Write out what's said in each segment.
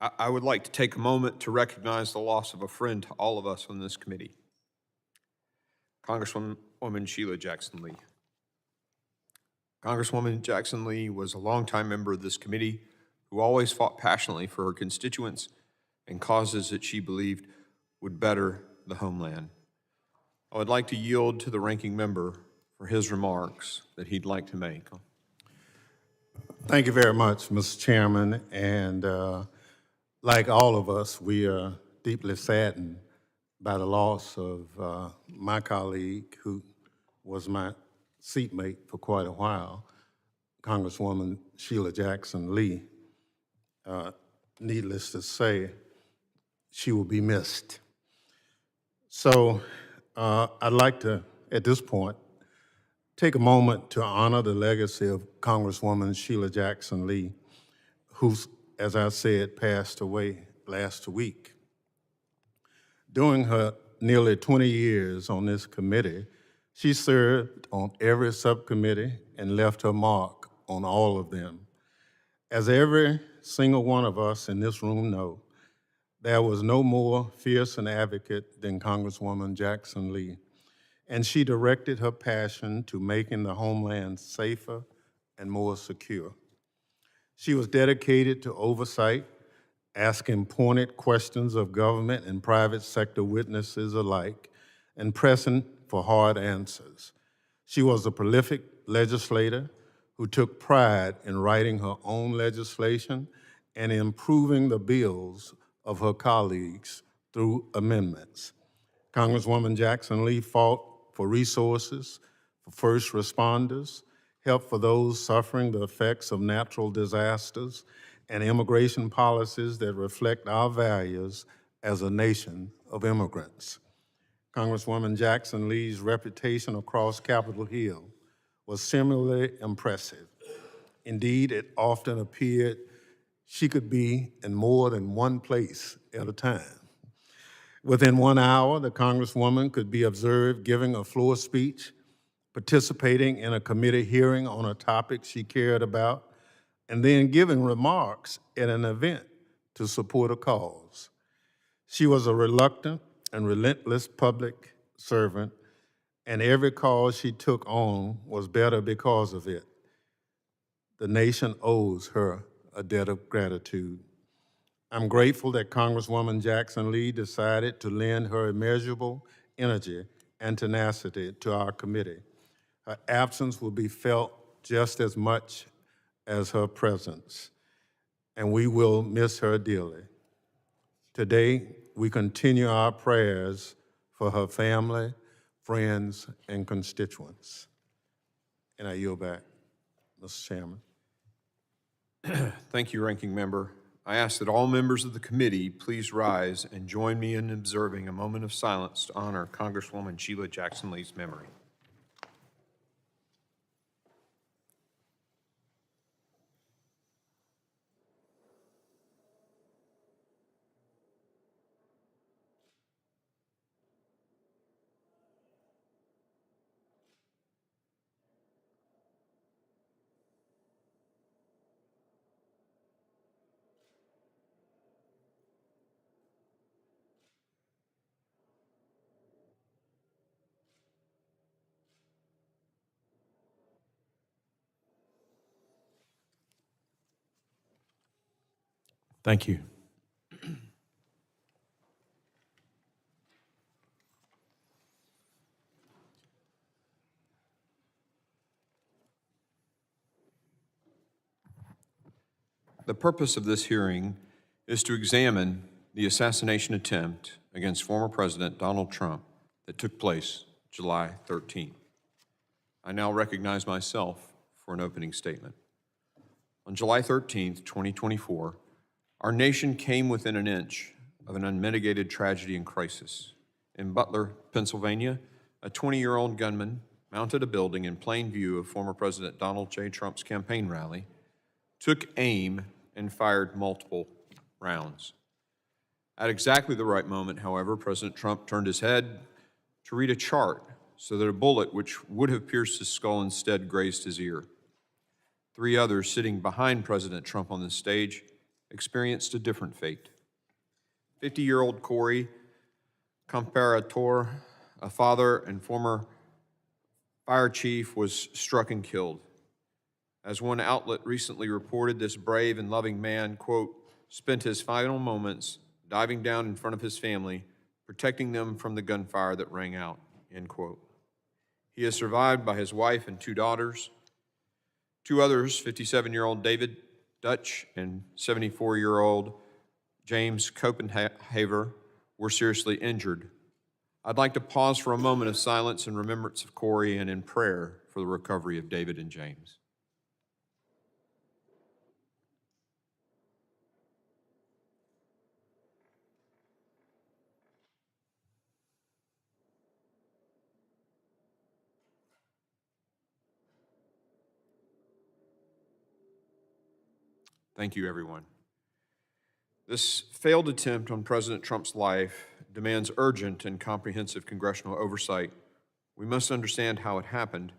I would like to take a moment to recognize the loss of a friend to all of us on this committee, Congresswoman Sheila Jackson Lee. Congresswoman Jackson Lee was a longtime member of this committee who always fought passionately for her constituents and causes that she believed would better the homeland. I would like to yield to the ranking member for his remarks that he'd like to make. Thank you very much, Mr. Chairman. And like all of us, we are deeply saddened by the loss of my colleague, who was my seatmate for quite a while, Congresswoman Sheila Jackson Lee. Needless to say, she will be missed. So I'd like to, at this point, take a moment to honor the legacy of Congresswoman Sheila Jackson Lee, who, as I said, passed away last week. During her nearly 20 years on this committee, she served on every subcommittee and left her mark on all of them. As every single one of us in this room know, there was no more fierce an advocate than Congresswoman Jackson Lee, and she directed her passion to making the homeland safer and more secure. She was dedicated to oversight, asking pointed questions of government and private sector witnesses alike, and pressing for hard answers. She was a prolific legislator who took pride in writing her own legislation and improving the bills of her colleagues through amendments. Congresswoman Jackson Lee fought for resources for first responders, help for those suffering the effects of natural disasters, and immigration policies that reflect our values as a nation of immigrants. Congresswoman Jackson Lee's reputation across Capitol Hill was similarly impressive. Indeed, it often appeared she could be in more than one place at a time. Within 1 hour, the Congresswoman could be observed giving a floor speech, participating in a committee hearing on a topic she cared about, and then giving remarks at an event to support a cause. She was a reluctant and relentless public servant, and every cause she took on was better because of it. The nation owes her a debt of gratitude. I'm grateful that Congresswoman Jackson Lee decided to lend her immeasurable energy and tenacity to our committee. Her absence will be felt just as much as her presence, and we will miss her dearly. Today, we continue our prayers for her family, friends, and constituents. And I yield back, Mr. Chairman. Thank you, Ranking Member. I ask that all members of the committee please rise and join me in observing a moment of silence to honor Congresswoman Sheila Jackson Lee's memory. Thank you. The purpose of this hearing is to examine the assassination attempt against former President Donald Trump that took place July 13th. I now recognize myself for an opening statement. On July 13th, 2024, our nation came within an inch of an unmitigated tragedy and crisis. In Butler, Pennsylvania, a 20-year-old gunman mounted a building in plain view of former President Donald J. Trump's campaign rally, took aim, and fired multiple rounds. At exactly the right moment, however, President Trump turned his head to read a chart so that a bullet which would have pierced his skull instead grazed his ear. 3 others sitting behind President Trump on the stage experienced a different fate. 50-year-old Corey Comparator, a father and former fire chief, was struck and killed. As one outlet recently reported, this brave and loving man, quote, spent his final moments diving down in front of his family, protecting them from the gunfire that rang out, end quote. He is survived by his wife and 2 daughters. 2 others, 57-year-old David Dutch and 74-year-old James Copenhaver, were seriously injured. I'd like to pause for a moment of silence in remembrance of Corey and in prayer for the recovery of David and James. Thank you, everyone. This failed attempt on President Trump's life demands urgent and comprehensive congressional oversight. We must understand how it happened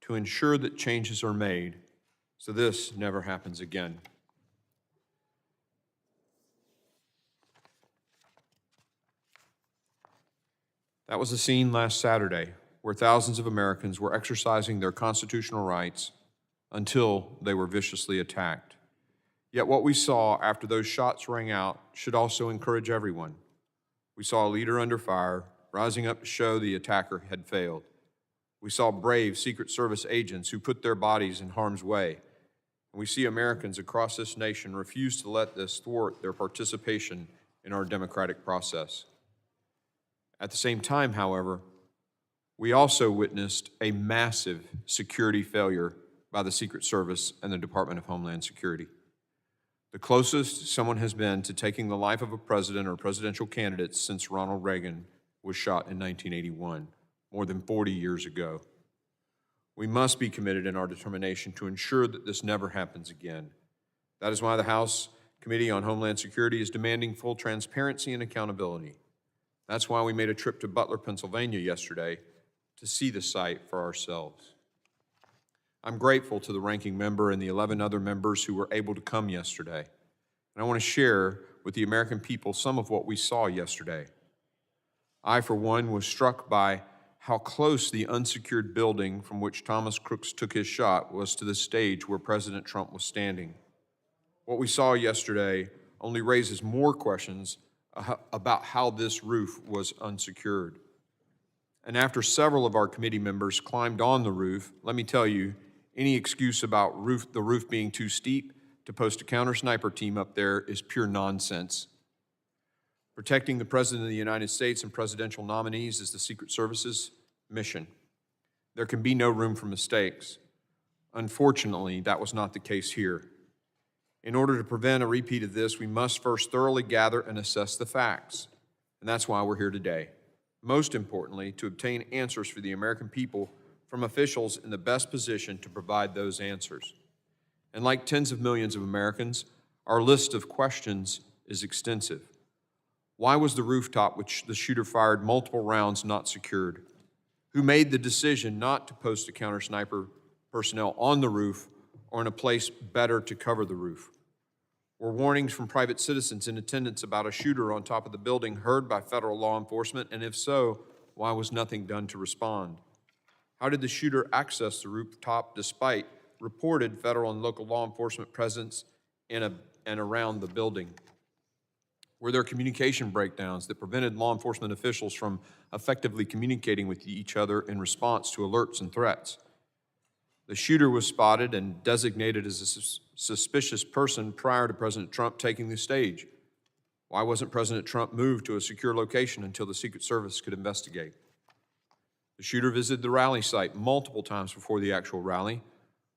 to ensure that changes are made so this never happens again. That was the scene last Saturday, where thousands of Americans were exercising their constitutional rights until they were viciously attacked. Yet what we saw after those shots rang out should also encourage everyone. We saw a leader under fire, rising up to show the attacker had failed. We saw brave Secret Service agents who put their bodies in harm's way. And we see Americans across this nation refuse to let this thwart their participation in our democratic process. At the same time, however, we also witnessed a massive security failure by the Secret Service and the Department of Homeland Security. The closest someone has been to taking the life of a president or presidential candidate since Ronald Reagan was shot in 1981, more than 40 years ago. We must be committed in our determination to ensure that this never happens again. That is why the House Committee on Homeland Security is demanding full transparency and accountability. That's why we made a trip to Butler, Pennsylvania yesterday to see the site for ourselves. I'm grateful to the ranking member and the 11 other members who were able to come yesterday. And I want to share with the American people some of what we saw yesterday. I, for one, was struck by how close the unsecured building from which Thomas Crooks took his shot was to the stage where President Trump was standing. What we saw yesterday only raises more questions about how this roof was unsecured. And after several of our committee members climbed on the roof, let me tell you, any excuse about the roof being too steep to post a counter sniper team up there is pure nonsense. Protecting the President of the United States and presidential nominees is the Secret Service's mission. There can be no room for mistakes. Unfortunately, that was not the case here. In order to prevent a repeat of this, we must first thoroughly gather and assess the facts. And that's why we're here today. Most importantly, to obtain answers for the American people from officials in the best position to provide those answers. And like tens of millions of Americans, our list of questions is extensive. Why was the rooftop which the shooter fired multiple rounds not secured? Who made the decision not to post a counter sniper personnel on the roof or in a place better to cover the roof? Were warnings from private citizens in attendance about a shooter on top of the building heard by federal law enforcement? And if so, why was nothing done to respond? How did the shooter access the rooftop despite reported federal and local law enforcement presence in and around the building? Were there communication breakdowns that prevented law enforcement officials from effectively communicating with each other in response to alerts and threats? The shooter was spotted and designated as a suspicious person prior to President Trump taking the stage. Why wasn't President Trump moved to a secure location until the Secret Service could investigate? The shooter visited the rally site multiple times before the actual rally.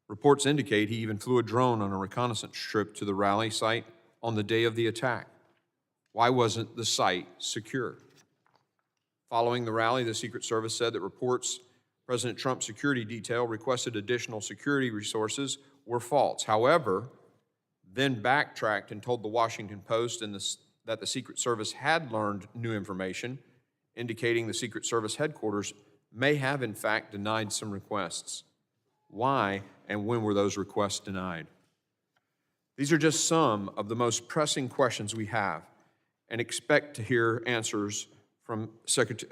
Reports indicate he even flew a drone on a reconnaissance trip to the rally site on the day of the attack. Why wasn't the site secure? Following the rally, the Secret Service said that reports President Trump's security detail requested additional security resources were false. However, then backtracked and told the Washington Post that the Secret Service had learned new information, indicating the Secret Service headquarters may have in fact denied some requests. Why and when were those requests denied? These are just some of the most pressing questions we have and expected to hear answers from Secretary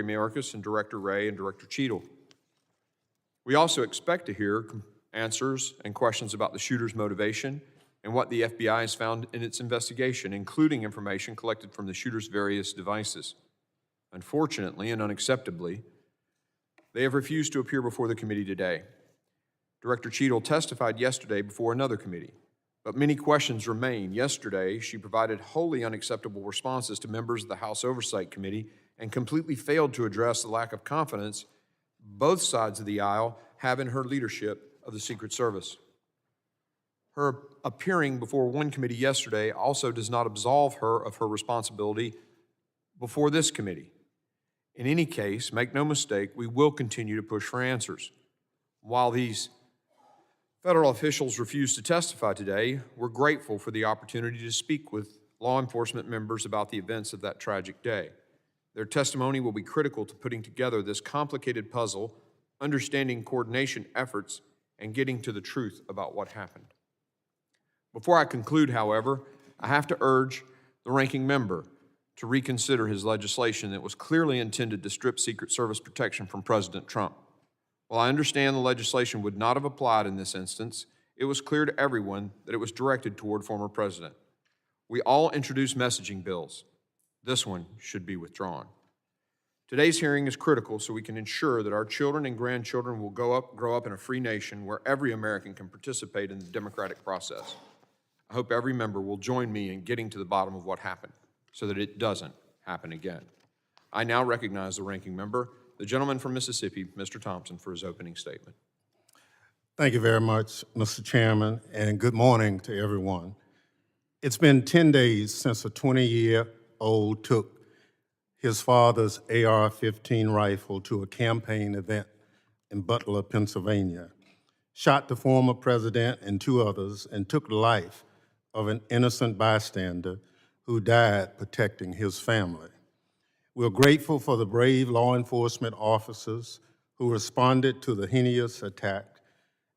Mayorkas and Director Wray and Director Cheadle. We also expect to hear answers and questions about the shooter's motivation and what the FBI has found in its investigation, including information collected from the shooter's various devices. Unfortunately and unacceptably, they have refused to appear before the committee today. Director Cheadle testified yesterday before another committee, but many questions remain. Yesterday, she provided wholly unacceptable responses to members of the House Oversight Committee and completely failed to address the lack of confidence both sides of the aisle have in her leadership of the Secret Service. Her appearing before one committee yesterday also does not absolve her of her responsibility before this committee. In any case, make no mistake, we will continue to push for answers. While these federal officials refuse to testify today, we're grateful for the opportunity to speak with law enforcement members about the events of that tragic day. Their testimony will be critical to putting together this complicated puzzle, understanding coordination efforts, and getting to the truth about what happened. Before I conclude, however, I have to urge the ranking member to reconsider his legislation that was clearly intended to strip Secret Service protection from President Trump. While I understand the legislation would not have applied in this instance, it was clear to everyone that it was directed toward former president. We all introduced messaging bills. This one should be withdrawn. Today's hearing is critical so we can ensure that our children and grandchildren will grow up in a free nation where every American can participate in the democratic process. I hope every member will join me in getting to the bottom of what happened so that it doesn't happen again. I now recognize the ranking member, the gentleman from Mississippi, Mr. Thompson, for his opening statement. Thank you very much, Mr. Chairman, and good morning to everyone. It's been 10 days since a 20-year-old took his father's AR-15 rifle to a campaign event in Butler, Pennsylvania, shot the former president and two others, and took the life of an innocent bystander who died protecting his family. We're grateful for the brave law enforcement officers who responded to the heinous attack,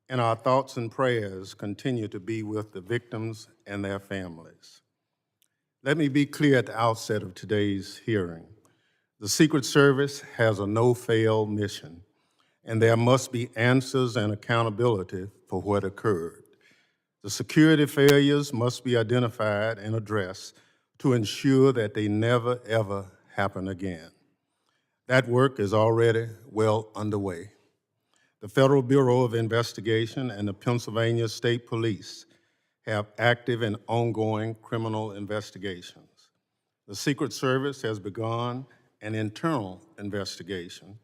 and our thoughts and prayers continue to be with the victims and their families. Let me be clear at the outset of today's hearing. The Secret Service has a no-fail mission, and there must be answers and accountability for what occurred. The security failures must be identified and addressed to ensure that they never, ever happen again. That work is already well underway. The Federal Bureau of Investigation and the Pennsylvania State Police have active and ongoing criminal investigations. The Secret Service has begun an internal investigation.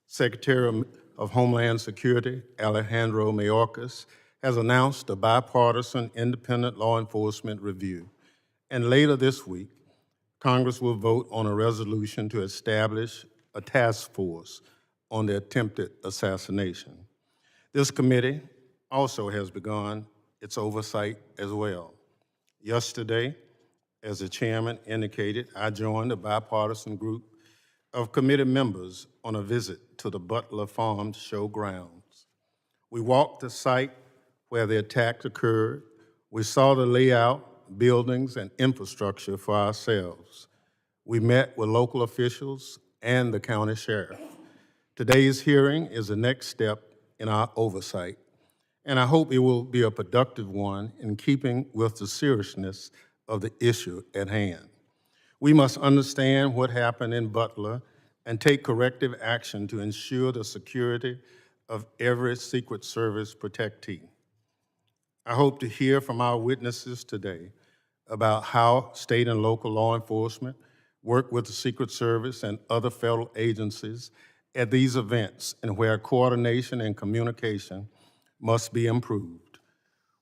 Secretary of Homeland Security, Alejandro Mayorkas, has announced a bipartisan independent law enforcement review. And later this week, Congress will vote on a resolution to establish a task force on the attempted assassination. This committee also has begun its oversight as well. Yesterday, as the chairman indicated, I joined a bipartisan group of committee members on a visit to the Butler Farm Show grounds. We walked the site where the attack occurred. We saw the layout, buildings, and infrastructure for ourselves. We met with local officials and the county sheriff. Today's hearing is the next step in our oversight, and I hope it will be a productive one in keeping with the seriousness of the issue at hand. We must understand what happened in Butler and take corrective action to ensure the security of every Secret Service protectee. I hope to hear from our witnesses today about how state and local law enforcement work with the Secret Service and other federal agencies at these events and where coordination and communication must be improved.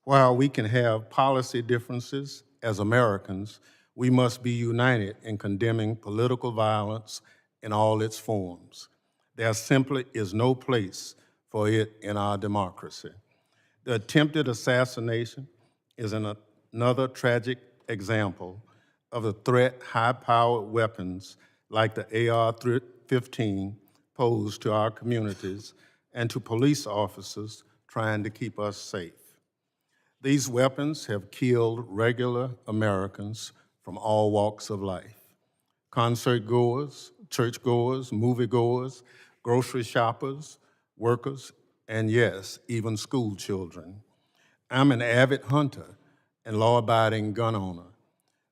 While we can have policy differences as Americans, we must be united in condemning political violence in all its forms. There simply is no place for it in our democracy. The attempted assassination is another tragic example of the threat high-powered weapons like the AR-15 pose to our communities and to police officers trying to keep us safe. These weapons have killed regular Americans from all walks of life. Concert goers, church goers, movie goers, grocery shoppers, workers, and yes, even school children. I'm an avid hunter and law-abiding gun owner,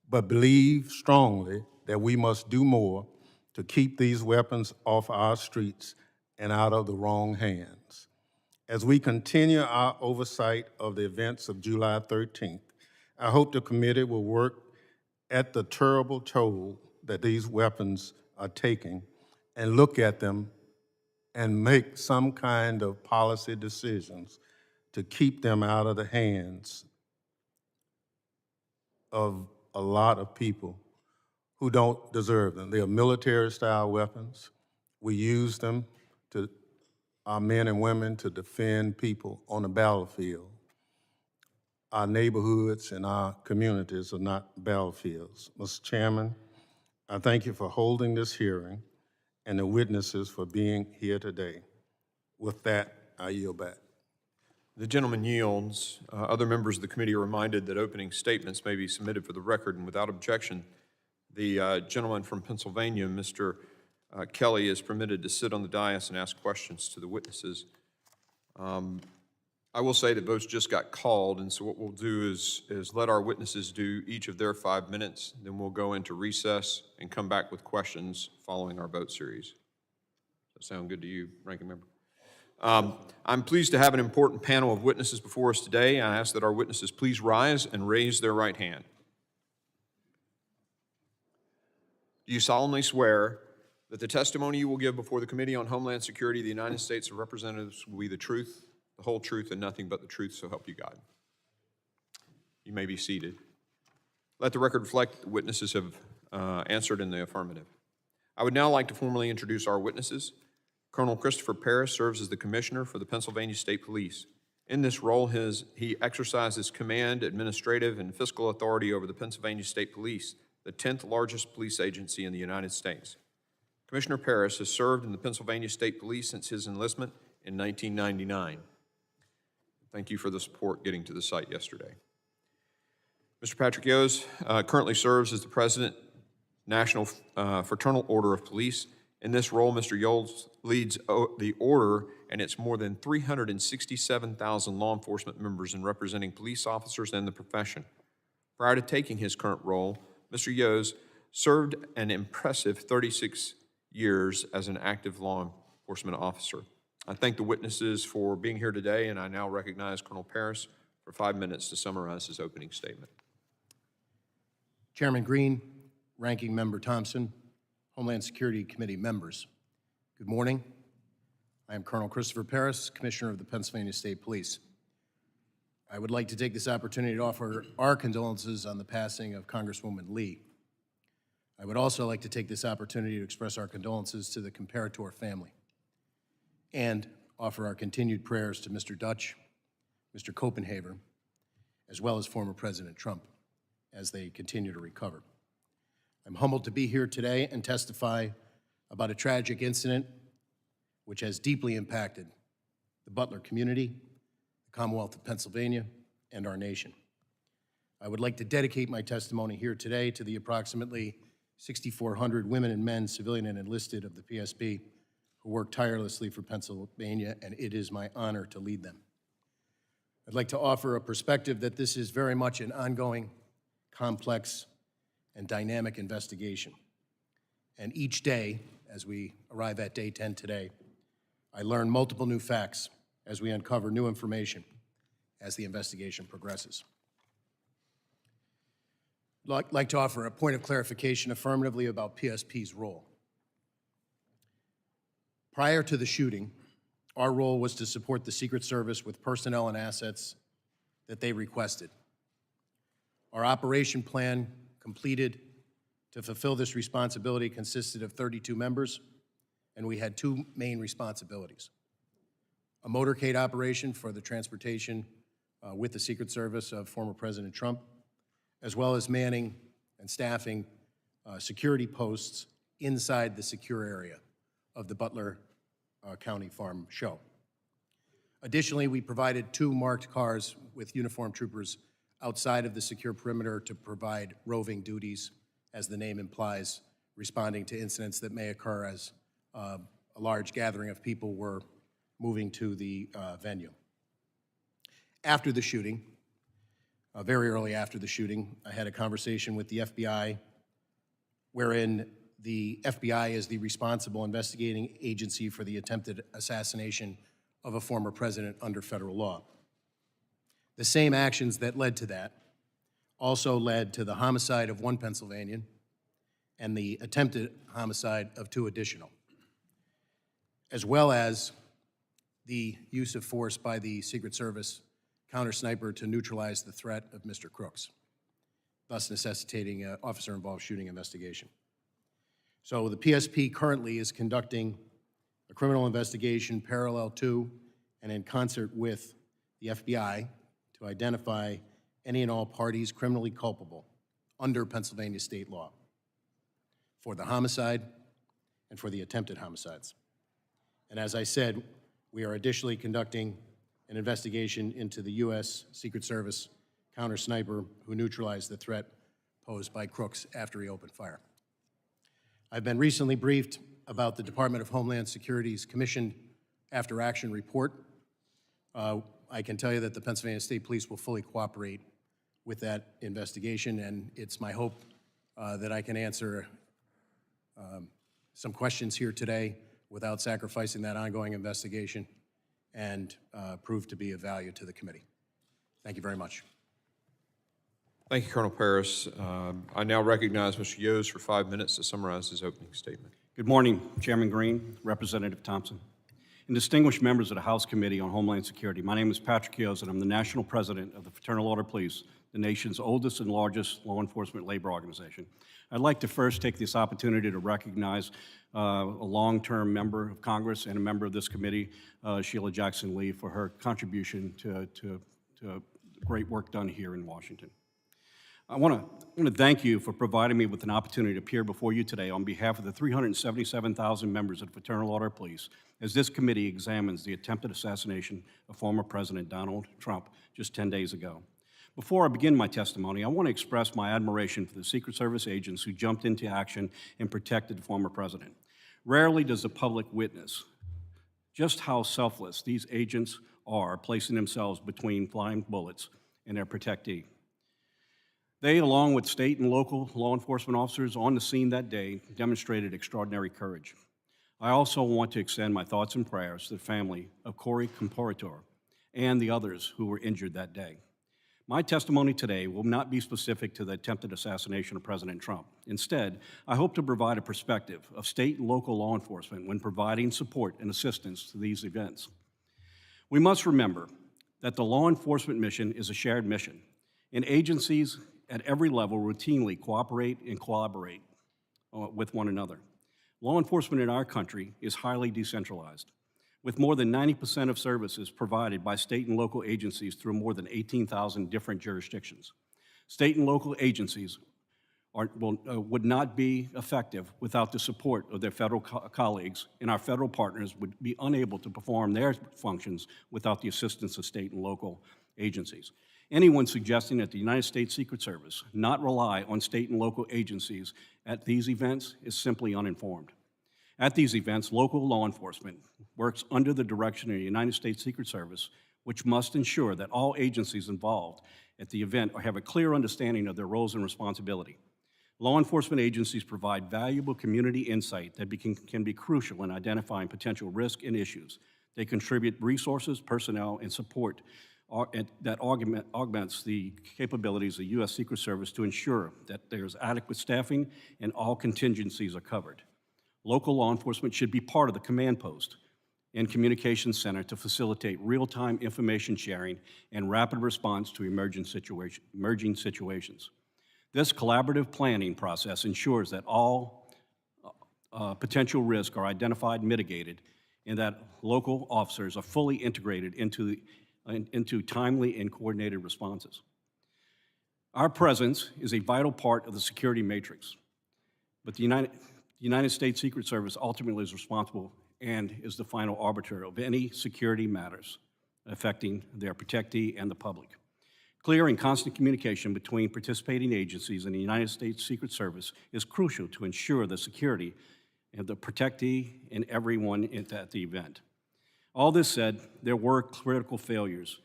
but believe strongly that we must do more to keep these weapons off our streets and out of the wrong hands. As we continue our oversight of the events of July 13th, I hope the committee will work at the terrible toll that these weapons are taking and look at them and make some kind of policy decisions to keep them out of the hands of a lot of people who don't deserve them. They are military-style weapons. We use them to our men and women to defend people on the battlefield. Our neighborhoods and our communities are not battlefields. Mr. Chairman, I thank you for holding this hearing and the witnesses for being here today. With that, I yield back. The gentleman yields. Other members of the committee are reminded that opening statements may be submitted for the record, and without objection, the gentleman from Pennsylvania, Mr. Kelly, is permitted to sit on the dais and ask questions to the witnesses. I will say that votes just got called, and so what we'll do is let our witnesses do each of their 5 minutes, then we'll go into recess and come back with questions following our vote series. Does that sound good to you, Ranking Member? I'm pleased to have an important panel of witnesses before us today. I ask that our witnesses please rise and raise their right hand. Do you solemnly swear that the testimony you will give before the Committee on Homeland Security of the United States of Representatives will be the truth, the whole truth, and nothing but the truth, so help you God? You may be seated. Let the record reflect that the witnesses have answered in the affirmative. I would now like to formally introduce our witnesses. Colonel Christopher Paris serves as the Commissioner for the Pennsylvania State Police. In this role, he exercises command, administrative, and fiscal authority over the Pennsylvania State Police, the 10th largest police agency in the United States. Commissioner Paris has served in the Pennsylvania State Police since his enlistment in 1999. Thank you for the support getting to the site yesterday. Mr. Patrick Yoes currently serves as the President, National Fraternal Order of Police. In this role, Mr. Yoes leads the order and its more than 367,000 law enforcement members in representing police officers and the profession. Prior to taking his current role, Mr. Yoes served an impressive 36 years as an active law enforcement officer. I thank the witnesses for being here today, and I now recognize Colonel Paris for 5 minutes to summarize his opening statement. Chairman Green, Ranking Member Thompson, Homeland Security Committee members, good morning. I am Colonel Christopher Paris, Commissioner of the Pennsylvania State Police. I would like to take this opportunity to offer our condolences on the passing of Congresswoman Lee. I would also like to take this opportunity to express our condolences to the Comparator family and offer our continued prayers to Mr. Dutch, Mr. Copenhaver, as well as former President Trump as they continue to recover. I'm humbled to be here today and testify about a tragic incident which has deeply impacted the Butler community, the Commonwealth of Pennsylvania, and our nation. I would like to dedicate my testimony here today to the approximately 6,400 women and men, civilian and enlisted, of the PSP who work tirelessly for Pennsylvania, and it is my honor to lead them. I'd like to offer a perspective that this is very much an ongoing, complex, and dynamic investigation. And each day, as we arrive at day 10 today, I learn multiple new facts as we uncover new information as the investigation progresses. I'd like to offer a point of clarification affirmatively about PSP's role. Prior to the shooting, our role was to support the Secret Service with personnel and assets that they requested. Our operation plan completed to fulfill this responsibility consisted of 32 members, and we had two main responsibilities: a motorcade operation for the transportation with the Secret Service of former President Trump, as well as manning and staffing security posts inside the secure area of the Butler County Farm Show. Additionally, we provided 2 marked cars with uniformed troopers outside of the secure perimeter to provide roving duties, as the name implies, responding to incidents that may occur as a large gathering of people were moving to the venue. After the shooting, very early after the shooting, I had a conversation with the FBI wherein the FBI is the responsible investigating agency for the attempted assassination of a former president under federal law. The same actions that led to that also led to the homicide of 1 Pennsylvanian and the attempted homicide of 2 additional, as well as the use of force by the Secret Service counter-sniper to neutralize the threat of Mr. Crooks, thus necessitating an officer-involved shooting investigation. So the PSP currently is conducting a criminal investigation parallel to and in concert with the FBI to identify any and all parties criminally culpable under Pennsylvania state law for the homicide and for the attempted homicides. And as I said, we are additionally conducting an investigation into the U.S. Secret Service counter-sniper who neutralized the threat posed by Crooks after he opened fire. I've been recently briefed about the Department of Homeland Security's commissioned after-action report. I can tell you that the Pennsylvania State Police will fully cooperate with that investigation, and it's my hope that I can answer some questions here today without sacrificing that ongoing investigation and prove to be of value to the committee. Thank you very much. Thank you, Colonel Paris. I now recognize Mr. Yoes for 5 minutes to summarize his opening statement. Good morning, Chairman Green, Representative Thompson, and distinguished members of the House Committee on Homeland Security. My name is Patrick Yoes, and I'm the National President of the Fraternal Order of Police, the nation's oldest and largest law enforcement labor organization. I'd like to first take this opportunity to recognize a long-term member of Congress and a member of this committee, Sheila Jackson-Lee, for her contribution to great work done here in Washington. I want to thank you for providing me with an opportunity to appear before you today on behalf of the 377,000 members of the Fraternal Order of Police as this committee examines the attempted assassination of former President Donald Trump just 10 days ago. Before I begin my testimony, I want to express my admiration for the Secret Service agents who jumped into action and protected the former president. Rarely does the public witness just how selfless these agents are, placing themselves between flying bullets and their protectee. They, along with state and local law enforcement officers on the scene that day, demonstrated extraordinary courage. I also want to extend my thoughts and prayers to the family of Corey Comparator and the others who were injured that day. My testimony today will not be specific to the attempted assassination of President Trump. Instead, I hope to provide a perspective of state and local law enforcement when providing support and assistance to these events. We must remember that the law enforcement mission is a shared mission, and agencies at every level routinely cooperate and collaborate with one another. Law enforcement in our country is highly decentralized, with more than 90% of services provided by state and local agencies through more than 18,000 different jurisdictions. State and local agencies would not be effective without the support of their federal colleagues, and our federal partners would be unable to perform their functions without the assistance of state and local agencies. Anyone suggesting that the United States Secret Service not rely on state and local agencies at these events is simply uninformed. At these events, local law enforcement works under the direction of the United States Secret Service, which must ensure that all agencies involved at the event have a clear understanding of their roles and responsibility. Law enforcement agencies provide valuable community insight that can be crucial in identifying potential risk and issues. They contribute resources, personnel, and support that augments the capabilities of the U.S. Secret Service to ensure that there's adequate staffing and all contingencies are covered. Local law enforcement should be part of the command post and communications center to facilitate real-time information sharing and rapid response to emerging situations. This collaborative planning process ensures that all potential risks are identified and mitigated, and that local officers are fully integrated into timely and coordinated responses. Our presence is a vital part of the security matrix, but the United States Secret Service ultimately is responsible and is the final arbiter of any security matters affecting their protectee and the public. Clear and constant communication between participating agencies and the United States Secret Service is crucial to ensure the security of the protectee and everyone at the event. All this said, there were critical failures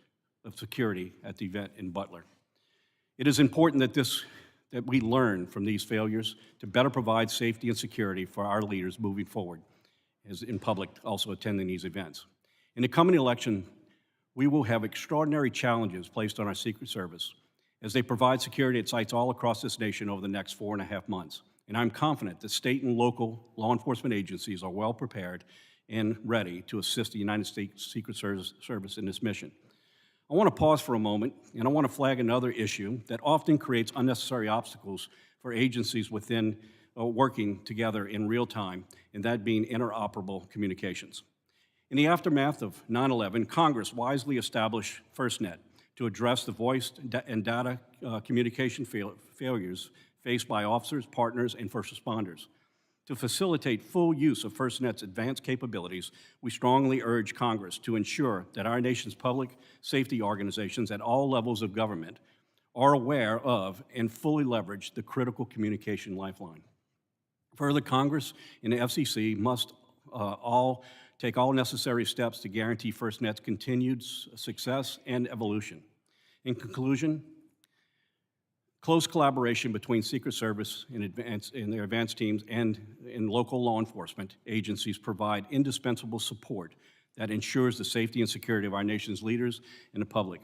of security at the event in Butler. It is important that we learn from these failures to better provide safety and security for our leaders moving forward, as in public also attending these events. In the coming election, we will have extraordinary challenges placed on our Secret Service as they provide security at sites all across this nation over the next 4.5 months. And I'm confident that state and local law enforcement agencies are well prepared and ready to assist the United States Secret Service in this mission. I want to pause for a moment, and I want to flag another issue that often creates unnecessary obstacles for agencies within working together in real time, and that being interoperable communications. In the aftermath of 9/11, Congress wisely established FirstNet to address the voice and data communication failures faced by officers, partners, and first responders. To facilitate full use of FirstNet's advanced capabilities, we strongly urge Congress to ensure that our nation's public safety organizations at all levels of government are aware of and fully leverage the critical communication lifeline. Further, Congress and the FCC must take all necessary steps to guarantee FirstNet's continued success and evolution. In conclusion, close collaboration between Secret Service and their advanced teams and in local law enforcement agencies provide indispensable support that ensures the safety and security of our nation's leaders and the public.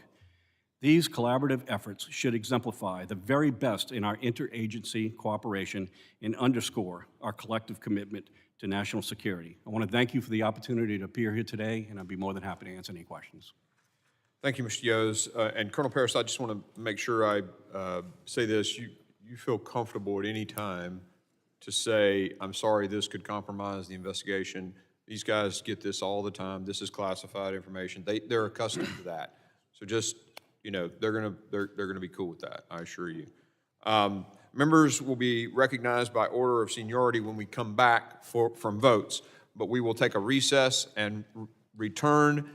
These collaborative efforts should exemplify the very best in our interagency cooperation and underscore our collective commitment to national security. I want to thank you for the opportunity to appear here today, and I'd be more than happy to answer any questions. Thank you, Mr. Yoes. And Colonel Paris, I just want to make sure I say this. You feel comfortable at any time to say, I'm sorry, this could compromise the investigation. These guys get this all the time. This is classified information. They're accustomed to that. So just, you know, they're gonna be cool with that, I assure you. Members will be recognized by order of seniority when we come back from votes, but we will take a recess and return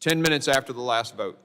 10 minutes after the last vote.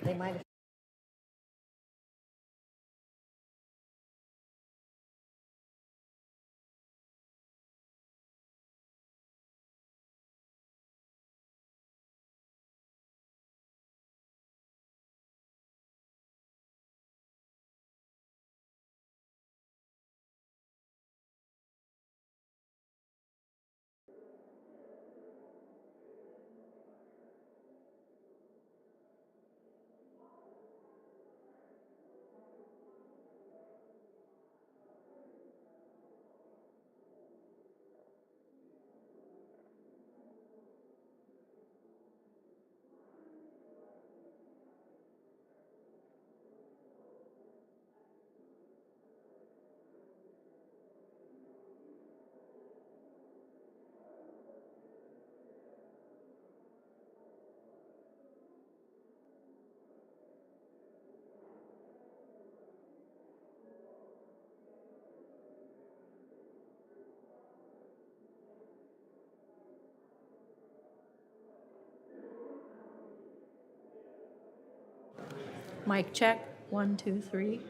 They might have. Mic check, 1, 2, 3.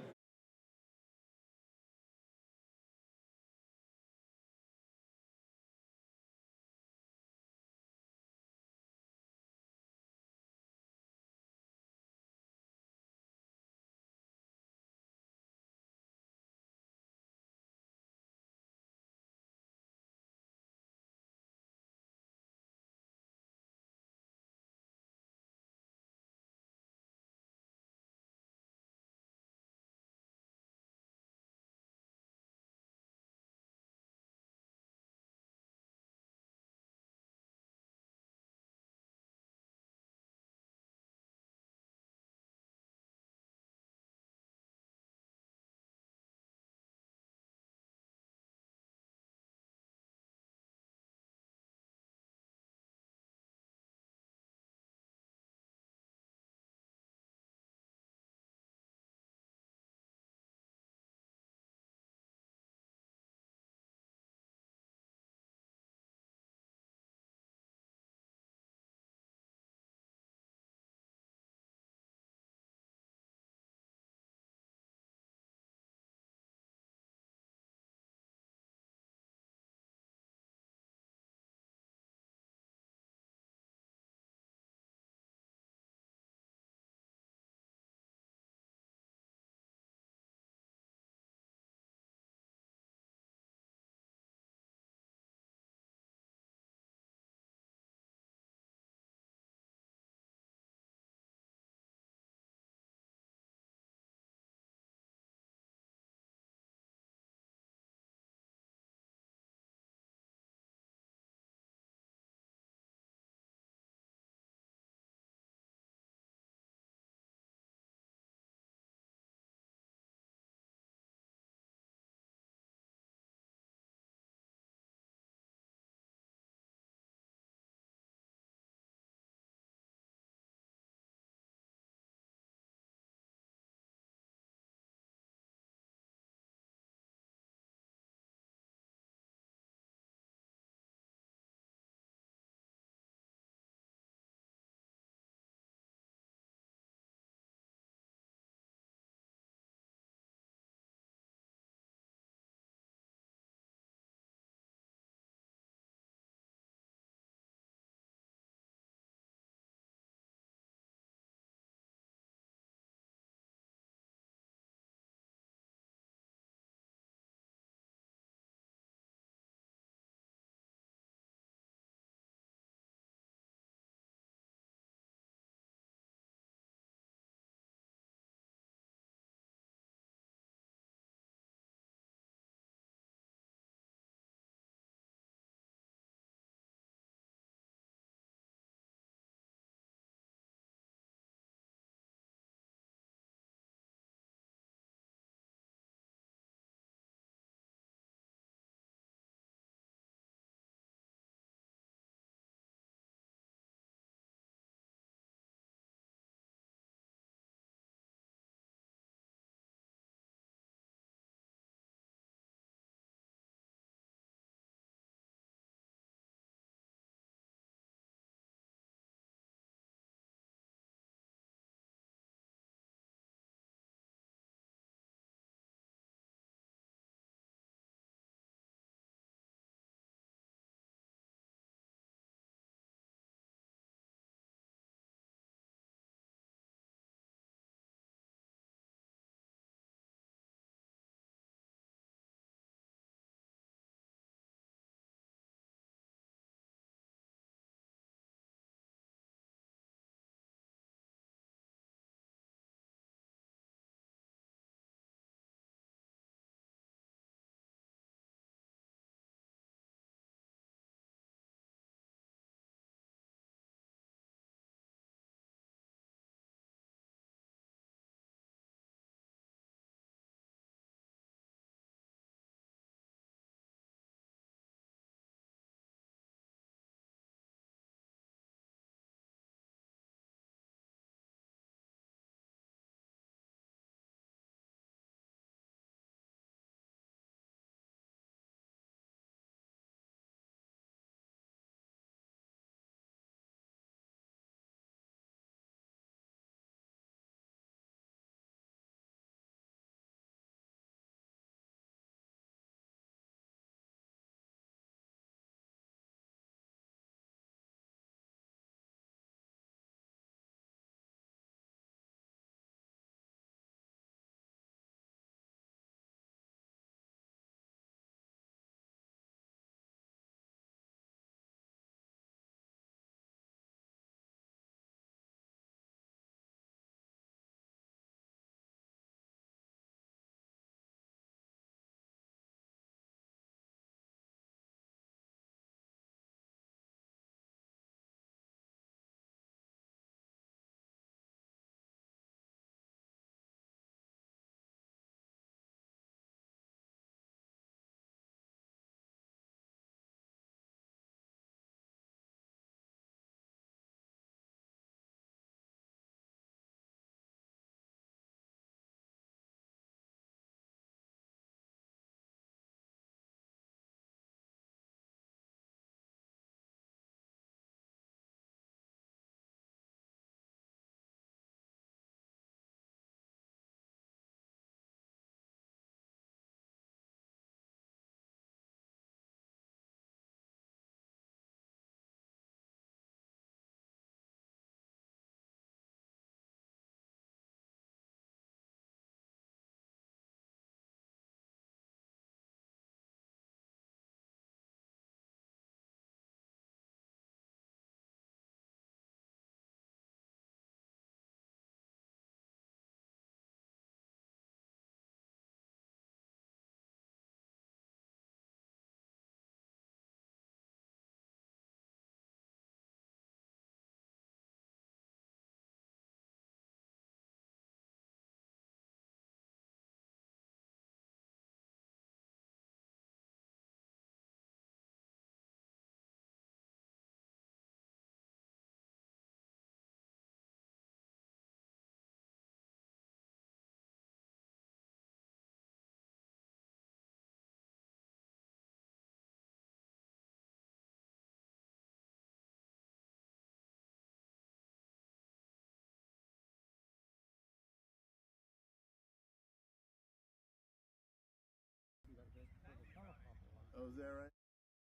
Oh, is that right?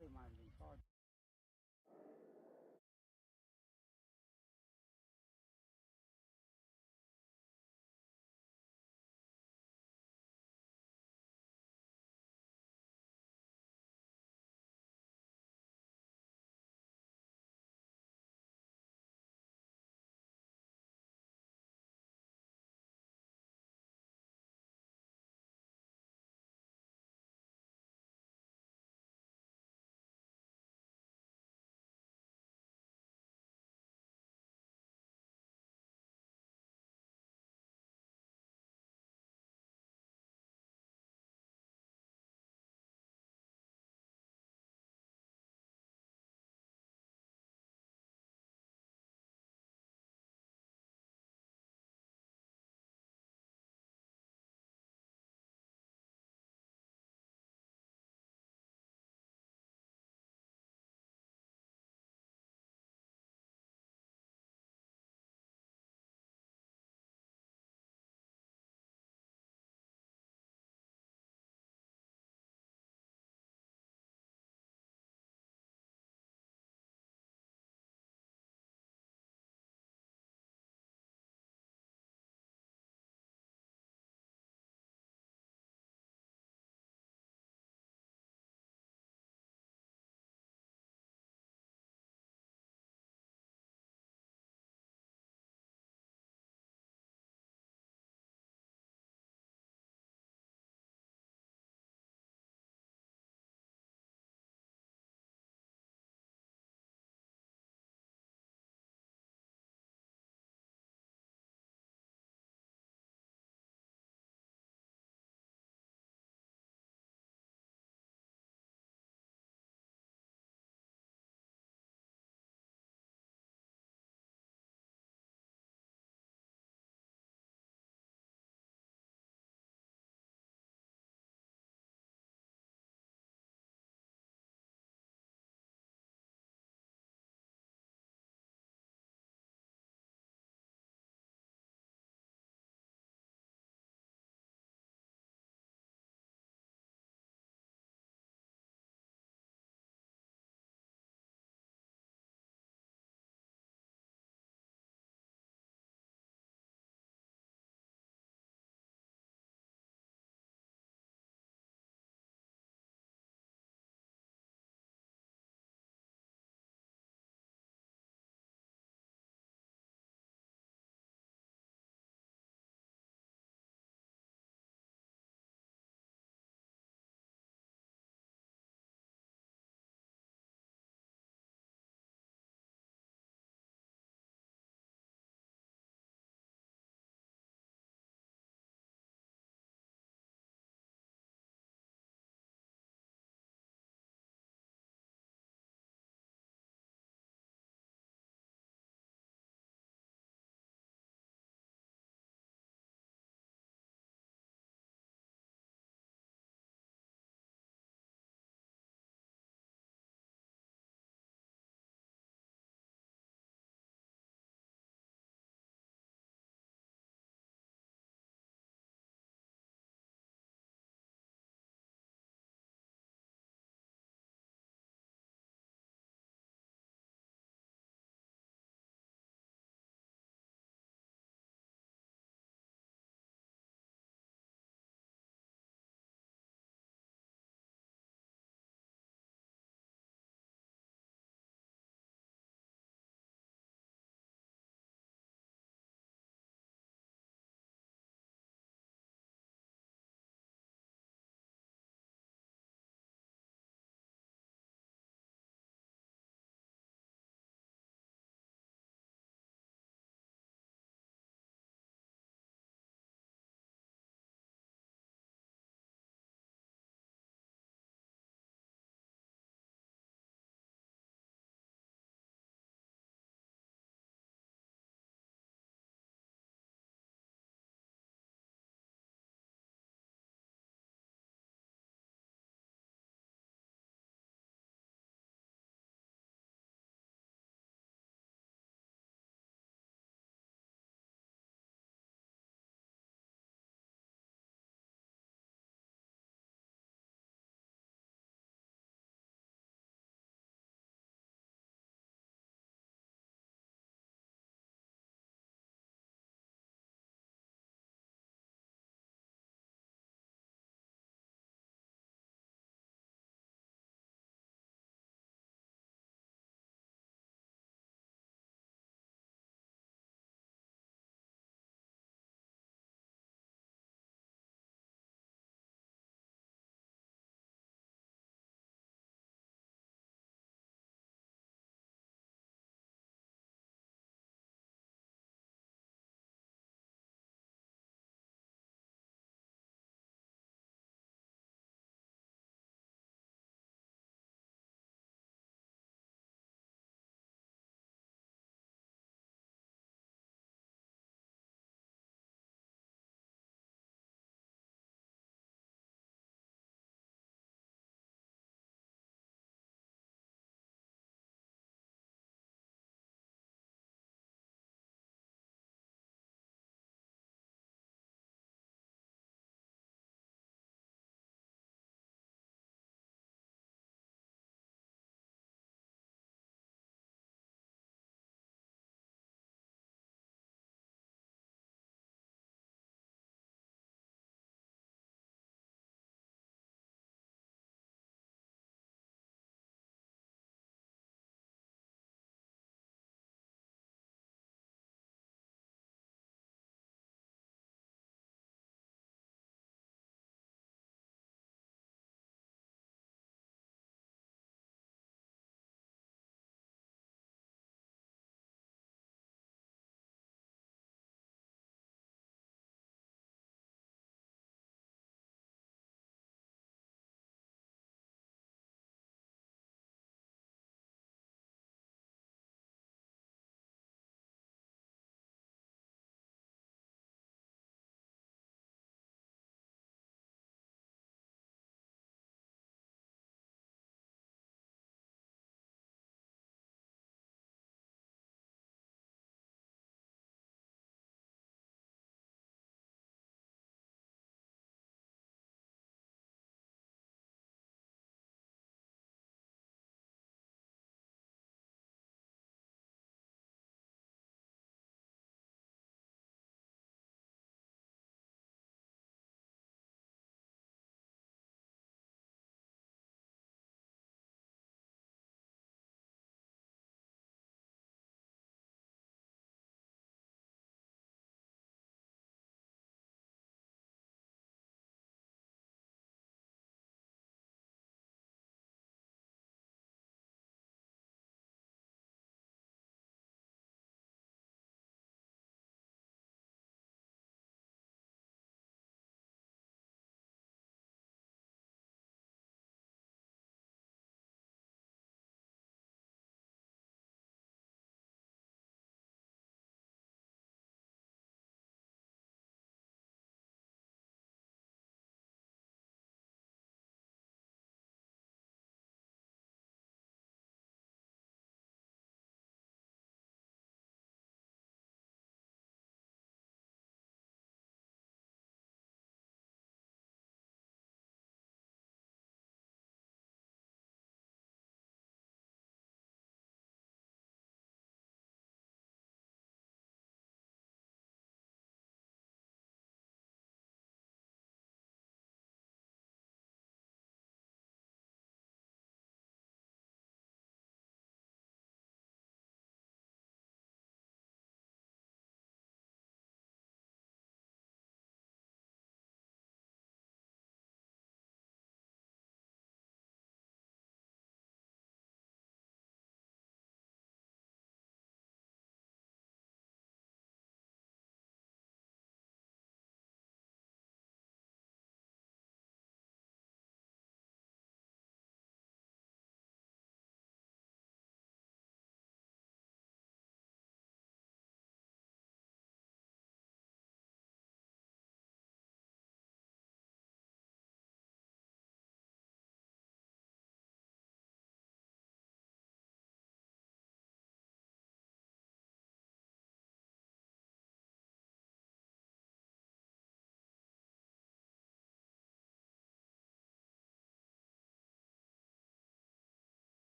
It might have been card.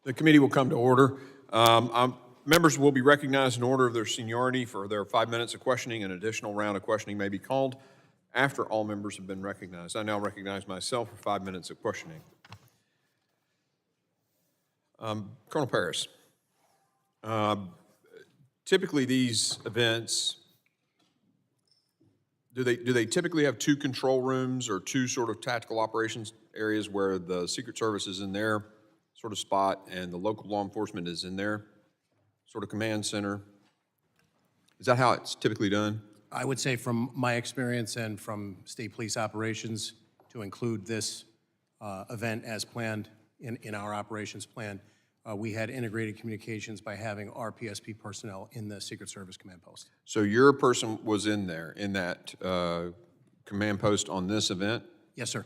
The committee will come to order. Members will be recognized in order of their seniority for their 5 minutes of questioning. An additional round of questioning may be called after all members have been recognized. I now recognize myself for 5 minutes of questioning. Colonel Paris, typically these events, do they typically have two control rooms or two sort of tactical operations areas where the Secret Service is in their sort of spot and the local law enforcement is in their sort of command center? Is that how it's typically done? I would say from my experience and from state police operations, to include this event as planned in our operations plan, we had integrated communications by having our PSP personnel in the Secret Service command post. So your person was in there, in that command post on this event? Yes, sir.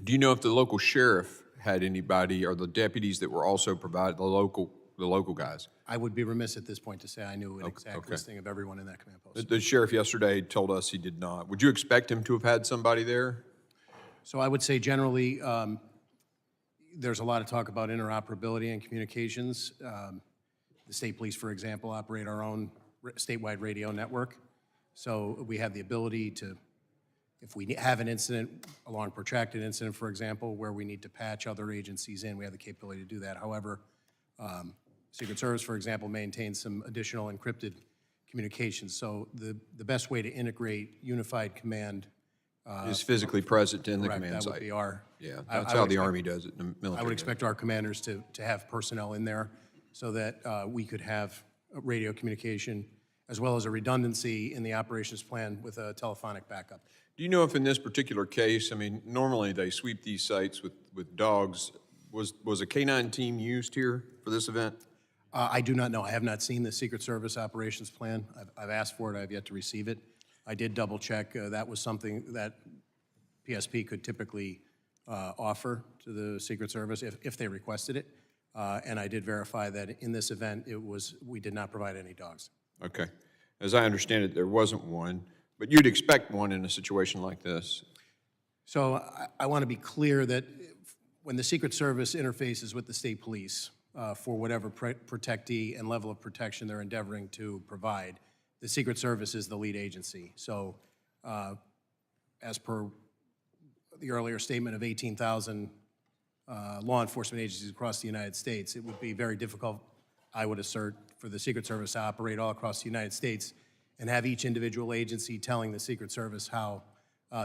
Do you know if the local sheriff had anybody, or the deputies that were also provided, the local guys? I would be remiss at this point to say I knew an exact okay. listing of everyone in that command post. The sheriff yesterday told us he did not. Would you expect him to have had somebody there? So I would say generally, there's a lot of talk about interoperability and communications. The state police, for example, operate our own statewide radio network. So we have the ability to, if we have an incident, a long protracted incident, for example, where we need to patch other agencies in, we have the capability to do that. However, Secret Service, for example, maintains some additional encrypted communications. So the best way to integrate unified command Is physically present in the correct, command that would site? be our. Yeah, I- that's I how would the expect- Army does it in the military. I would expect our commanders to have personnel in there so that we could have radio communication as well as a redundancy in the operations plan with a telephonic backup. Do you know if in this particular case, I mean, normally they sweep these sites with dogs. Was a K-9 team used here for this event? I do not know. I have not seen the Secret Service operations plan. I've asked for it. I have yet to receive it. I did double check. That was something that PSP could typically offer to the Secret Service if they requested it. And I did verify that in this event, we did not provide any dogs. Okay. As I understand it, there wasn't one, but you'd expect one in a situation like this. So I want to be clear that when the Secret Service interfaces with the state police for whatever protectee and level of protection they're endeavoring to provide, the Secret Service is the lead agency. So as per the earlier statement of 18,000 law enforcement agencies across the United States, it would be very difficult, I would assert, for the Secret Service to operate all across the United States and have each individual agency telling the Secret Service how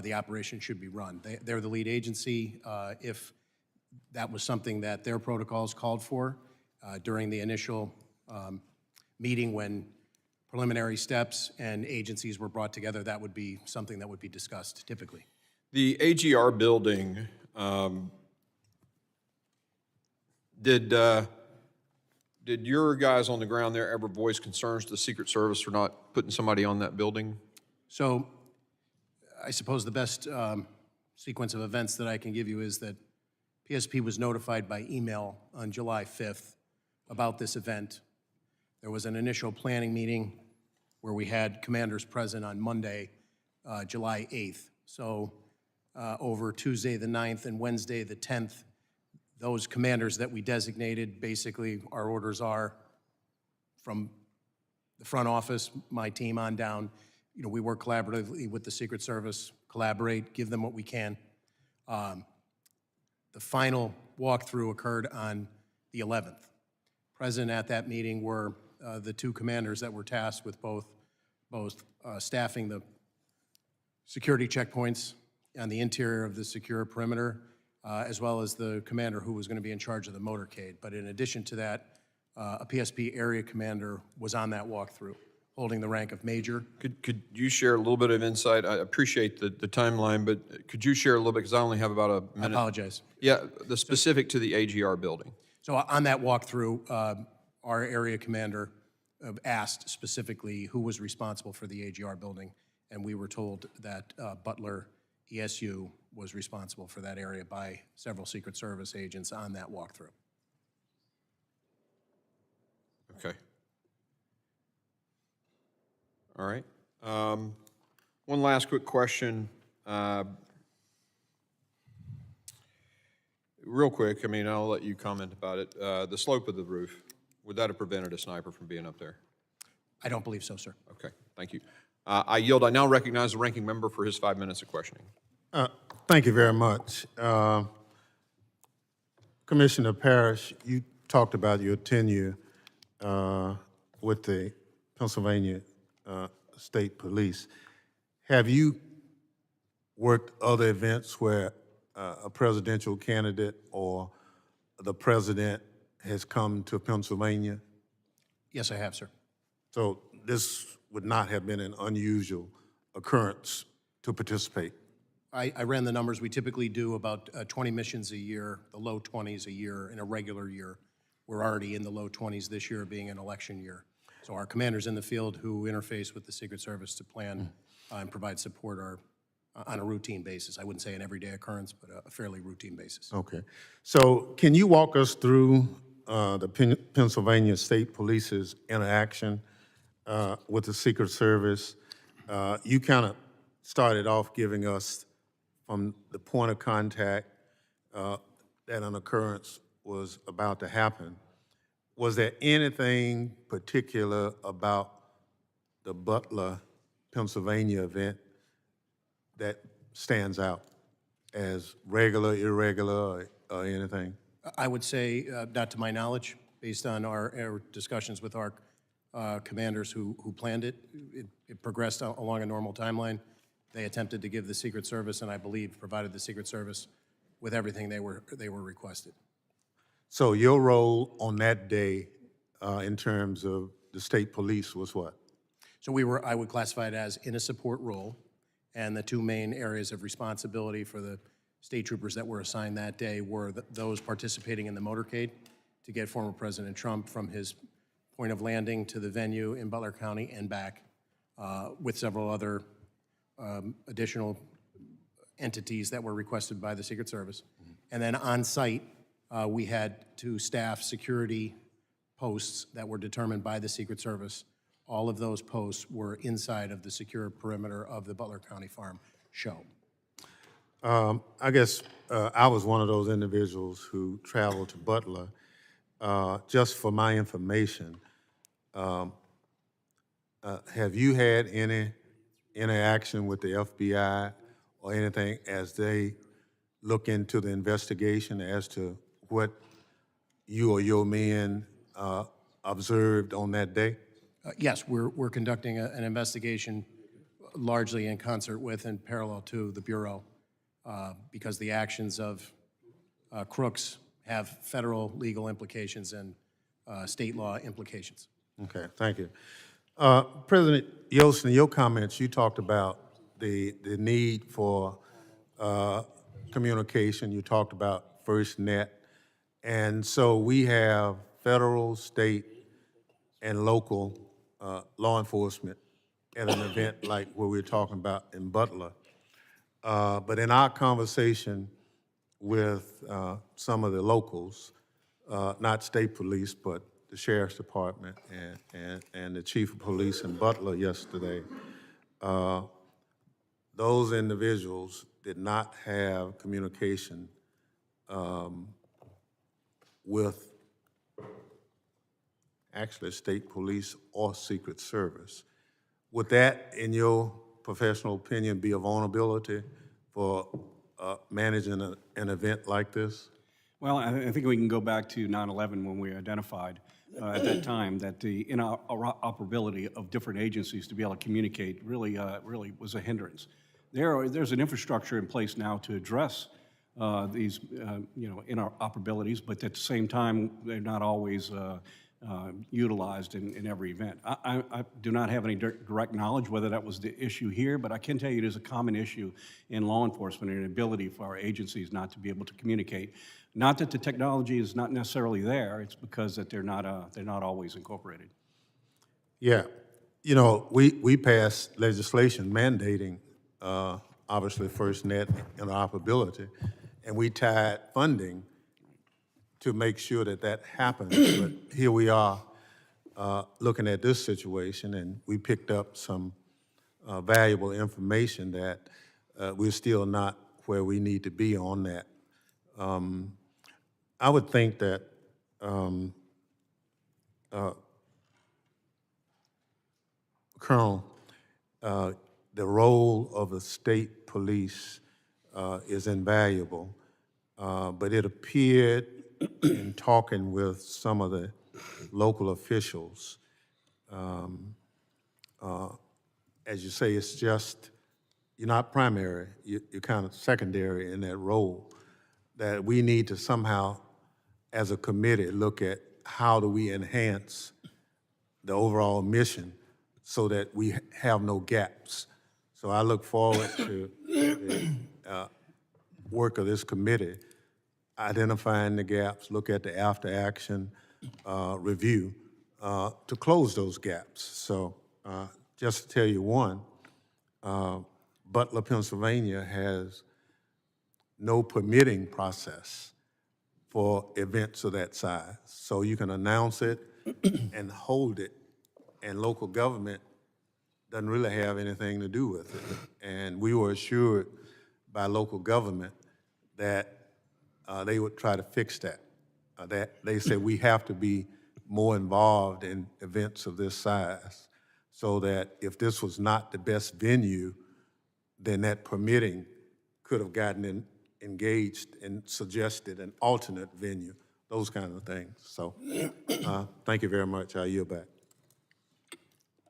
the operation should be run. They're the lead agency. If that was something that their protocols called for during the initial meeting when preliminary steps and agencies were brought together, that would be something that would be discussed typically. The AGR building, did your guys on the ground there ever voice concerns to the Secret Service for not putting somebody on that building? So I suppose the best sequence of events that I can give you is that PSP was notified by email on July 5th about this event. There was an initial planning meeting where we had commanders present on Monday, July 8th. So over Tuesday the 9th and Wednesday the 10th, those commanders that we designated, basically our orders are from the front office, my team on down. You know, we work collaboratively with the Secret Service, collaborate, give them what we can. The final walkthrough occurred on the 11th. Present at that meeting were the two commanders that were tasked with both staffing the security checkpoints on the interior of the secure perimeter, as well as the commander who was going to be in charge of the motorcade. But in addition to that, a PSP area commander was on that walkthrough, holding the rank of major. Could you share a little bit of insight? I appreciate the timeline, but could you share a little bit, because I only have about a I minute. apologize. Yeah, the specific to the AGR building. So on that walkthrough, our area commander asked specifically who was responsible for the AGR building, and we were told that Butler ESU was responsible for that area by several Secret Service agents on that walkthrough. Okay. All right. One last quick question. real quick, I mean, I'll let you comment about it. The slope of the roof, would that have prevented a sniper from being up there? I don't believe so, sir. Okay, thank you. I yield. I now recognize the ranking member for his 5 minutes of questioning. Thank you very much. Commissioner Parrish, you talked about your tenure with the Pennsylvania State Police. Have you worked other events where a presidential candidate or the president has come to Pennsylvania? Yes, I have, sir. So this would not have been an unusual occurrence to participate. I ran the numbers. We typically do about 20 missions a year, the low 20s a year in a regular year. We're already in the low 20s this year, being an election year. So our commanders in the field who interface with the Secret Service to plan and provide support are on a routine basis. I wouldn't say an everyday occurrence, but a fairly routine basis. Okay. So can you walk us through the Pennsylvania State Police's interaction with the Secret Service? You kind of started off giving us from the point of contact that an occurrence was about to happen. Was there anything particular about the Butler, Pennsylvania event that stands out as regular, irregular, or anything? I would say, not to my knowledge, based on our discussions with our commanders who planned it, it progressed along a normal timeline. They attempted to give the Secret Service, and I believe provided the Secret Service with everything they were requested. So your role on that day in terms of the state police was what? So I would classify it as in a support role, and the two main areas of responsibility for the state troopers that were assigned that day were those participating in the motorcade to get former President Trump from his point of landing to the venue in Butler County and back, with several other additional entities that were requested by the Secret Service. And then on site, we had to staff security posts that were determined by the Secret Service. All of those posts were inside of the secure perimeter of the Butler County Farm show. I guess I was one of those individuals who traveled to Butler. Just for my information, have you had any interaction with the FBI or anything as they look into the investigation as to what you or your men observed on that day? Yes, we're conducting an investigation largely in concert with and parallel to the Bureau because the actions of crooks have federal legal implications and state law implications. Okay, thank you. President Yoes, in your comments, you talked about the need for communication. You talked about FirstNet. And so we have federal, state, and local law enforcement at an event like what we're talking about in Butler. But in our conversation with some of the locals, not state police, but the sheriff's department and the chief of police in Butler yesterday, those individuals did not have communication with actually state police or Secret Service. Would that, in your professional opinion, be a vulnerability for managing an event like this? Well, I think we can go back to 9/11 when we identified at that time that the interoperability of different agencies to be able to communicate really was a hindrance. There's an infrastructure in place now to address these interoperabilities, but at the same time, they're not always utilized in every event. I do not have any direct knowledge whether that was the issue here, but I can tell you it is a common issue in law enforcement and an ability for our agencies not to be able to communicate. Not that the technology is not necessarily there, it's because that they're not always incorporated. Yeah, you know, we passed legislation mandating obviously FirstNet interoperability, and we tied funding to make sure that that happens. But here we are looking at this situation, and we picked up some valuable information that we're still not where we need to be on that. I would think that Colonel, the role of the state police is invaluable, but it appeared in talking with some of the local officials, as you say, it's just, you're not primary, you're kind of secondary in that role, that we need to somehow, as a committee, look at how do we enhance the overall mission so that we have no gaps. So I look forward to the work of this committee, identifying the gaps, look at the after-action review to close those gaps. So just to tell you one, Butler, Pennsylvania has no permitting process for events of that size. So you can announce it and hold it, and local government doesn't really have anything to do with it. And we were assured by local government that they would try to fix that. That they said we have to be more involved in events of this size so that if this was not the best venue, then that permitting could have gotten engaged and suggested an alternate venue, those kind of things. So thank you very much. I yield back.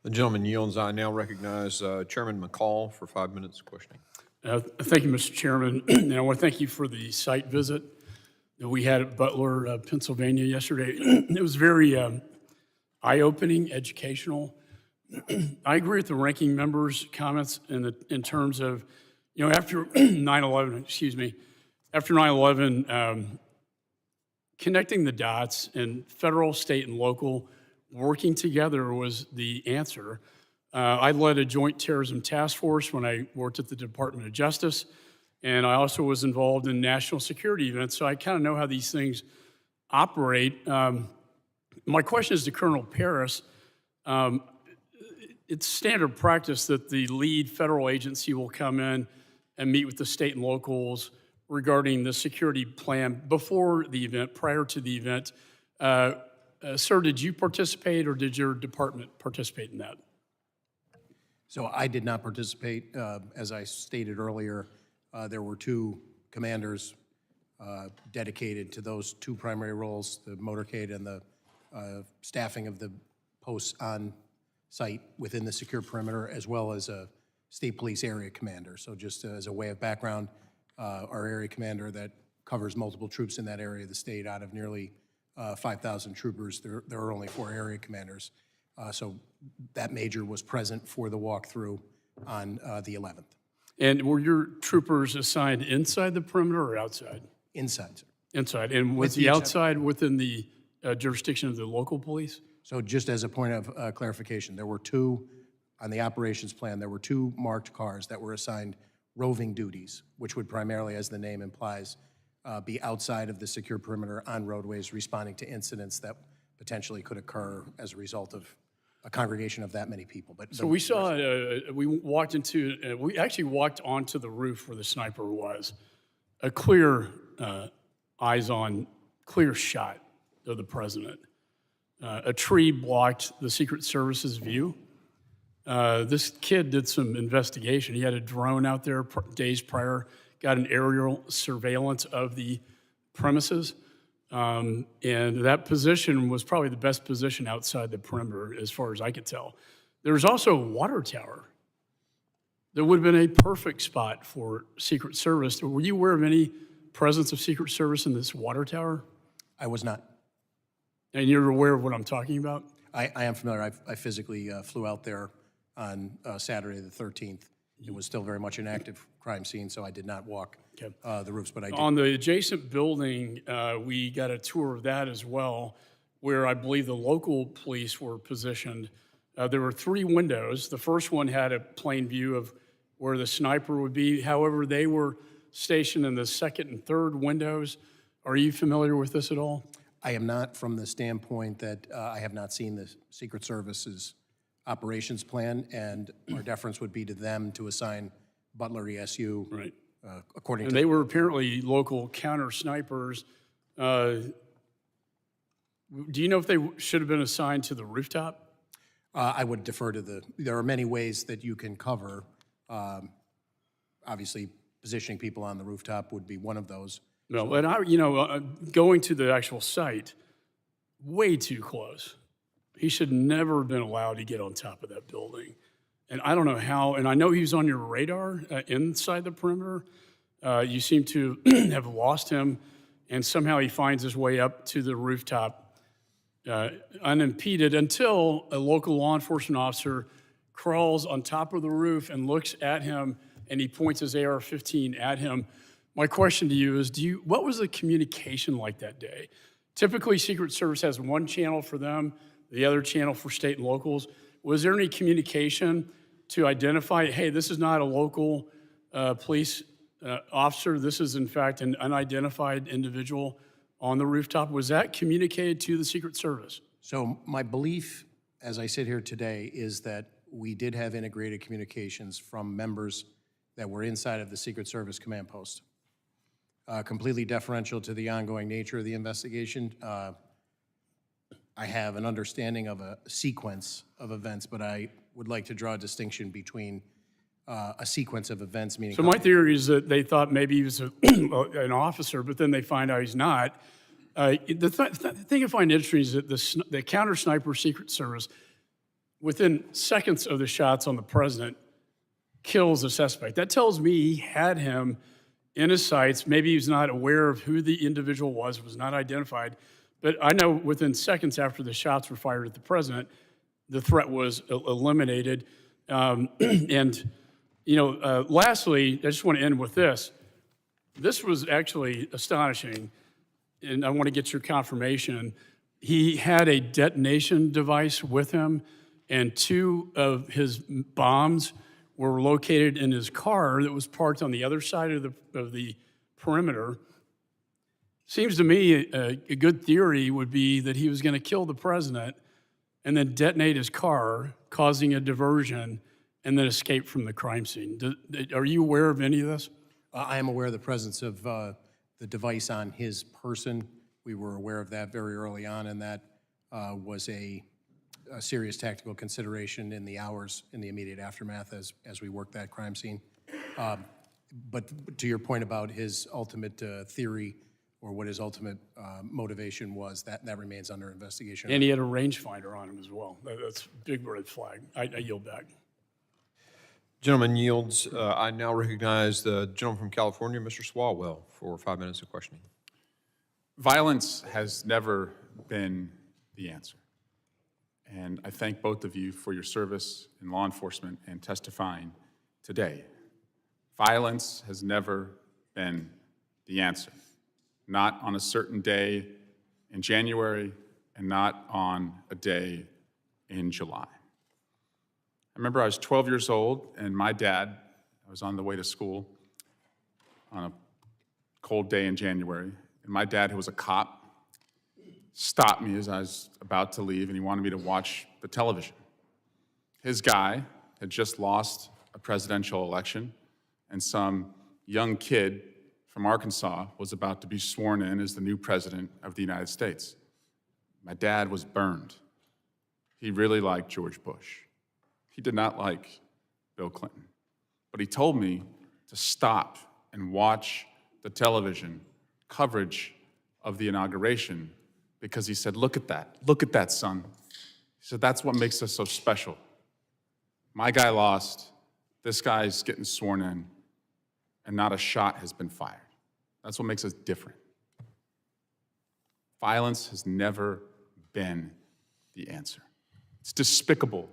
The gentleman yields. I now recognize Chairman McCall for 5 minutes of questioning. Thank you, Mr. Chairman. And I want to thank you for the site visit that we had at Butler, Pennsylvania yesterday. It was very eye-opening, educational. I agree with the ranking member's comments in terms of, you know, after 9/11, after 9/11, connecting the dots and federal, state, and local working together was the answer. I led a joint terrorism task force when I worked at the Department of Justice, and I also was involved in national security events, so I kind of know how these things operate. My question is to Colonel Paris. It's standard practice that the lead federal agency will come in and meet with the state and locals regarding the security plan before the event, prior to the event. Sir, did you participate or did your department participate in that? So I did not participate. As I stated earlier, there were two commanders dedicated to those two primary roles, the motorcade and the staffing of the posts on site within the secure perimeter, as well as a state police area commander. So just as a way of background, our area commander that covers multiple troops in that area of the state, out of nearly 5,000 troopers, there are only 4 area commanders. So that major was present for the walkthrough on the 11th. And were your troopers assigned inside the perimeter or outside? Inside, sir. Inside. And was the outside within the jurisdiction of the local police? So just as a point of clarification, there were 2, on the operations plan, there were 2 marked cars that were assigned roving duties, which would primarily, as the name implies, be outside of the secure perimeter on roadways, responding to incidents that potentially could occur as a result of a congregation of that many people. But So we saw, we actually walked onto the roof where the sniper was. A clear, eyes-on, clear shot of the president. A tree blocked the Secret Service's view. This kid did some investigation. He had a drone out there days prior, got an aerial surveillance of the premises. And that position was probably the best position outside the perimeter, as far as I could tell. There was also a water tower that would have been a perfect spot for Secret Service. Were you aware of any presence of Secret Service in this water tower? I was not. And you're aware of what I'm talking about? I am familiar. I physically flew out there on Saturday the 13th. It was still very much an active crime scene, so I did not walk the roofs, but I did. On the adjacent building, we got a tour of that as well, where I believe the local police were positioned. There were 3 windows. The first one had a plain view of where the sniper would be. However, they were stationed in the second and third windows. Are you familiar with this at all? I am not, from the standpoint that I have not seen the Secret Service's operations plan, and our deference would be to them to assign Butler ESU Right. according And to. they were apparently local counter snipers Do you know if they should have been assigned to the rooftop? I would defer to there are many ways that you can cover. Obviously, positioning people on the rooftop would be one of those. No, and going to the actual site, way too close. He should never have been allowed to get on top of that building. And I don't know how, and I know he was on your radar inside the perimeter. You seem to have lost him, and somehow he finds his way up to the rooftop unimpeded until a local law enforcement officer crawls on top of the roof and looks at him, and he points his AR-15 at him. My question to you is, what was the communication like that day? Typically, Secret Service has one channel for them, the other channel for state and locals. Was there any communication to identify, hey, this is not a local police officer, this is in fact an unidentified individual on the rooftop? Was that communicated to the Secret Service? So my belief, as I sit here today, is that we did have integrated communications from members that were inside of the Secret Service command post. Completely deferential to the ongoing nature of the investigation. I have an understanding of a sequence of events, but I would like to draw a distinction between a sequence of events, meaning... So my theory is that they thought maybe he was an officer, but then they find out he's not. The thing I find interesting is that the counter-sniper Secret Service, within seconds of the shots on the president, kills a suspect. That tells me he had him in his sights. Maybe he was not aware of who the individual was not identified. But I know within seconds after the shots were fired at the president, the threat was eliminated. Lastly, I just want to end with this. This was actually astonishing, and I want to get your confirmation. He had a detonation device with him, and 2 of his bombs were located in his car that was parked on the other side of the perimeter. Seems to me a good theory would be that he was going to kill the president and then detonate his car, causing a diversion, and then escape from the crime scene. Are you aware of any of this? I am aware of the presence of the device on his person. We were aware of that very early on, and that was a serious tactical consideration in the hours in the immediate aftermath as we worked that crime scene. But to your point about his ultimate theory or what his ultimate motivation was, that remains under investigation. And he had a rangefinder on him as well. That's a big red flag. I yield back. Gentleman yields. I now recognize the gentleman from California, Mr. Swalwell, for 5 minutes of questioning. Violence has never been the answer. And I thank both of you for your service in law enforcement and testifying today. Violence has never been the answer. Not on a certain day in January and not on a day in July. I remember I was 12 years old and my dad, I was on the way to school on a cold day in January, and my dad, who was a cop, stopped me as I was about to leave, and he wanted me to watch the television. His guy had just lost a presidential election, and some young kid from Arkansas was about to be sworn in as the new president of the United States. My dad was burned. He really liked George Bush. He did not like Bill Clinton. But he told me to stop and watch the television coverage of the inauguration because he said, look at that, son. He said, that's what makes us so special. My guy lost, this guy's getting sworn in, and not a shot has been fired. That's what makes us different. Violence has never been the answer. It's despicable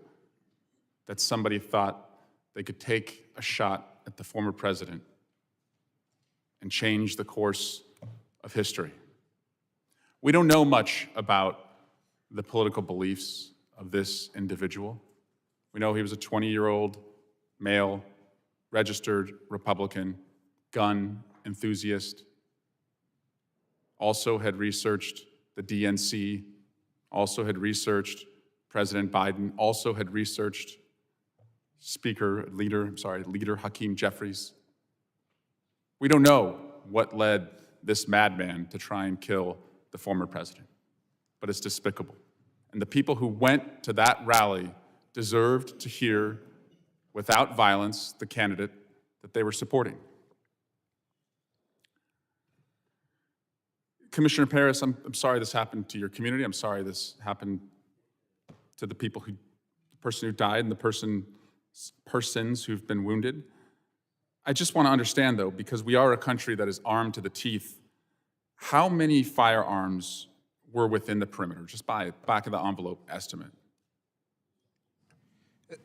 that somebody thought they could take a shot at the former president and change the course of history. We don't know much about the political beliefs of this individual. We know he was a 20-year-old male, registered Republican, gun enthusiast, also had researched the DNC, also had researched President Biden, also had researched leader Hakeem Jeffries. We don't know what led this madman to try and kill the former president. But it's despicable. And the people who went to that rally deserved to hear, without violence, the candidate that they were supporting. Commissioner Paris, I'm sorry this happened to your community. I'm sorry this happened to the person who died and the persons who've been wounded. I just want to understand, though, because we are a country that is armed to the teeth, how many firearms were within the perimeter, just by a back-of-the-envelope estimate?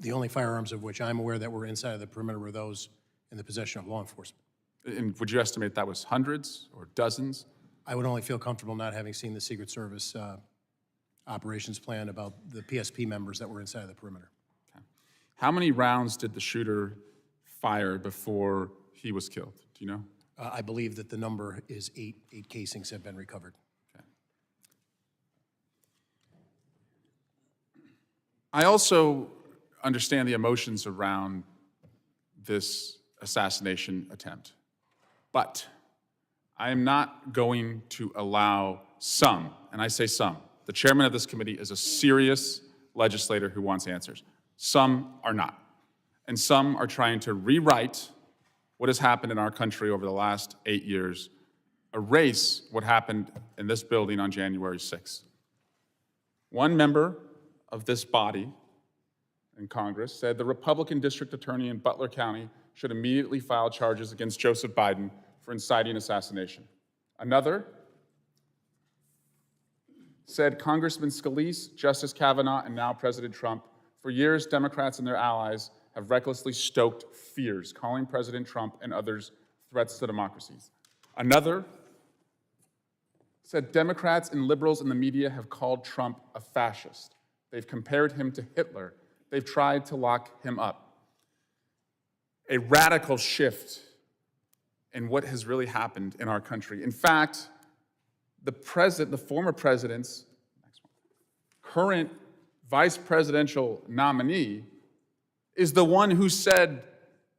The only firearms of which I'm aware that were inside of the perimeter were those in the possession of law enforcement. And would you estimate that was hundreds or dozens? I would only feel comfortable not having seen the Secret Service operations plan about the PSP members that were inside of the perimeter. Okay. How many rounds did the shooter fire before he was killed? Do you know? I believe that the number is 8. 8 casings have been recovered. Okay. I also understand the emotions around this assassination attempt, but I am not going to allow some, and I say some, the chairman of this committee is a serious legislator who wants answers. Some are not. And some are trying to rewrite what has happened in our country over the last 8 years, erase what happened in this building on January 6th. One member of this body in Congress said the Republican district attorney in Butler County should immediately file charges against Joseph Biden for inciting assassination. Another said Congressman Scalise, Justice Kavanaugh, and now President Trump, for years, Democrats and their allies have recklessly stoked fears, calling President Trump and others threats to democracies. Another said Democrats and liberals in the media have called Trump a fascist. They've compared him to Hitler. They've tried to lock him up. A radical shift in what has really happened in our country. In fact, the former president's current vice presidential nominee is the one who said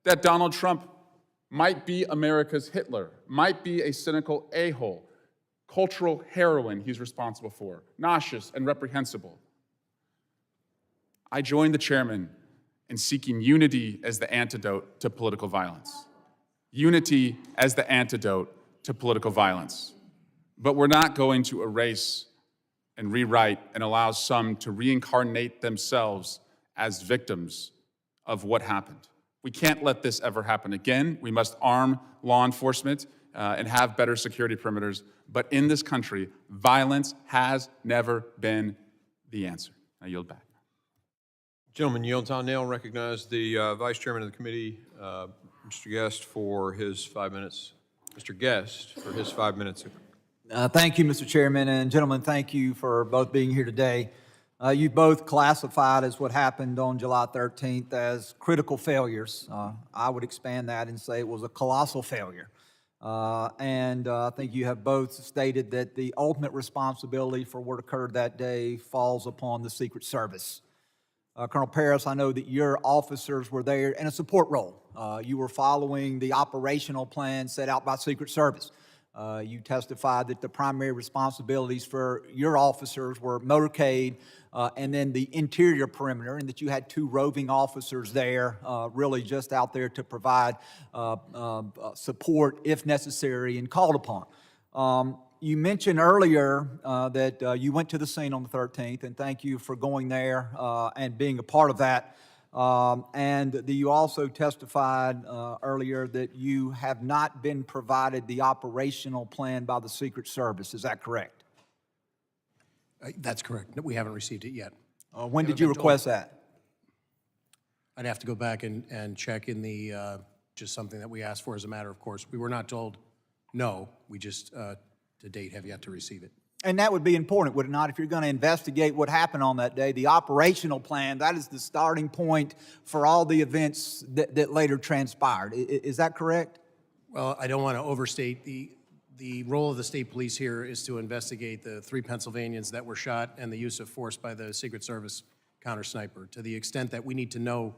that Donald Trump might be America's Hitler, might be a cynical a-hole, cultural heroin he's responsible for, nauseous and reprehensible. I joined the chairman in seeking unity as the antidote to political violence. Unity as the antidote to political violence. But we're not going to erase and rewrite and allow some to reincarnate themselves as victims of what happened. We can't let this ever happen again. We must arm law enforcement and have better security perimeters. But in this country, violence has never been the answer. I yield back. Gentleman yields. I'll now recognize the Vice Chairman of the committee, Mr. Guest, for his 5 minutes. Mr. Guest, for his 5 minutes. Thank you, Mr. Chairman, and gentlemen, thank you for both being here today. You both classified as what happened on July 13th as critical failures. I would expand that and say it was a colossal failure. And I think you have both stated that the ultimate responsibility for what occurred that day falls upon the Secret Service. Colonel Paris, I know that your officers were there in a support role. You were following the operational plan set out by Secret Service. You testified that the primary responsibilities for your officers were motorcade and then the interior perimeter, and that you had 2 roving officers there, really just out there to provide support if necessary and called upon. You mentioned earlier that you went to the scene on the 13th, and thank you for going there and being a part of that. And you also testified earlier that you have not been provided the operational plan by the Secret Service. Is that correct? That's correct. We haven't received it yet. When did you request that? I'd have to go back and check in the, just something that we asked for as a matter of course. We were not told no. We just, to date, have yet to receive it. And that would be important, would it not? If you're going to investigate what happened on that day, the operational plan, that is the starting point for all the events that later transpired. Is that correct? Well, I don't want to overstate the role of the state police here is to investigate the 3 Pennsylvanians that were shot and the use of force by the Secret Service counter sniper. To the extent that we need to know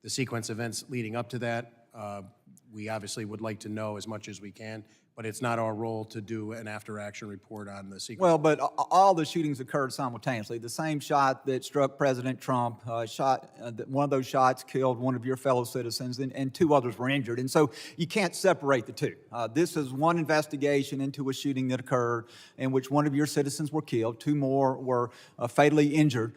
the sequence of events leading up to that, we obviously would like to know as much as we can. but it's not our role to do an after-action report on the secret. Well, but all the shootings occurred simultaneously. The same shot that struck President Trump, one of those shots killed one of your fellow citizens, and two others were injured. And so you can't separate the two. This is one investigation into a shooting that occurred in which one of your citizens were killed, two more were fatally injured,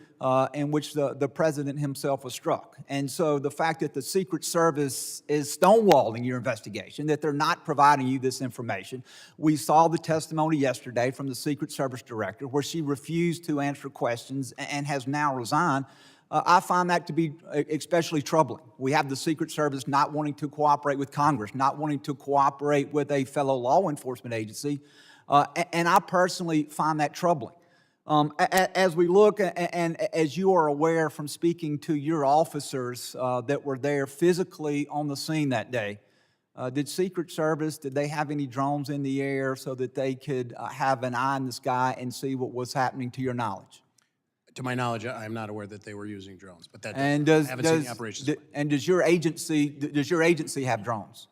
in which the president himself was struck. And so the fact that the Secret Service is stonewalling your investigation, that they're not providing you this information. We saw the testimony yesterday from the Secret Service director where she refused to answer questions and has now resigned. I find that to be especially troubling. We have the Secret Service not wanting to cooperate with Congress, not wanting to cooperate with a fellow law enforcement agency, and I personally find that troubling. As we look, and as you are aware from speaking to your officers that were there physically on the scene that day, did Secret Service, did they have any drones in the air so that they could have an eye in the sky and see what was happening to your knowledge? To my knowledge, I'm not aware that they were using drones, but that And I haven't seen the operations. does your agency have drones?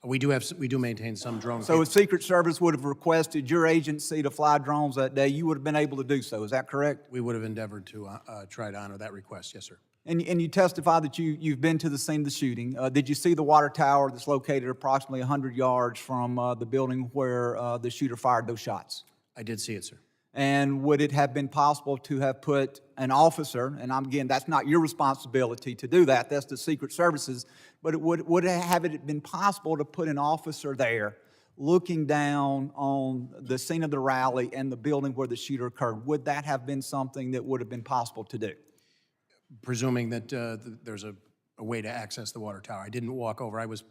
We do maintain some drone. So if Secret Service would have requested your agency to fly drones that day, you would have been able to do so. Is that correct? We would have endeavored to try to honor that request. Yes, sir. And you testified that you've been to the scene of the shooting. Did you see the water tower that's located approximately 100 yards from the building where the shooter fired those shots? I did see it, sir. And would it have been possible to have put an officer, and again, that's not your responsibility to do that, that's the Secret Service's, but would it been possible to put an officer there looking down on the scene of the rally and the building where the shooter occurred? Would that have been something that would have been possible to do? Presuming that there's a way to access the water tower. I didn't walk over. I was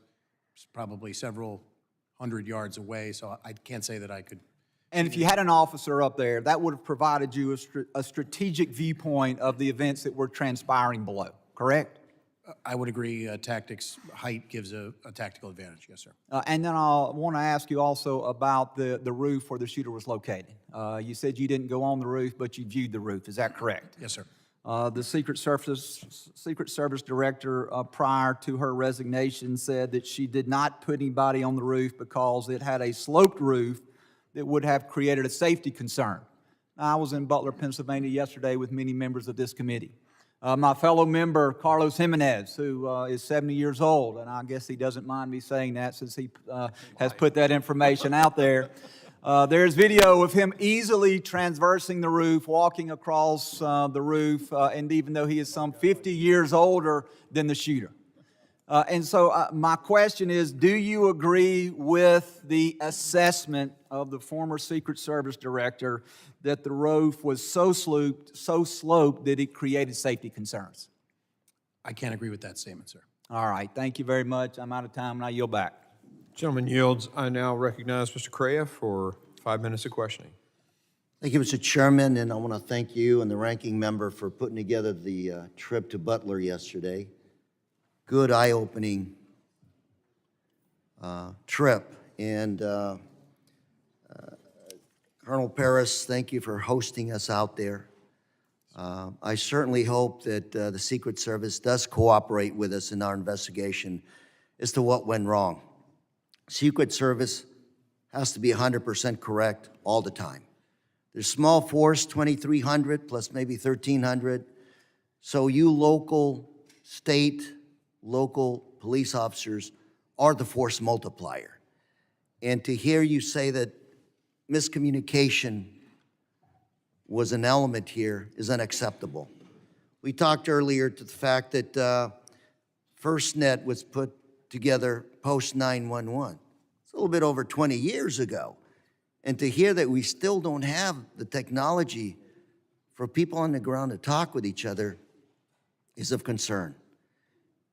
probably several hundred yards away, so I can't say that I could. And if you had an officer up there, that would have provided you a strategic viewpoint of the events that were transpiring below, correct? I would agree. Tactics, height gives a tactical advantage. Yes, sir. And then I want to ask you also about the roof where the shooter was located. You said you didn't go on the roof, but you viewed the roof. Is that correct? Yes, sir. The Secret Service director, prior to her resignation, said that she did not put anybody on the roof because it had a sloped roof that would have created a safety concern. Now, I was in Butler, Pennsylvania yesterday with many members of this committee. My fellow member, Carlos Jimenez, who is 70 years old, and I guess he doesn't mind me saying that since he has put that information out there. There's video of him easily traversing the roof, walking across the roof, and even though he is some 50 years older than the shooter. And so my question is, do you agree with the assessment of the former Secret Service director that the roof was so sloped that it created safety concerns? I can't agree with that statement, sir. All right, thank you very much. I'm out of time and I yield back. Gentleman yields. I now recognize Mr. Correa for 5 minutes of questioning. Thank you, Mr. Chairman, and I want to thank you and the ranking member for putting together the trip to Butler yesterday. Good, eye-opening trip. And Colonel Paris, thank you for hosting us out there. I certainly hope that the Secret Service does cooperate with us in our investigation as to what went wrong. Secret Service has to be 100% correct all the time. There's small force, 2,300 plus maybe 1,300. So you local police officers are the force multiplier. And to hear you say that miscommunication was an element here is unacceptable. We talked earlier to the fact that FirstNet was put together post 9/11. It's a little bit over 20 years ago. And to hear that we still don't have the technology for people on the ground to talk with each other is of concern.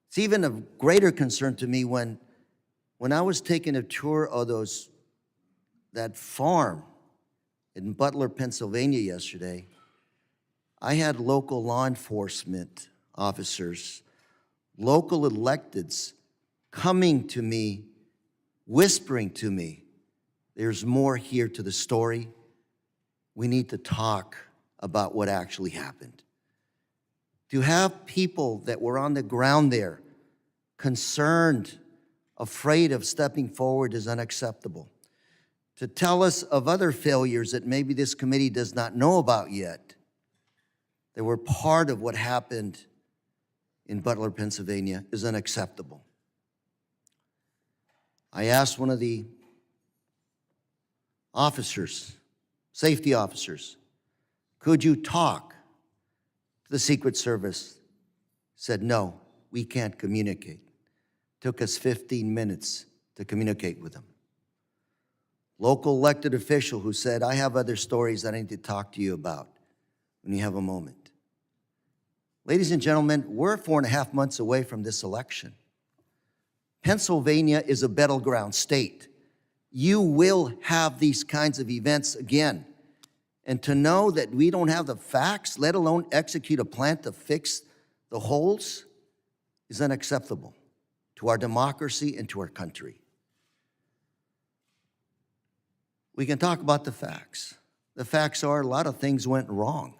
It's even of greater concern to me when I was taking a tour of that farm in Butler, Pennsylvania yesterday. I had local law enforcement officers, local electeds coming to me, whispering to me, there's more here to the story. We need to talk about what actually happened. To have people that were on the ground there, concerned, afraid of stepping forward is unacceptable. to tell us of other failures that maybe this committee does not know about yet, that were part of what happened in Butler, Pennsylvania, is unacceptable. I asked one of the officers, safety officers, could you talk to the Secret Service? Said, no, we can't communicate. Took us 15 minutes to communicate with them. Local elected official who said, I have other stories that I need to talk to you about when you have a moment. Ladies and gentlemen, we're 4.5 months away from this election. Pennsylvania is a battleground state. You will have these kinds of events again. And to know that we don't have the facts, let alone execute a plan to fix the holes, is unacceptable to our democracy and to our country. We can talk about the facts. The facts are a lot of things went wrong.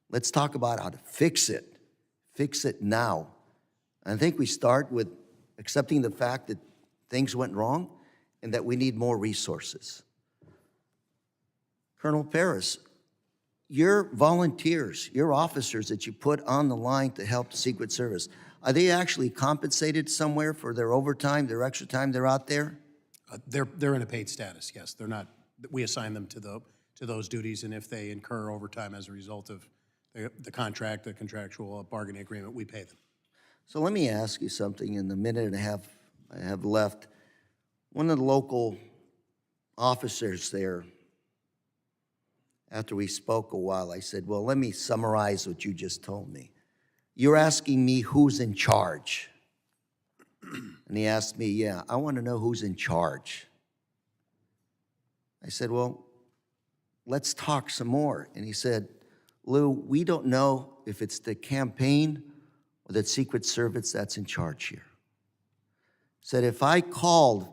Let's talk about how to fix it. Fix it now. I think we start with accepting the fact that things went wrong and that we need more resources. Colonel Paris, your volunteers, your officers that you put on the line to help the Secret Service, are they actually compensated somewhere for their overtime, their extra time they're out there? They're in a paid status, yes. They're not, we assign them to those duties, and if they incur overtime as a result of the contract, the contractual bargaining agreement, we pay them. So let me ask you something in the minute and a half I have left. One of the local officers there, after we spoke a while, I said, well, let me summarize what you just told me. You're asking me who's in charge. And he asked me, yeah, I want to know who's in charge. I said, well, let's talk some more. And he said, Lou, we don't know if it's the campaign or the Secret Service that's in charge here. Said, if I called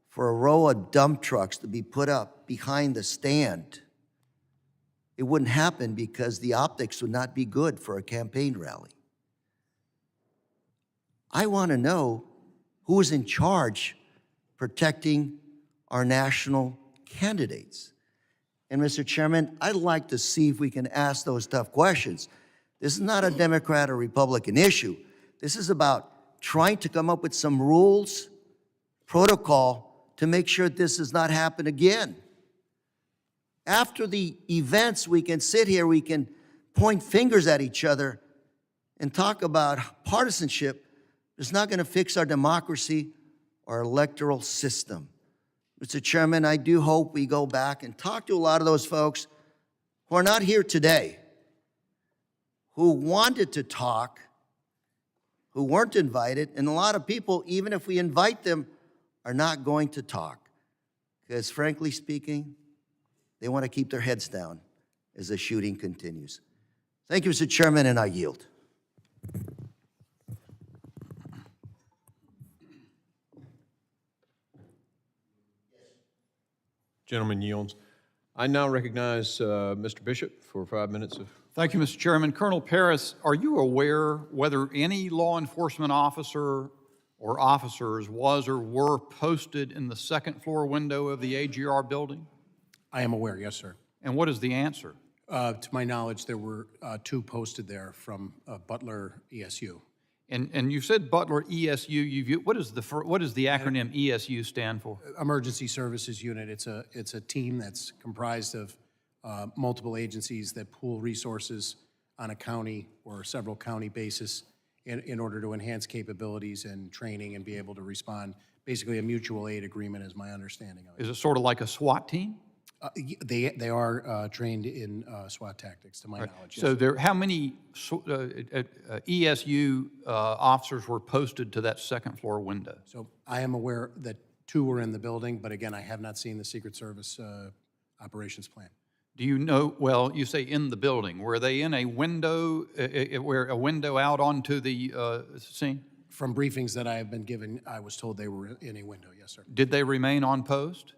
for a row of dump trucks to be put up behind the stand, it wouldn't happen because the optics would not be good for a campaign rally. I want to know who is in charge protecting our national candidates. And Mr. Chairman, I'd like to see if we can ask those tough questions. This is not a Democrat or Republican issue. This is about trying to come up with some rules, protocol to make sure this does not happen again. After the events, we can sit here, we can point fingers at each other and talk about partisanship. It's not going to fix our democracy or electoral system. Mr. Chairman, I do hope we go back and talk to a lot of those folks who are not here today, who wanted to talk, who weren't invited, and a lot of people, even if we invite them, are not going to talk. Because frankly speaking, they want to keep their heads down as the shooting continues. Thank you, Mr. Chairman, and I yield. Gentleman yields. I now recognize Mr. Bishop for 5 minutes of. Thank you, Mr. Chairman. Colonel Paris, are you aware whether any law enforcement officer or officers was or were posted in the second floor window of the AGR building? I am aware, yes, sir. And what is the answer? To my knowledge, there were 2 posted there from Butler ESU. And you said Butler ESU. What does the acronym ESU stand for? Emergency Services Unit. It's a team that's comprised of multiple agencies that pool resources on a county or several county basis in order to enhance capabilities and training and be able to respond. Basically, a mutual aid agreement is my understanding of it. Is it sort of like a SWAT team? They are trained in SWAT tactics, to my knowledge. So how many ESU officers were posted to that second floor window? So I am aware that 2 were in the building, but again, I have not seen the Secret Service operations plan. Do you know, well, you say in the building. Were they in a window, where a window out onto the scene? From briefings that I have been given, I was told they were in a window, yes, sir. Did they remain on post?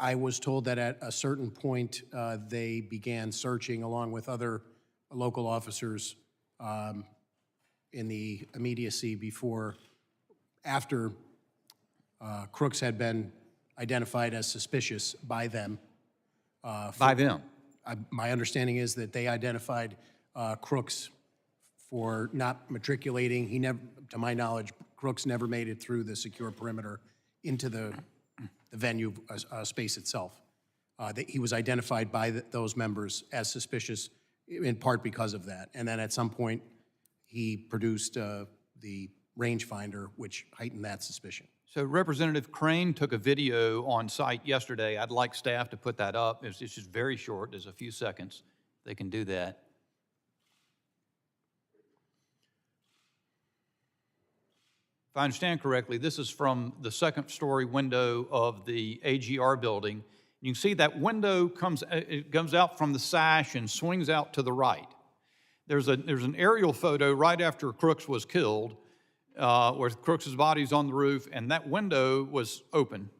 I was told that at a certain point, they began searching along with other local officers in the immediacy after crooks had been identified as suspicious by them. By them? My understanding is that they identified Crooks for not matriculating. He never, to my knowledge, Crooks never made it through the secure perimeter into the venue space itself. That he was identified by those members as suspicious, in part because of that. And then at some point, he produced the rangefinder, which heightened that suspicion. So Representative Crane took a video on site yesterday. I'd like staff to put that up. It's just very short. There's a few seconds. They can do that. If I understand correctly, this is from the second-story window of the AGR building. You can see that window comes out from the sash and swings out to the right. There's an aerial photo right after Crooks was killed, where Crooks's body's on the roof, and that window was open.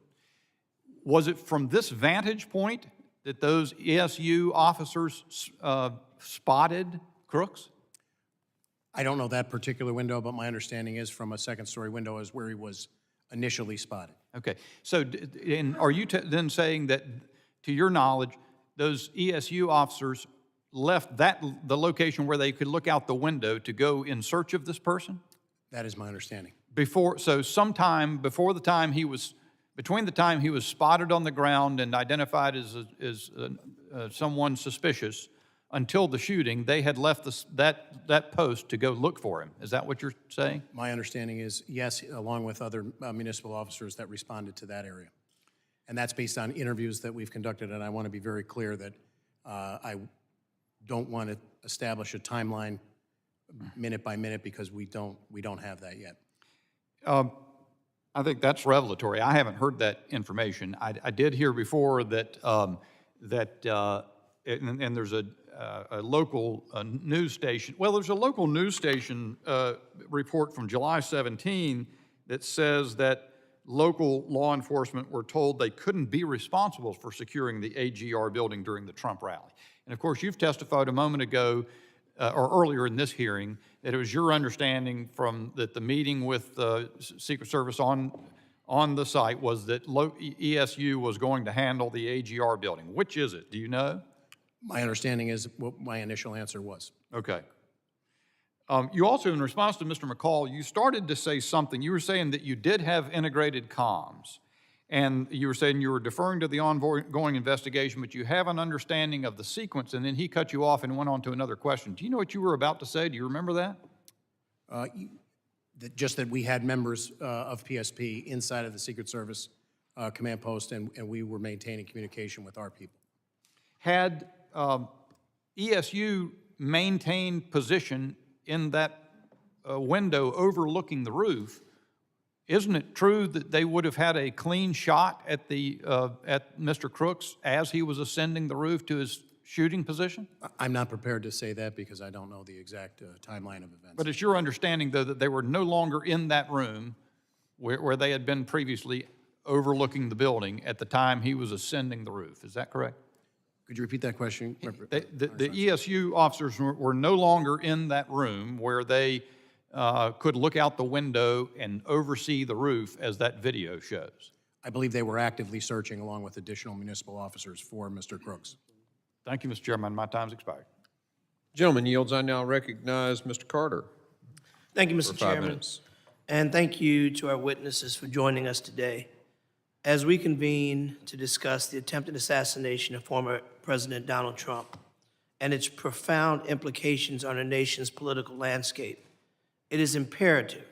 Was it from this vantage point that those ESU officers spotted Crooks? I don't know that particular window, but my understanding is from a second-story window is where he was initially spotted. Okay, so are you then saying that, to your knowledge, those ESU officers left the location where they could look out the window to go in search of this person? That is my understanding. So sometime before the time between the time he was spotted on the ground and identified as someone suspicious until the shooting, they had left that post to go look for him. Is that what you're saying? My understanding is yes, along with other municipal officers that responded to that area. And that's based on interviews that we've conducted, and I want to be very clear that I don't want to establish a timeline minute by minute because we don't have that yet. I think that's revelatory. I haven't heard that information. I did hear before that and there's a local news station. Well, there's a local news station report from July 17 that says that local law enforcement were told they couldn't be responsible for securing the AGR building during the Trump rally. And of course, you've testified a moment ago or earlier in this hearing that it was your understanding that the meeting with the Secret Service on the site was that ESU was going to handle the AGR building. Which is it? Do you know? My understanding is what my initial answer was. Okay. You also, in response to Mr. McCall, you started to say something. You were saying that you did have integrated comms, and you were saying you were deferring to the ongoing investigation, but you have an understanding of the sequence, and then he cut you off and went on to another question. Do you know what you were about to say? Do you remember that? Just that we had members of PSP inside of the Secret Service command post, and we were maintaining communication with our people. Had ESU maintained position in that window overlooking the roof, isn't it true that they would have had a clean shot at Mr. Crooks as he was ascending the roof to his shooting position? I'm not prepared to say that because I don't know the exact timeline of events. But it's your understanding, though, that they were no longer in that room where they had been previously overlooking the building at the time he was ascending the roof. Is that correct? Could you repeat that question? The ESU officers were no longer in that room where they could look out the window and oversee the roof as that video shows. I believe they were actively searching along with additional municipal officers for Mr. Crooks. Thank you, Mr. Chairman. My time's expired. Gentleman yields. I now recognize Mr. Carter. Thank you, For Mr. 5 Chairman. minutes. And thank you to our witnesses for joining us today as we convene to discuss the attempted assassination of former President Donald Trump and its profound implications on our nation's political landscape. It is imperative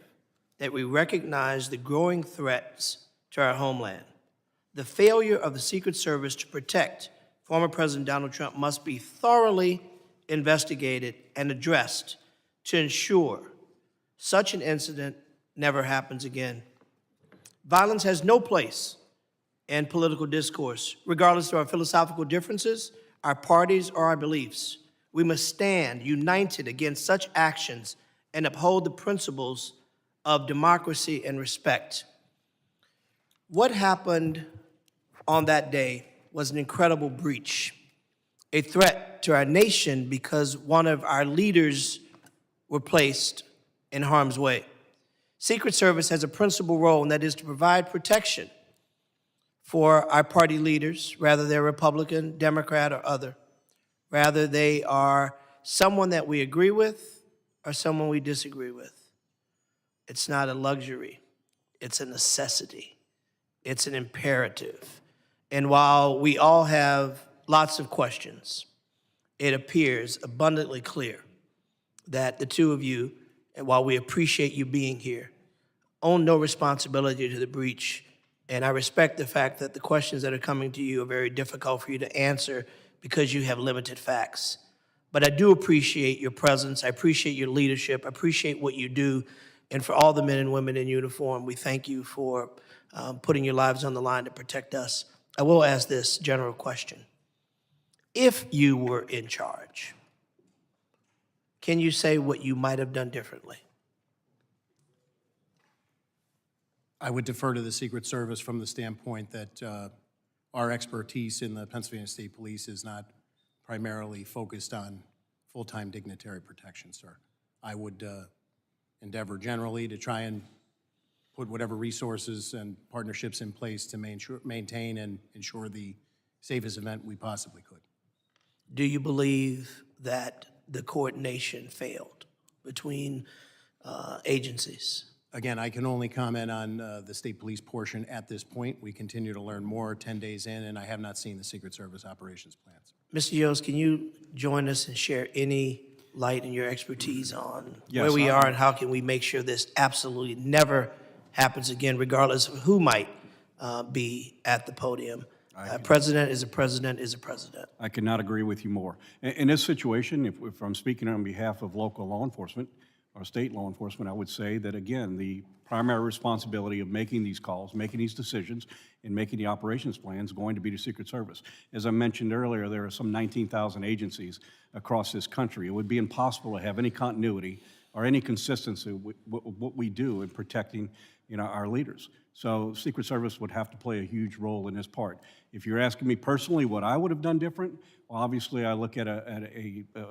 that we recognize the growing threats to our homeland. The failure of the Secret Service to protect former President Donald Trump must be thoroughly investigated and addressed to ensure such an incident never happens again. Violence has no place in political discourse, regardless of our philosophical differences, our parties, or our beliefs. We must stand united against such actions and uphold the principles of democracy and respect. What happened on that day was an incredible breach, a threat to our nation because one of our leaders were placed in harm's way. Secret Service has a principal role, and that is to provide protection for our party leaders, whether they're Republican, Democrat, or other, whether they are someone that we agree with or someone we disagree with. It's not a luxury. It's a necessity. It's an imperative. And while we all have lots of questions, it appears abundantly clear that the two of you, and while we appreciate you being here, own no responsibility to the breach. And I respect the fact that the questions that are coming to you are very difficult for you to answer because you have limited facts. But I do appreciate your presence. I appreciate your leadership. I appreciate what you do. And for all the men and women in uniform, we thank you for putting your lives on the line to protect us. I will ask this general question. If you were in charge, can you say what you might have done differently? I would defer to the Secret Service from the standpoint that our expertise in the Pennsylvania State Police is not primarily focused on full-time dignitary protection, sir. I would endeavor generally to try and put whatever resources and partnerships in place to maintain and ensure the safest event we possibly could. Do you believe that the coordination failed between agencies? Again, I can only comment on the state police portion at this point. We continue to learn more 10 days in, and I have not seen the Secret Service operations plans. Mr. Yoes, can you join us and share any light in your expertise on Yes, where we are and how can we make sure this absolutely never happens again, regardless of who might be at the podium? A president is a president is a president. I could not agree with you more. In this situation, if I'm speaking on behalf of local law enforcement or state law enforcement, I would say that, again, the primary responsibility of making these calls, making these decisions, and making the operations plans going to be the Secret Service. As I mentioned earlier, there are some 19,000 agencies across this country. It would be impossible to have any continuity or any consistency with what we do in protecting, our leaders. So Secret Service would have to play a huge role in this part. If you're asking me personally what I would have done different, well, obviously I look at an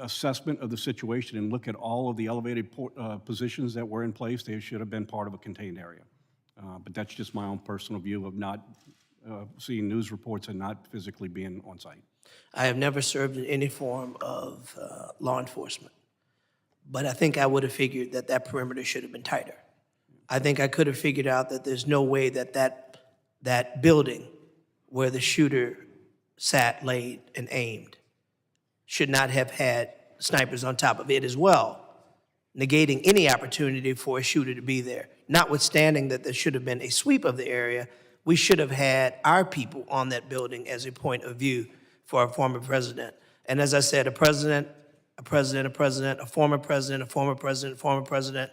assessment of the situation and look at all of the elevated positions that were in place. They should have been part of a contained area. But that's just my own personal view of not seeing news reports and not physically being on site. I have never served in any form of law enforcement, but I think I would have figured that that perimeter should have been tighter. I think I could have figured out that there's no way that that building where the shooter sat, laid, and aimed should not have had snipers on top of it as well, negating any opportunity for a shooter to be there. Notwithstanding that there should have been a sweep of the area, we should have had our people on that building as a point of view for our former president. And as I said, a president, a president, a president, a former president, a former president, former president,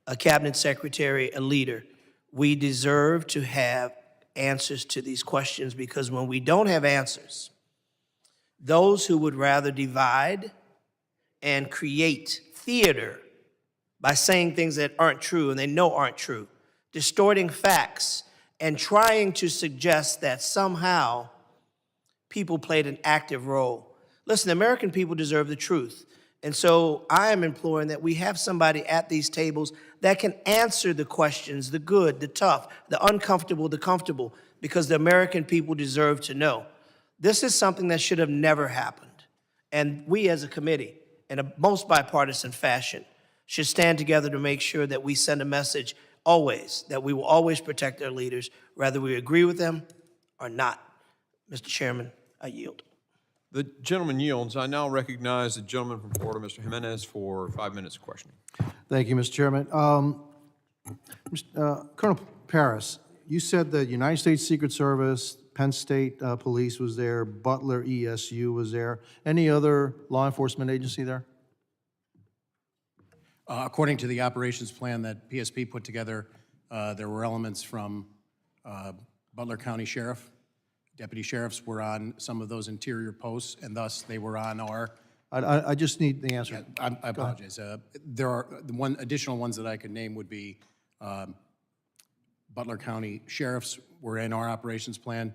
a cabinet secretary, a leader. We deserve to have answers to these questions, because when we don't have answers, those who would rather divide and create theater by saying things that aren't true and they know aren't true, distorting facts and trying to suggest that somehow people played an active role. Listen, the American people deserve the truth. And so I am imploring that we have somebody at these tables that can answer the questions, the good, the tough, the uncomfortable, the comfortable, because the American people deserve to know. This is something that should have never happened. And we as a committee, in a most bipartisan fashion, should stand together to make sure that we send a message always, that we will always protect our leaders, whether we agree with them or not. Mr. Chairman, I yield. The gentleman yields. I now recognize the gentleman from Florida, Mr. Jimenez, for 5 minutes of questioning. Thank you, Mr. Chairman. Colonel Paris, you said the United States Secret Service, Penn State Police was there, Butler ESU was there. Any other law enforcement agency there? According to the operations plan that PSP put together, there were elements from Butler County Sheriff. Deputy sheriffs were on some of those interior posts, and thus they were on our... I just need the answer. I apologize. There are the additional ones that I could name would be Butler County Sheriffs were in our operations plan.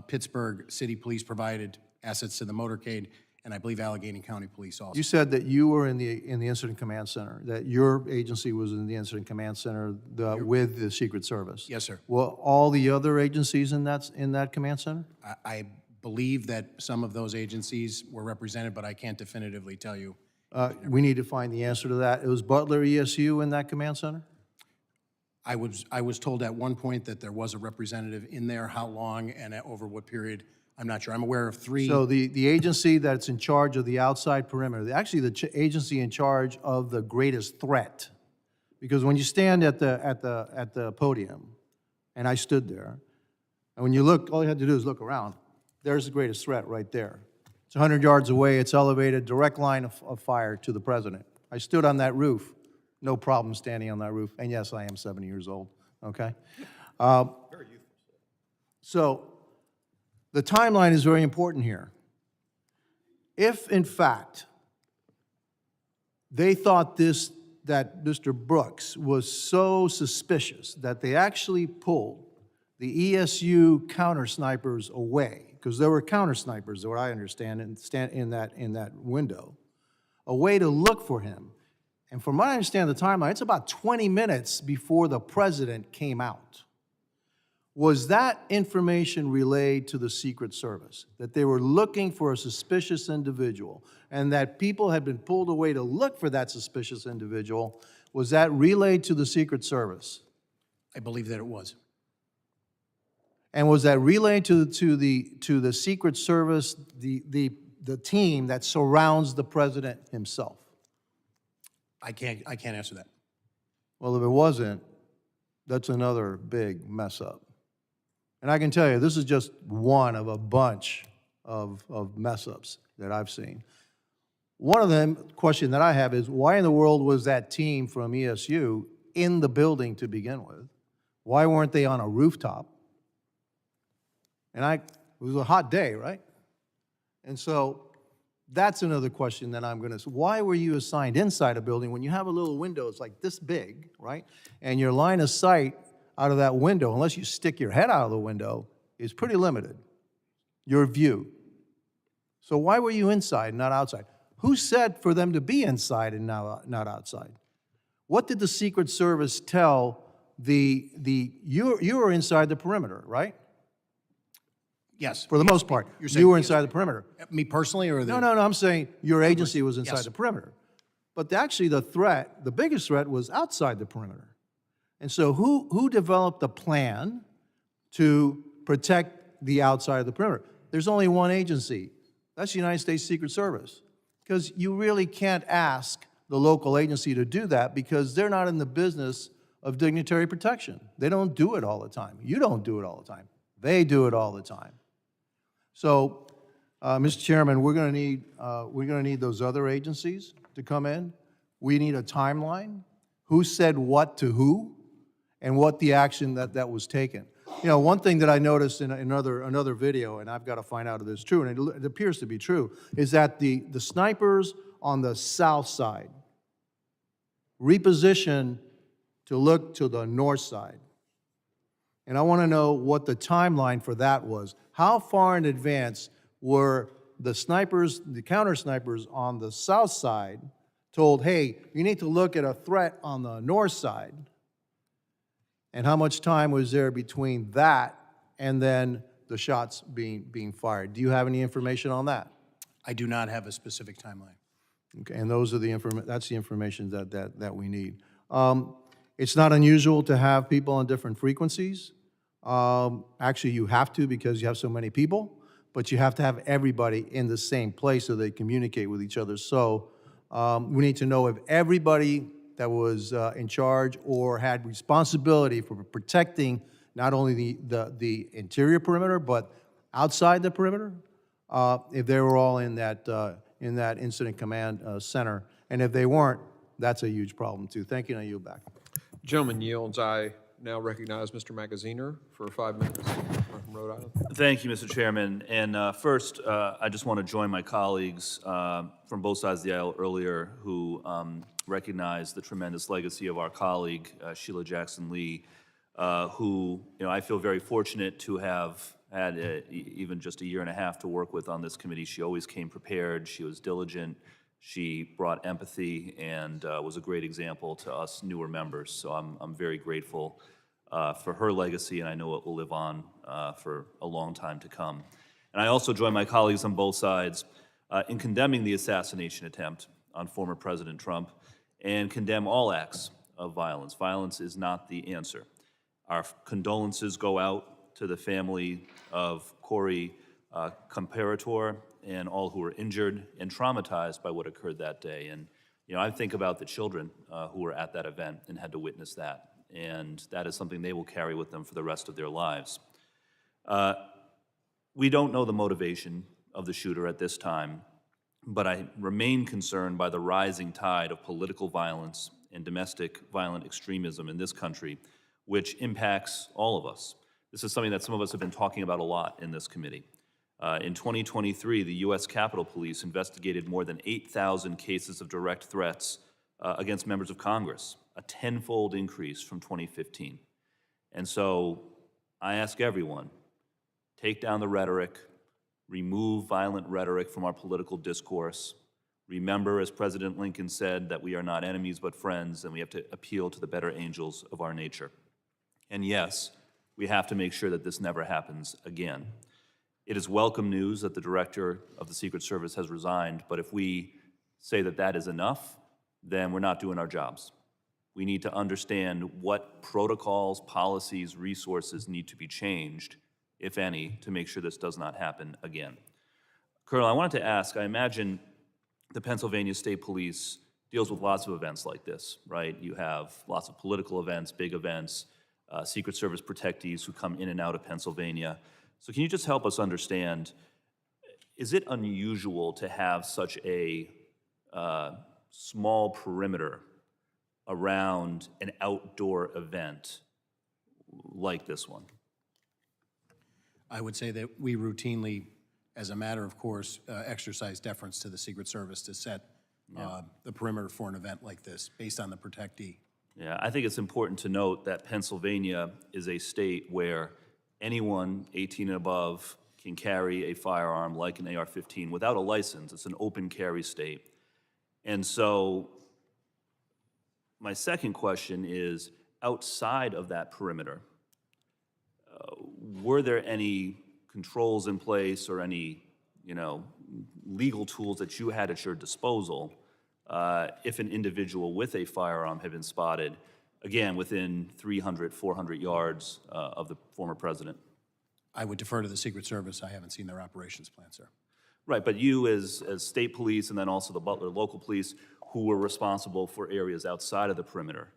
Pittsburgh City Police provided assets to the motorcade, and I believe Allegheny County Police also. You said that you were in the Incident Command Center, that your agency was in the Incident Command Center with the Secret Service? Yes, sir. Well, all the other agencies in that command center? I believe that some of those agencies were represented, but I can't definitively tell you. We need to find the answer to that. It was Butler ESU in that command center? I was told at one point that there was a representative in there. How long and over what period, I'm not sure. I'm aware of 3. So the agency that's in charge of the outside perimeter, actually the agency in charge of the greatest threat, because when you stand at the podium, and I stood there, and when you look, all you had to do is look around. There's the greatest threat right there. It's 100 yards away. It's elevated, direct line of fire to the president. I stood on that roof. No problem standing on that roof. And yes, I am 70 years old. Okay. Very youthful. So the timeline is very important here. If, in fact, they thought that Mr. Brooks was so suspicious that they actually pulled the ESU counter snipers away, because there were counter snipers, what I understand, in that window, a way to look for him. And from what I understand the timeline, it's about 20 minutes before the president came out. Was that information relayed to the Secret Service, that they were looking for a suspicious individual, and that people had been pulled away to look for that suspicious individual? Was that relayed to the Secret Service? I believe that it was. And was that relayed to the Secret Service, the team that surrounds the president himself? I can't answer that. Well, if it wasn't, that's another big mess up. And I can tell you, this is just one of a bunch of mess ups that I've seen. One of them, question that I have is, why in the world was that team from ESU in the building to begin with? Why weren't they on a rooftop? And it was a hot day, right? And so that's another question that I'm going to, why were you assigned inside a building when you have a little window, it's like this big, right? And your line of sight out of that window, unless you stick your head out of the window, is pretty limited, your view. So why were you inside, not outside? Who said for them to be inside and not outside? What did the Secret Service tell you were inside the perimeter, right? Yes. For the most part, You're saying you were yes. inside the perimeter. Me personally, or the? No, I'm saying your agency was inside Yes. the perimeter. But actually the biggest threat was outside the perimeter. And so who developed the plan to protect the outside of the perimeter? There's only one agency. That's the United States Secret Service. Because you really can't ask the local agency to do that, because they're not in the business of dignitary protection. They don't do it all the time. You don't do it all the time. They do it all the time. So, Mr. Chairman, we're going to need those other agencies to come in. We need a timeline. Who said what to who, and what the action that was taken. You know, one thing that I noticed in another video, and I've got to find out if it's true, and it appears to be true, is that the snipers on the south side reposition to look to the north side. And I want to know what the timeline for that was. How far in advance were the snipers, the counter snipers on the south side told, hey, you need to look at a threat on the north side? And how much time was there between that and then the shots being fired? Do you have any information on that? I do not have a specific timeline. Okay, and those are that's the information that we need. It's not unusual to have people on different frequencies. Actually, you have to, because you have so many people, but you have to have everybody in the same place so they communicate with each other. So we need to know if everybody that was in charge or had responsibility for protecting not only the interior perimeter, but outside the perimeter, if they were all in that incident command center. And if they weren't, that's a huge problem too. Thank you, and I yield back. Gentleman yields. I now recognize Mr. Magaziner for 5 minutes from Rhode Island. Thank you, Mr. Chairman. And first, I just want to join my colleagues from both sides of the aisle earlier who recognized the tremendous legacy of our colleague, Sheila Jackson Lee, who, I feel very fortunate to have had even just a year and a half to work with on this committee. She always came prepared. She was diligent. She brought empathy and was a great example to us newer members. So I'm very grateful for her legacy, and I know it will live on for a long time to come. And I also join my colleagues on both sides in condemning the assassination attempt on former President Trump and condemn all acts of violence. Violence is not the answer. Our condolences go out to the family of Corey Comparator and all who were injured and traumatized by what occurred that day. And, you know, I think about the children who were at that event and had to witness that. And that is something they will carry with them for the rest of their lives. We don't know the motivation of the shooter at this time, but I remain concerned by the rising tide of political violence and domestic violent extremism in this country, which impacts all of us. This is something that some of us have been talking about a lot in this committee. In 2023, the U.S. Capitol Police investigated more than 8,000 cases of direct threats against members of Congress, a tenfold increase from 2015. And so I ask everyone, take down the rhetoric, remove violent rhetoric from our political discourse. Remember, as President Lincoln said, that we are not enemies but friends, and we have to appeal to the better angels of our nature. And yes, we have to make sure that this never happens again. It is welcome news that the director of the Secret Service has resigned, but if we say that that is enough, then we're not doing our jobs. We need to understand what protocols, policies, resources need to be changed, if any, to make sure this does not happen again. Colonel, I wanted to ask, I imagine the Pennsylvania State Police deals with lots of events like this, right? You have lots of political events, big events, Secret Service protectees who come in and out of Pennsylvania. So can you just help us understand, is it unusual to have such a small perimeter around an outdoor event like this one? I would say that we routinely, as a matter of course, exercise deference to the Secret Service to set the perimeter for an event like this based on the protectee. Yeah, I think it's important to note that Pennsylvania is a state where anyone 18 and above can carry a firearm like an AR-15 without a license. It's an open carry state. And so my second question is, outside of that perimeter, were there any controls in place or any, legal tools that you had at your disposal if an individual with a firearm had been spotted, again, within 300, 400 yards of the former president? I would defer to the Secret Service. I haven't seen their operations plan, sir. Right, but you as state police and then also the Butler local police who were responsible for areas outside of the perimeter,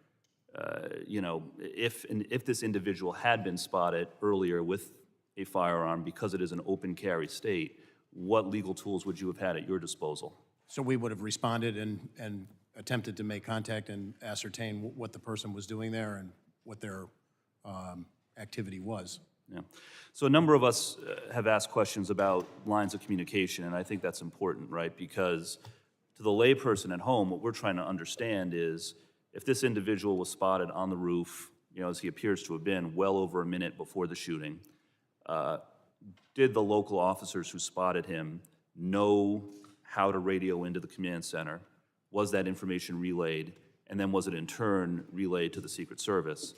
if this individual had been spotted earlier with a firearm because it is an open carry state, what legal tools would you have had at your disposal? So we would have responded and attempted to make contact and ascertain what the person was doing there and what their activity was. Yeah. So a number of us have asked questions about lines of communication, and I think that's important, right? Because to the layperson at home, what we're trying to understand is if this individual was spotted on the roof, as he appears to have been well over a minute before the shooting, did the local officers who spotted him know how to radio into the command center? Was that information relayed? And then was it in turn relayed to the Secret Service?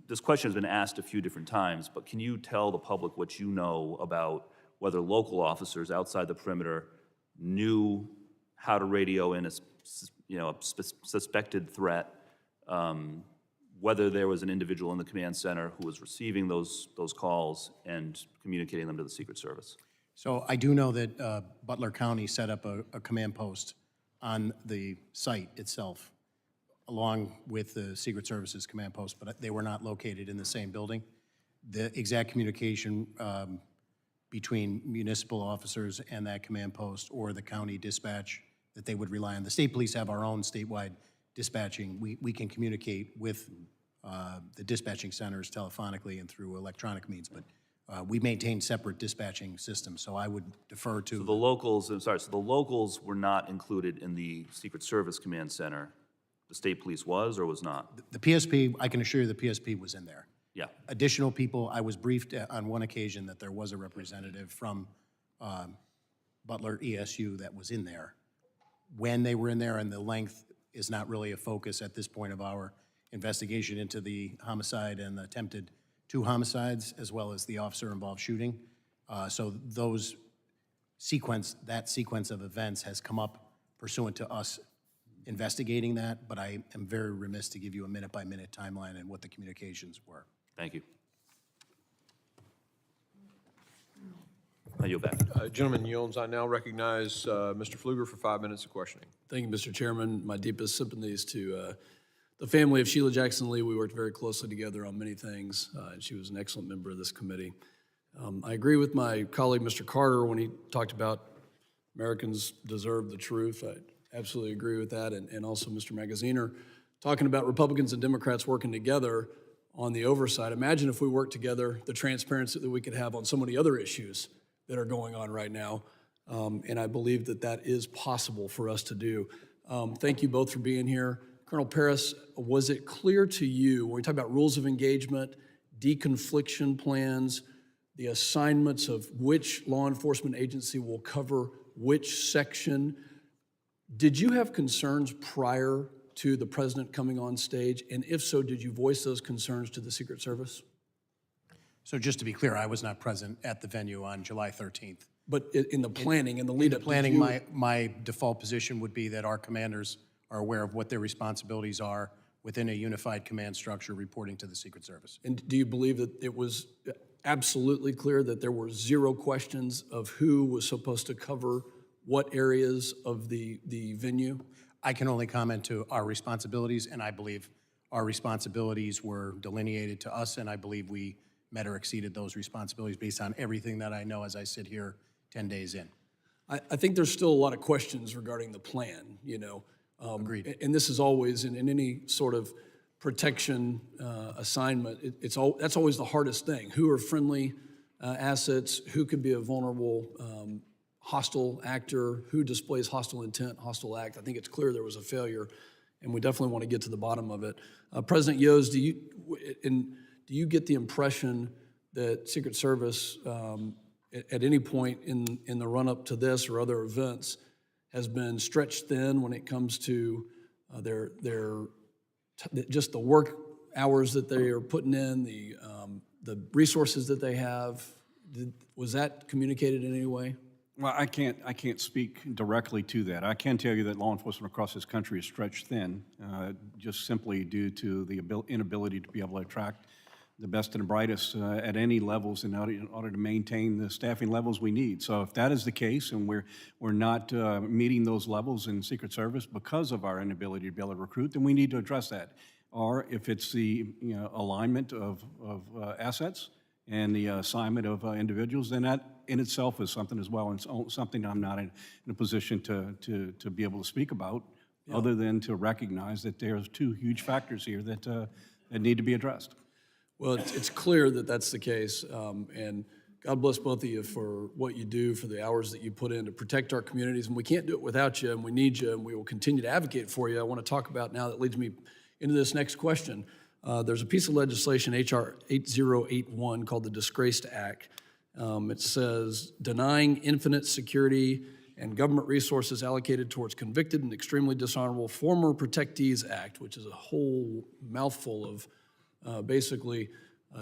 This question has been asked a few different times, but can you tell the public what you know about whether local officers outside the perimeter knew how to radio in a suspected threat, whether there was an individual in the command center who was receiving those calls and communicating them to the Secret Service? So I do know that Butler County set up a command post on the site itself, along with the Secret Service's command post, but they were not located in the same building. The exact communication between municipal officers and that command post or the county dispatch that they would rely on. The state police have our own statewide dispatching. We can communicate with the dispatching centers telephonically and through electronic means, but we maintain separate dispatching systems, so I would defer to... So the locals were not included in the Secret Service command center. The state police was or was not? The PSP, I can assure you the PSP was in there. Yeah. Additional people, I was briefed on one occasion that there was a representative from Butler ESU that was in there. When they were in there and the length is not really a focus at this point of our investigation into the homicide and the attempted 2 homicides, as well as the officer-involved shooting. So that sequence of events has come up pursuant to us investigating that, but I am very remiss to give you a minute-by-minute timeline and what the communications were. Thank you. I yield back. Gentleman yields. I now recognize Mr. Pfluger for 5 minutes of questioning. Thank you, Mr. Chairman. My deepest sympathies to the family of Sheila Jackson Lee. We worked very closely together on many things, and she was an excellent member of this committee. I agree with my colleague, Mr. Carter, when he talked about Americans deserve the truth. I absolutely agree with that, and also Mr. Magaziner talking about Republicans and Democrats working together on the oversight. Imagine if we worked together, the transparency that we could have on so many other issues that are going on right now, and I believe that that is possible for us to do. Thank you both for being here. Colonel Paris, was it clear to you, when we talk about rules of engagement, deconfliction plans, the assignments of which law enforcement agency will cover which section, did you have concerns prior to the president coming on stage? And if so, did you voice those concerns to the Secret Service? So just to be clear, I was not present at the venue on July 13th. But in the planning and the lead-up, Planning, my default position would be that our commanders are aware of what their responsibilities are within a unified command structure reporting to the Secret Service. And do you believe that it was absolutely clear that there were 0 questions of who was supposed to cover what areas of the venue? I can only comment to our responsibilities, and I believe our responsibilities were delineated to us, and I believe we met or exceeded those responsibilities based on everything that I know as I sit here 10 days in. I think there's still a lot of questions regarding the plan, you know. Agreed. And this is always, in any sort of protection assignment, that's always the hardest thing. Who are friendly assets? Who could be a vulnerable hostile actor? Who displays hostile intent, hostile act? I think it's clear there was a failure, and we definitely want to get to the bottom of it. President Yoes, do you get the impression that Secret Service, at any point in the run-up to this or other events, has been stretched thin when it comes to just the work hours that they are putting in, the resources that they have? Was that communicated in any way? Well, I can't speak directly to that. I can tell you that law enforcement across this country is stretched thin, just simply due to the inability to be able to attract the best and the brightest at any levels in order to maintain the staffing levels we need. So if that is the case, and we're not meeting those levels in Secret Service because of our inability to be able to recruit, then we need to address that. Or if it's the alignment of assets and the assignment of individuals, then that in itself is something as well, and it's something I'm not in a position to be able to speak about, other than to recognize that there's 2 huge factors here that need to be addressed. Well, it's clear that that's the case, and God bless both of you for what you do, for the hours that you put in to protect our communities, and we can't do it without you, and we need you, and we will continue to advocate for you. I want to talk about now, that leads me into this next question. There's a piece of legislation, H.R. 8081, called the Disgraced Act. It says, denying infinite security and government resources allocated towards convicted and extremely dishonorable former protectees act, which is a whole mouthful of basically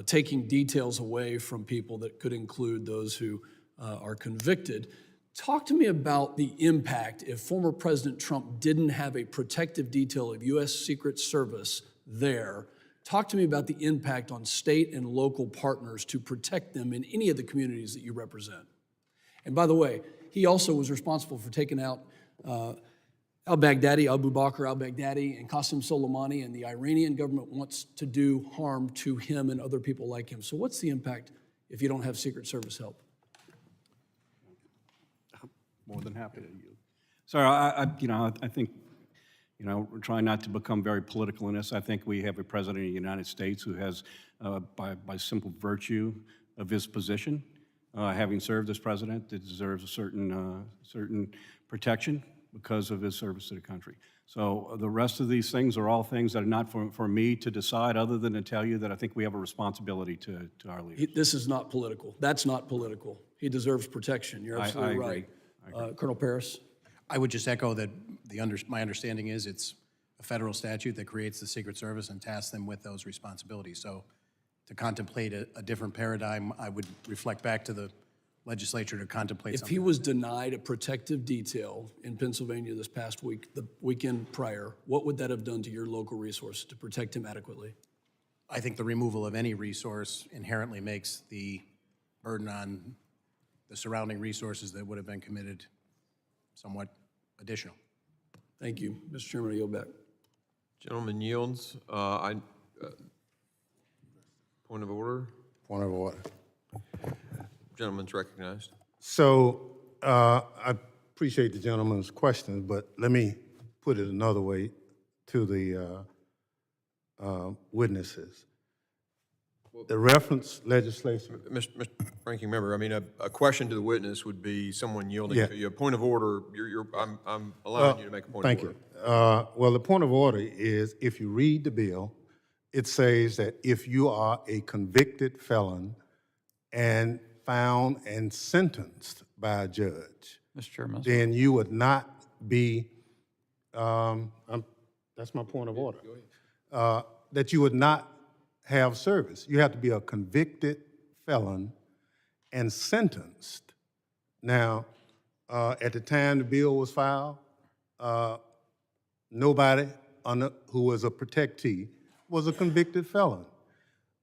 taking details away from people that could include those who are convicted. Talk to me about the impact if former President Trump didn't have a protective detail of U.S. Secret Service there. Talk to me about the impact on state and local partners to protect them in any of the communities that you represent. And by the way, he also was responsible for taking out al-Baghdadi, Abu Bakr al-Baghdadi, and Qasem Soleimani, and the Iranian government wants to do harm to him and other people like him. So what's the impact if you don't have Secret Service help? More than happy to yield. So I think, we're trying not to become very political in this. I think we have a president of the United States who has, by simple virtue of his position, having served as president, that deserves a certain protection because of his service to the country. So the rest of these things are all things that are not for me to decide, other than to tell you that I think we have a responsibility to our leaders. This is not political. That's not political. He deserves protection. You're I absolutely agree. right. Colonel Paris? I would just echo that my understanding is it's a federal statute that creates the Secret Service and tasks them with those responsibilities. So to contemplate a different paradigm, I would reflect back to the legislature to contemplate If something. he was denied a protective detail in Pennsylvania this past week, the weekend prior, what would that have done to your local resources to protect him adequately? I think the removal of any resource inherently makes the burden on the surrounding resources that would have been committed somewhat additional. Thank you. Mr. Chairman, I yield back. Gentleman yields. Point of order. Point of order. Gentleman's recognized. So I appreciate the gentleman's questions, but let me put it another way to the witnesses. The reference legislation. Mr. Ranking Member, I mean, a question to the witness would be someone yielding Yeah. to you. A point of order, I'm allowing you to make a point of order. Thank you. Well, the point of order is, if you read the bill, it says that if you are a convicted felon and found and sentenced by a judge, Mr. Chairman. then you would not be, that's my point of order, that you would not have service. You have to be a convicted felon and sentenced. Now, at the time the bill was filed, nobody who was a protectee was a convicted felon.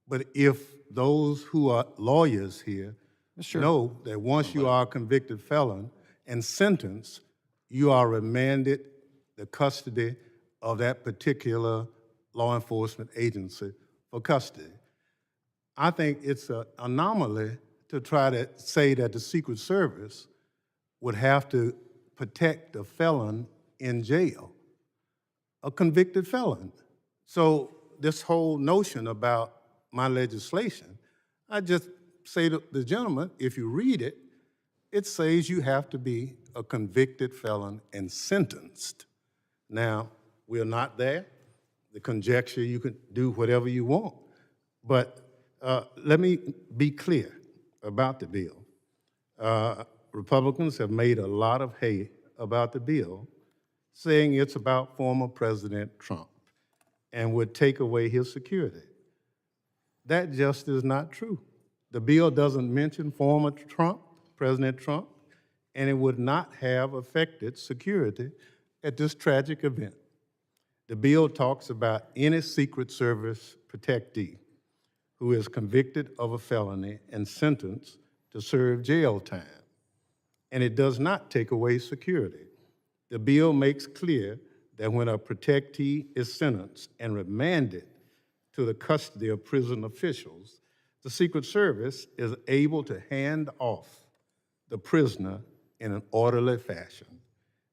But if those who are lawyers here know that once you are a convicted felon and sentenced, you are remanded the custody of that particular law enforcement agency for custody. I think it's an anomaly to try to say that the Secret Service would have to protect a felon in jail, a convicted felon. So this whole notion about my legislation, I just say to the gentleman, if you read it, it says you have to be a convicted felon and sentenced. Now, we're not there. The conjecture, you can do whatever you want. But let me be clear about the bill. Republicans have made a lot of hay about the bill, saying it's about former President Trump and would take away his security. That just is not true. The bill doesn't mention former Trump, President Trump, and it would not have affected security at this tragic event. The bill talks about any Secret Service protectee who is convicted of a felony and sentenced to serve jail time, and it does not take away security. The bill makes clear that when a protectee is sentenced and remanded to the custody of prison officials, the Secret Service is able to hand off the prisoner in an orderly fashion,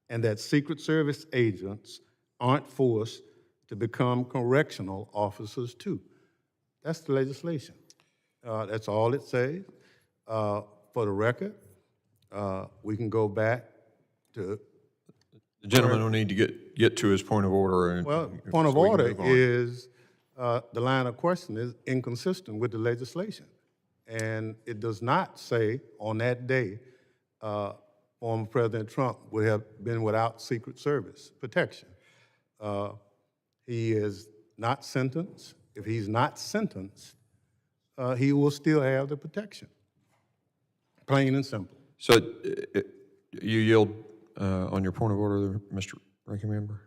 and that Secret Service agents aren't forced to become correctional officers too. That's the legislation. That's all it says. For the record, we can go back to. The gentleman will need to get to his point of order. And, Well, point of so we can order move on. is, the line of question is inconsistent with the legislation. And it does not say on that day, former President Trump would have been without Secret Service protection. He is not sentenced. If he's not sentenced, he will still have the protection. Plain and simple. So you yield on your point of order, Mr. Ranking Member?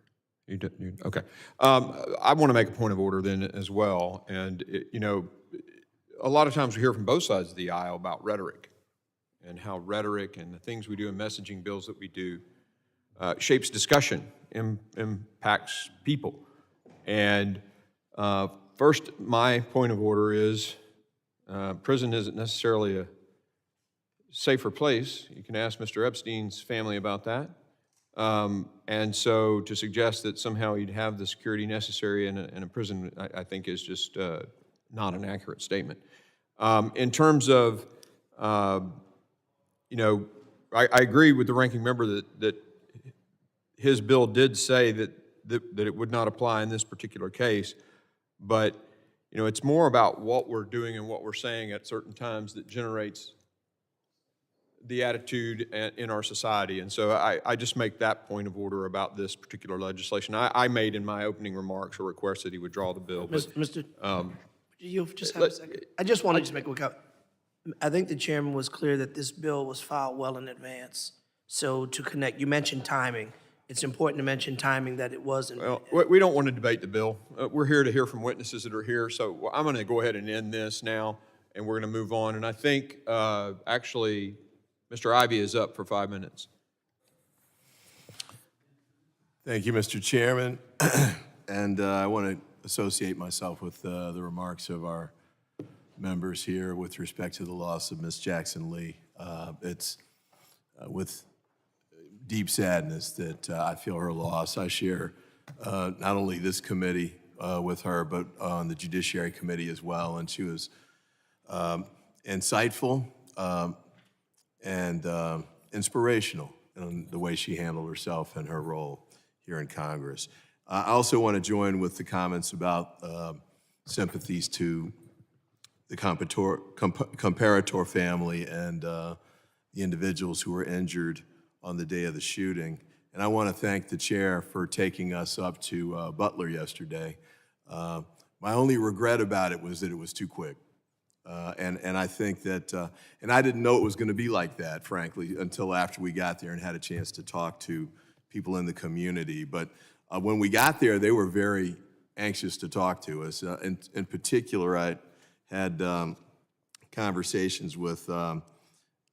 You did, okay. I want to make a point of order then as well. And, you know, a lot of times we hear from both sides of the aisle about rhetoric and how rhetoric and the things we do in messaging bills that we do shapes discussion, impacts people. And first, my point of order is prison isn't necessarily a safer place. You can ask Mr. Epstein's family about that. And so to suggest that somehow you'd have the security necessary in a prison, I think is just not an accurate statement. In terms of, you know, I agree with the ranking member that his bill did say that that it would not apply in this particular case, but, you know, it's more about what we're doing and what we're saying at certain times that generates the attitude in our society. And so I just make that point of order about this particular legislation. I made in my opening remarks a request that he would draw the bill. But, Mr. You just have a second. I just want to just make a quick comment. I think the chairman was clear that this bill was filed well in advance. So to connect, you mentioned timing. It's important to mention timing, that it wasn't. Well, we don't want to debate the bill. We're here to hear from witnesses that are here. So I'm going to go ahead and end this now, and we're going to move on. And I think, actually, Mr. Ivey is up for 5 minutes. Thank you, Mr. Chairman. And I want to associate myself with the remarks of our members here with respect to the loss of Ms. Jackson Lee. It's with deep sadness that I feel her loss. I share not only this committee with her, but on the Judiciary Committee as well. And she was insightful and inspirational in the way she handled herself and her role here in Congress. I also want to join with the comments about sympathies to the comparator family and the individuals who were injured on the day of the shooting. And I want to thank the chair for taking us up to Butler yesterday. My only regret about it was that it was too quick. And I think that, and I didn't know it was going to be like that, frankly, until after we got there and had a chance to talk to people in the community. But when we got there, they were very anxious to talk to us. In particular, I had conversations with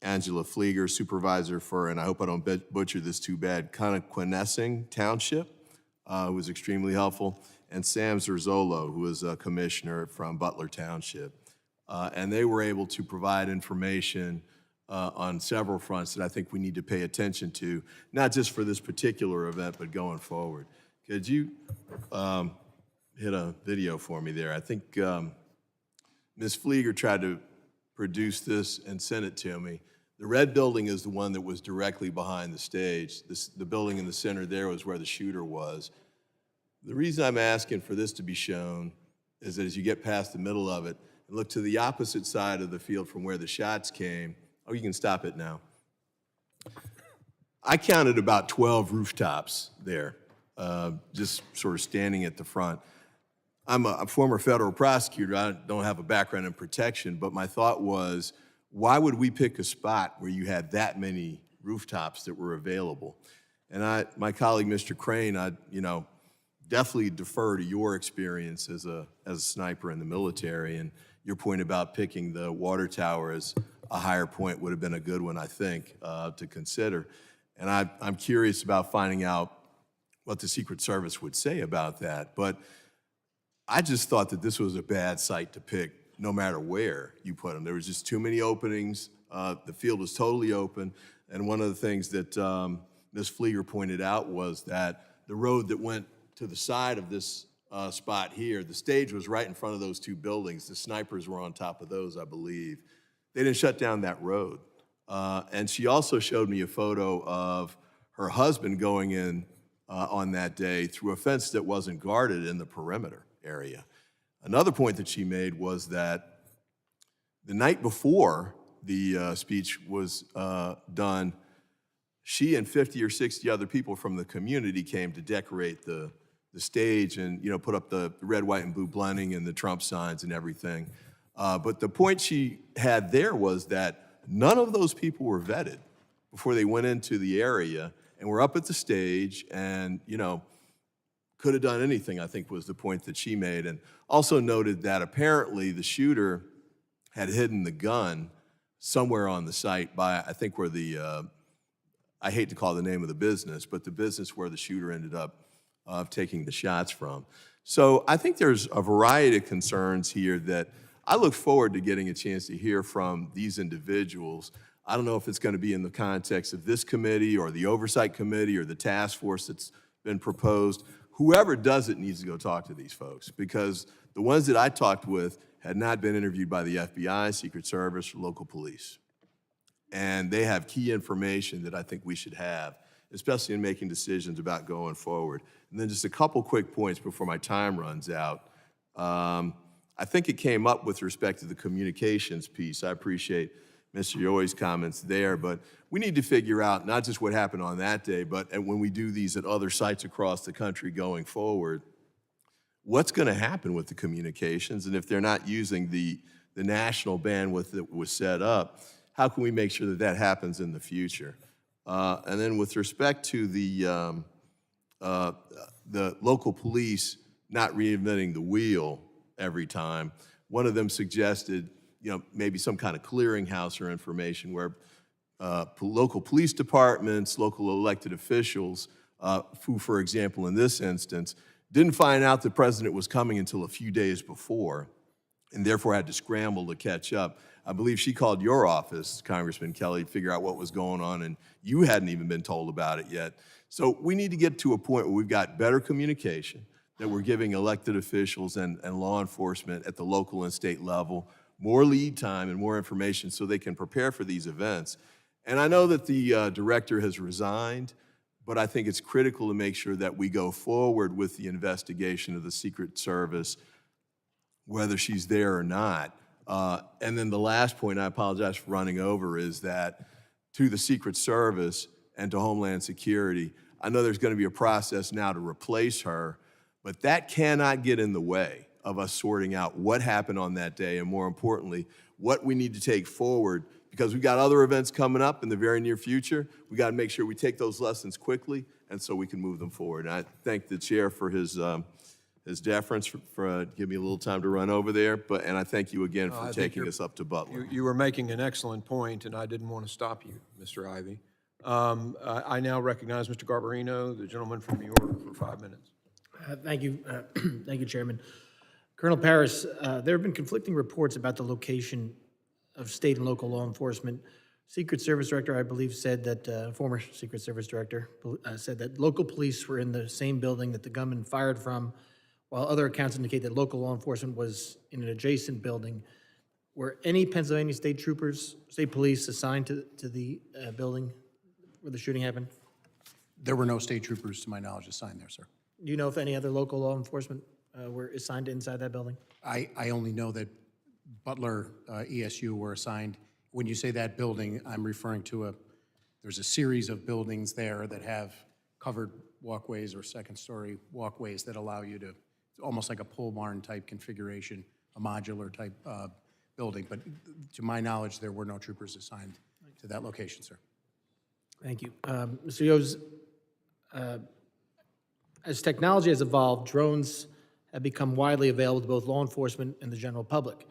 Angela Flieger, supervisor for, and I hope I don't butcher this too bad, Connequenessing Township, who was extremely helpful, and Sam Zerzolo, who is a commissioner from Butler Township. And they were able to provide information on several fronts that I think we need to pay attention to, not just for this particular event, but going forward. Could you hit a video for me there? I think Ms. Flieger tried to produce this and sent it to me. The red building is the one that was directly behind the stage. The building in the center there was where the shooter was. The reason I'm asking for this to be shown is that as you get past the middle of it, and look to the opposite side of the field from where the shots came. Oh, you can stop it now. I counted about 12 rooftops there, just sort of standing at the front. I'm a former federal prosecutor. I don't have a background in protection, but my thought was, why would we pick a spot where you had that many rooftops that were available? And my colleague, Mr. Crane, definitely defer to your experience as a sniper in the military, and your point about picking the water tower as a higher point would have been a good one, I think, to consider. And I'm curious about finding out what the Secret Service would say about that. But I just thought that this was a bad site to pick no matter where you put them. There was just too many openings. The field was totally open. And one of the things that Ms. Flieger pointed out was that the road that went to the side of this spot here, the stage was right in front of those two buildings. The snipers were on top of those, I believe. They didn't shut down that road. And she also showed me a photo of her husband going in on that day through a fence that wasn't guarded in the perimeter area. Another point that she made was that the night before the speech was done, she and 50 or 60 other people from the community came to decorate the stage and put up the red, white, and blue blending and the Trump signs and everything. But the point she had there was that none of those people were vetted before they went into the area and were up at the stage and, could have done anything, I think was the point that she made. And also noted that apparently the shooter had hidden the gun somewhere on the site by, I think, where I hate to call the name of the business, but the business where the shooter ended up taking the shots from. So I think there's a variety of concerns here that I look forward to getting a chance to hear from these individuals. I don't know if it's going to be in the context of this committee or the oversight committee or the task force that's been proposed. Whoever does it needs to go talk to these folks, because the ones that I talked with had not been interviewed by the FBI, Secret Service, or local police. And they have key information that I think we should have. especially in making decisions about going forward. And then just a couple quick points before my time runs out. I think it came up with respect to the communications piece. I appreciate Mr. Yoes' comments there, but we need to figure out not just what happened on that day, but when we do these at other sites across the country going forward, what's going to happen with the communications? And if they're not using the national bandwidth that was set up, how can we make sure that that happens in the future? And then with respect to the local police not reinventing the wheel every time, one of them suggested, maybe some kind of clearinghouse or information where local police departments, local elected officials, who, for example, in this instance, didn't find out the president was coming until a few days before, and therefore had to scramble to catch up. I believe she called your office, Congressman Kelly, to figure out what was going on, and you hadn't even been told about it yet. So we need to get to a point where we've got better communication, that we're giving elected officials and law enforcement at the local and state level more lead time and more information so they can prepare for these events. And I know that the director has resigned, but I think it's critical to make sure that we go forward with the investigation of the Secret Service, whether she's there or not. And then the last point, I apologize for running over, is that to the Secret Service and to Homeland Security, I know there's going to be a process now to replace her, but that cannot get in the way of us sorting out what happened on that day, and more importantly, what we need to take forward, because we've got other events coming up in the very near future. We got to make sure we take those lessons quickly, and so we can move them forward. And I thank the chair for his deference for giving me a little time to run over there, and I thank you again for taking us up to Butler. You were making an excellent point, and I didn't want to stop you, Mr. Ivey. I now recognize Mr. Garbarino, the gentleman from New York, for 5 minutes. Thank you. Thank you, Chairman. Colonel Paris, there have been conflicting reports about the location of state and local law enforcement. Secret Service Director, I believe, said that, former Secret Service Director said that local police were in the same building that the gunman fired from, while other accounts indicate that local law enforcement was in an adjacent building. Were any Pennsylvania state troopers, state police assigned to the building where the shooting happened? There were no state troopers, to my knowledge, assigned there, sir. Do you know if any other local law enforcement were assigned to inside that building? I only know that Butler ESU were assigned. When you say that building, I'm referring to there's a series of buildings there that have covered walkways or second-story walkways that allow you to, almost like a pole barn type configuration, a modular type building. But to my knowledge, there were no troopers assigned to that location, sir. Thank you. Mr. Yoes, as technology has evolved, drones have become widely available to both law enforcement and the general public.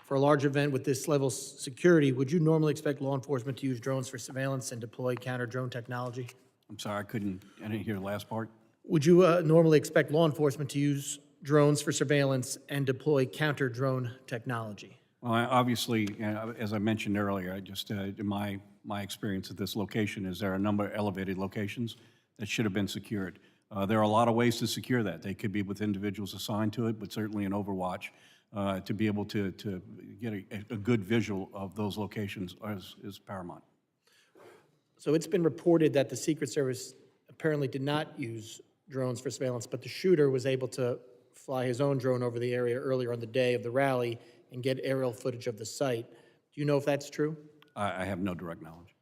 For a large event with this level of security, would you normally expect law enforcement to use drones for surveillance and deploy counter-drone technology? I'm sorry, I didn't hear the last part. Would you normally expect law enforcement to use drones for surveillance and deploy counter-drone technology? Well, obviously, as I mentioned earlier, in my experience at this location is there are a number of elevated locations that should have been secured. There are a lot of ways to secure that. They could be with individuals assigned to it, but certainly in Overwatch, to be able to get a good visual of those locations is paramount. So it's been reported that the Secret Service apparently did not use drones for surveillance, but the shooter was able to fly his own drone over the area earlier on the day of the rally and get aerial footage of the site. Do you know if that's true? I have no direct knowledge.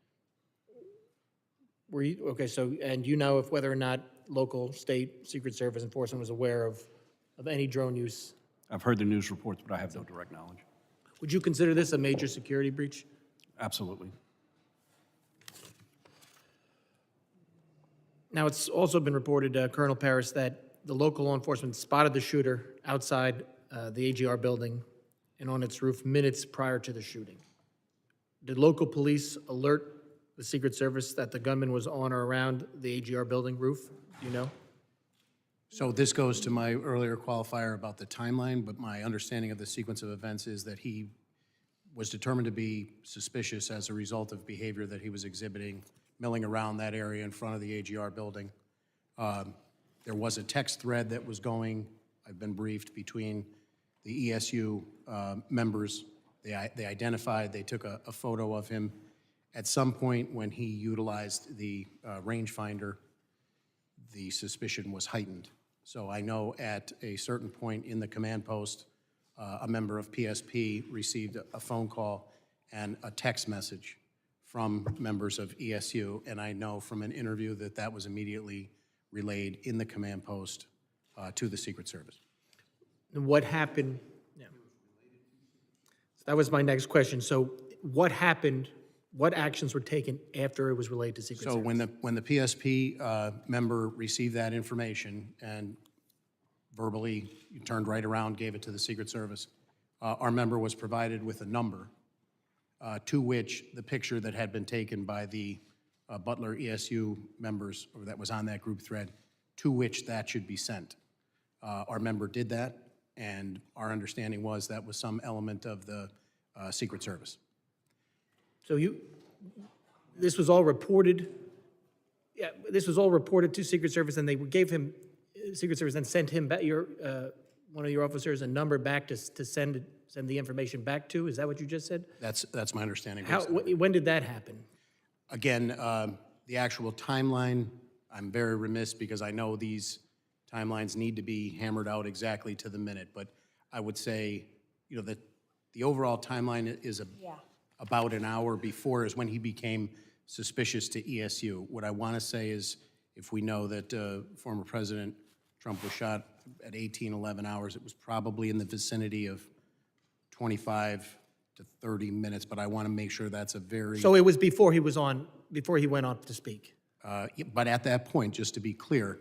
Were you, okay, so, and do you know if whether or not local, state, Secret Service enforcement was aware of any drone use? I've heard the news reports, but I have no direct knowledge. Would you consider this a major security breach? Absolutely. Now, it's also been reported, Colonel Paris, that the local law enforcement spotted the shooter outside the AGR building and on its roof minutes prior to the shooting. Did local police alert the Secret Service that the gunman was on or around the AGR building roof? Do you know? So this goes to my earlier qualifier about the timeline, but my understanding of the sequence of events is that he was determined to be suspicious as a result of behavior that he was exhibiting, milling around that area in front of the AGR building. There was a text thread that was going, I've been briefed, between the ESU members. They identified, they took a photo of him At some point when he utilized the rangefinder, the suspicion was heightened. So I know at a certain point in the command post, a member of PSP received a phone call and a text message from members of ESU, and I know from an interview that that was immediately relayed in the command post to the Secret Service. And what happened? Yeah. So that was my next question. So what happened? What actions were taken after it was relayed to Secret So Service? when the PSP member received that information and verbally turned right around, gave it to the Secret Service, our member was provided with a number to which the picture that had been taken by the Butler ESU members, or that was on that group thread, to which that should be sent. Our member did that, and our understanding was that was some element of the Secret Service. So this was all reported, yeah, this was all reported to Secret Service, and they gave him, Secret Service then sent him back, one of your officers, a number back to send the information back to? Is that what you just said? That's my understanding. When did that happen? Again, the actual timeline, I'm very remiss because I know these timelines need to be hammered out exactly to the minute, but I would say, that the overall timeline is about an hour before is when he became suspicious to ESU. What I want to say is, if we know that former President Trump was shot at 11 hours, it was probably in the vicinity of 25 to 30 minutes, but I want to make sure that's a very... So it was before he went on to speak? But at that point, just to be clear,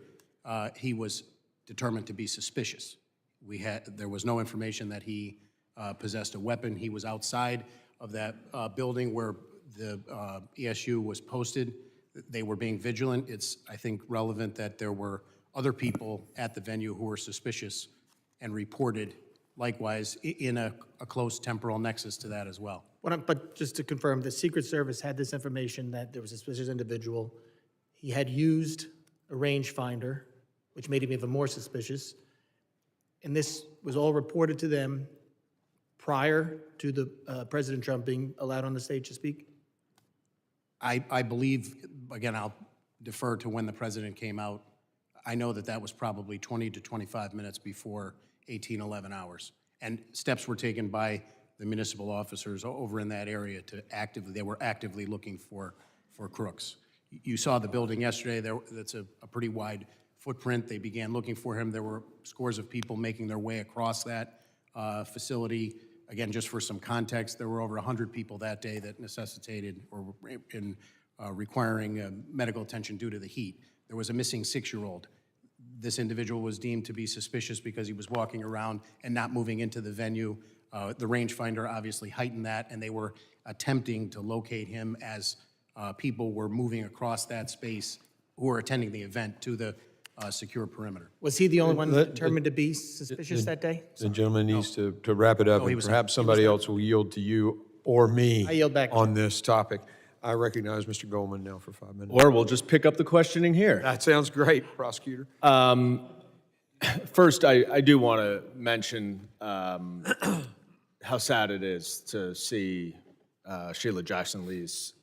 he was determined to be suspicious. There was no information that he possessed a weapon. He was outside of that building where the ESU was posted. They were being vigilant. It's, I think, relevant that there were other people at the venue who were suspicious and reported likewise in a close temporal nexus to that as well. But just to confirm, the Secret Service had this information that there was a suspicious individual. He had used a rangefinder, which made him even more suspicious. And this was all reported to them prior to the President Trump being allowed on the stage to speak? I believe, again, I'll defer to when the president came out. I know that that was probably 20 to 25 minutes before 11 hours. And steps were taken by the municipal officers over in that area to they were actively looking for crooks. You saw the building yesterday. That's a pretty wide footprint. They began looking for him. There were scores of people making their way across that facility. Again, just for some context, there were over 100 people that day that necessitated or were in requiring medical attention due to the heat. There was a missing 6-year-old. This individual was deemed to be suspicious because he was walking around and not moving into the venue. The rangefinder obviously heightened that, and they were attempting to locate him as people were moving across that space who were attending the event to the secure perimeter. Was he the only one determined to be suspicious that day? The gentleman needs to wrap it up, he and was perhaps not. somebody else will yield to you or me I yield back. on this topic. I recognize Mr. Goldman now for 5 minutes. Or we'll just pick up the questioning here. That sounds great, prosecutor. First, I do want to mention how sad it is to see Sheila Jackson Lee's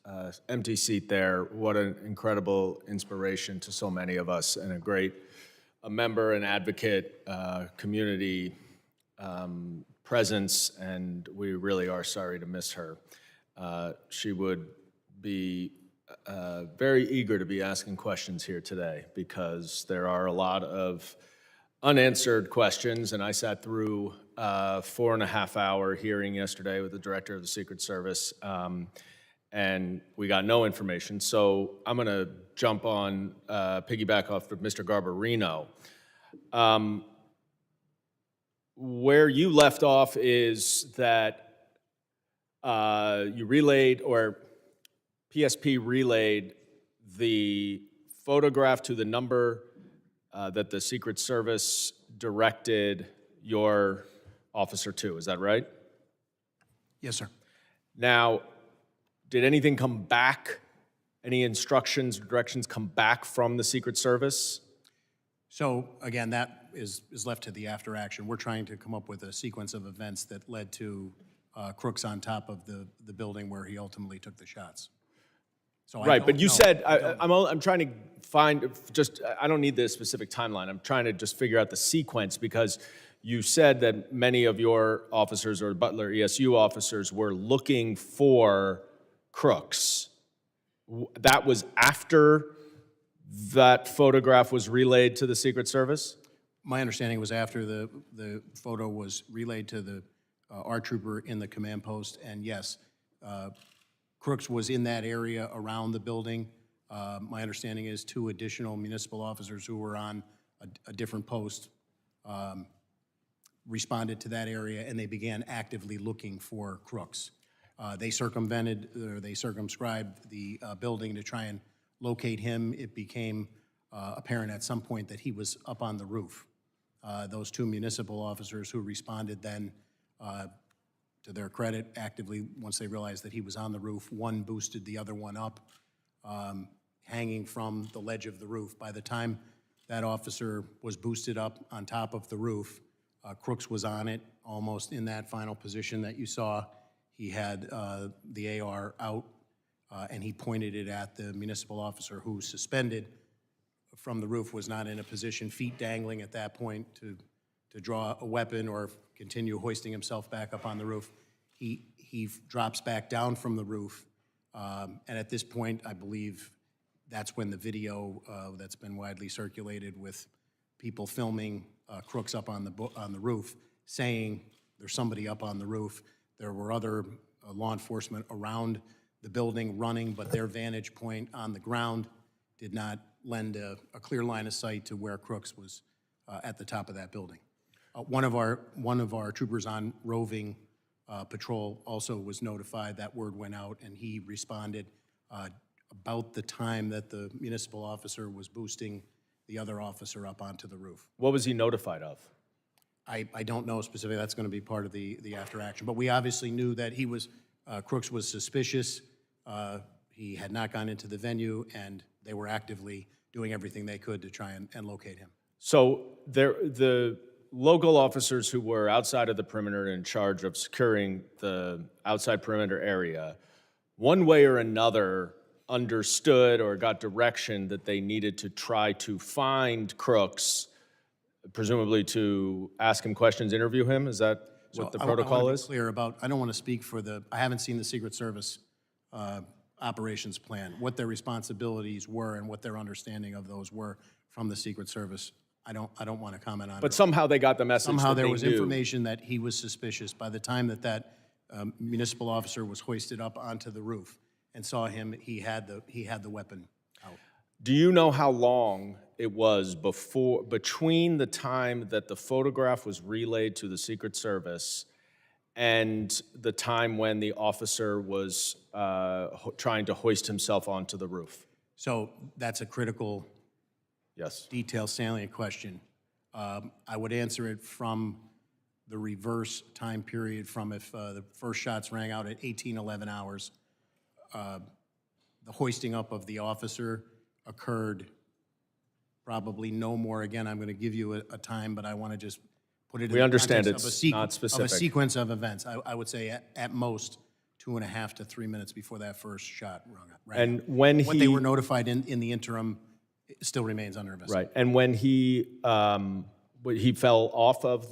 empty seat there. What an incredible inspiration to so many of us, and a member, an advocate, community presence, and we really are sorry to miss her. She would be very eager to be asking questions here today because there are a lot of unanswered questions, and I sat through a 4.5-hour hearing yesterday with the director of the Secret Service, and we got no information. So I'm going to jump on, piggyback off of Mr. Garbarino. Where you left off is that you relayed, or PSP relayed the photograph to the number that the Secret Service directed your officer to. Is that right? Yes, sir. Now, did anything come back? Any instructions, directions come back from the Secret Service? So again, that is left to the after action. We're trying to come up with a sequence of events that led to crooks on top of the building where he ultimately took the shots. So I Right, don't but you know. said, I'm trying to find, just, I don't need the specific timeline. I'm trying to just figure out the sequence, because you said that many of your officers or Butler ESU officers were looking for crooks. That was after that photograph was relayed to the Secret Service? My understanding was after the photo was relayed to the our trooper in the command post, and yes, Crooks was in that area around the building. My understanding is 2 additional municipal officers who were on a different post responded to that area, and they began actively looking for Crooks. They circumvented, or they circumscribed the building to try and locate him. It became apparent at some point that he was up on the roof. Those 2 municipal officers who responded then, to their credit, actively, once they realized that he was on the roof, one boosted the other one up, hanging from the ledge of the roof. By the time that officer was boosted up on top of the roof, Crooks was on it, almost in that final position that you saw. He had the AR out, and he pointed it at the municipal officer who, suspended from the roof, was not in a position, feet dangling at that point, to draw a weapon or continue hoisting himself back up on the roof. He drops back down from the roof, and at this point, I believe that's when the video that's been widely circulated with people filming Crooks up on the roof, saying there's somebody up on the roof. There were other law enforcement around the building running, but their vantage point on the ground did not lend a clear line of sight to where Crooks was at the top of that building. One of our troopers on roving patrol also was notified. That word went out, and he responded about the time that the municipal officer was boosting the other officer up onto the roof. What was he notified of? I don't know specifically. That's going to be part of the after action. But we obviously knew that he was, Crooks was suspicious. He had not gone into the venue, and they were actively doing everything they could to try and locate him. So the local officers who were outside of the perimeter in charge of securing the outside perimeter area, one way or another understood or got direction that they needed to try to find Crooks, presumably to ask him questions, interview him? Is that what the protocol I want to is? be clear about, I don't want to speak for I haven't seen the Secret Service operations plan, what their responsibilities were and what their understanding of those were from the Secret Service. I don't want to comment on it. But somehow they got the message Somehow that there they was knew. information that he was suspicious. By the time that municipal officer was hoisted up onto the roof and saw him, he had the weapon out. Do you know how long it was between the time that the photograph was relayed to the Secret Service and the time when the officer was trying to hoist himself onto the roof? So that's a critical, detailed, salient question. I would answer it from the reverse time period, from if the first shots rang out at 18:11 hours. The hoisting up of the officer occurred probably no more. Again, I'm going to give you a time, but I want to just put it in We the understand context it's not specific. of a sequence of events. I would say at most 2.5 to 3 minutes before that first shot rang out. And when what they were notified in the interim still remains under investigation. Right, and when he fell off of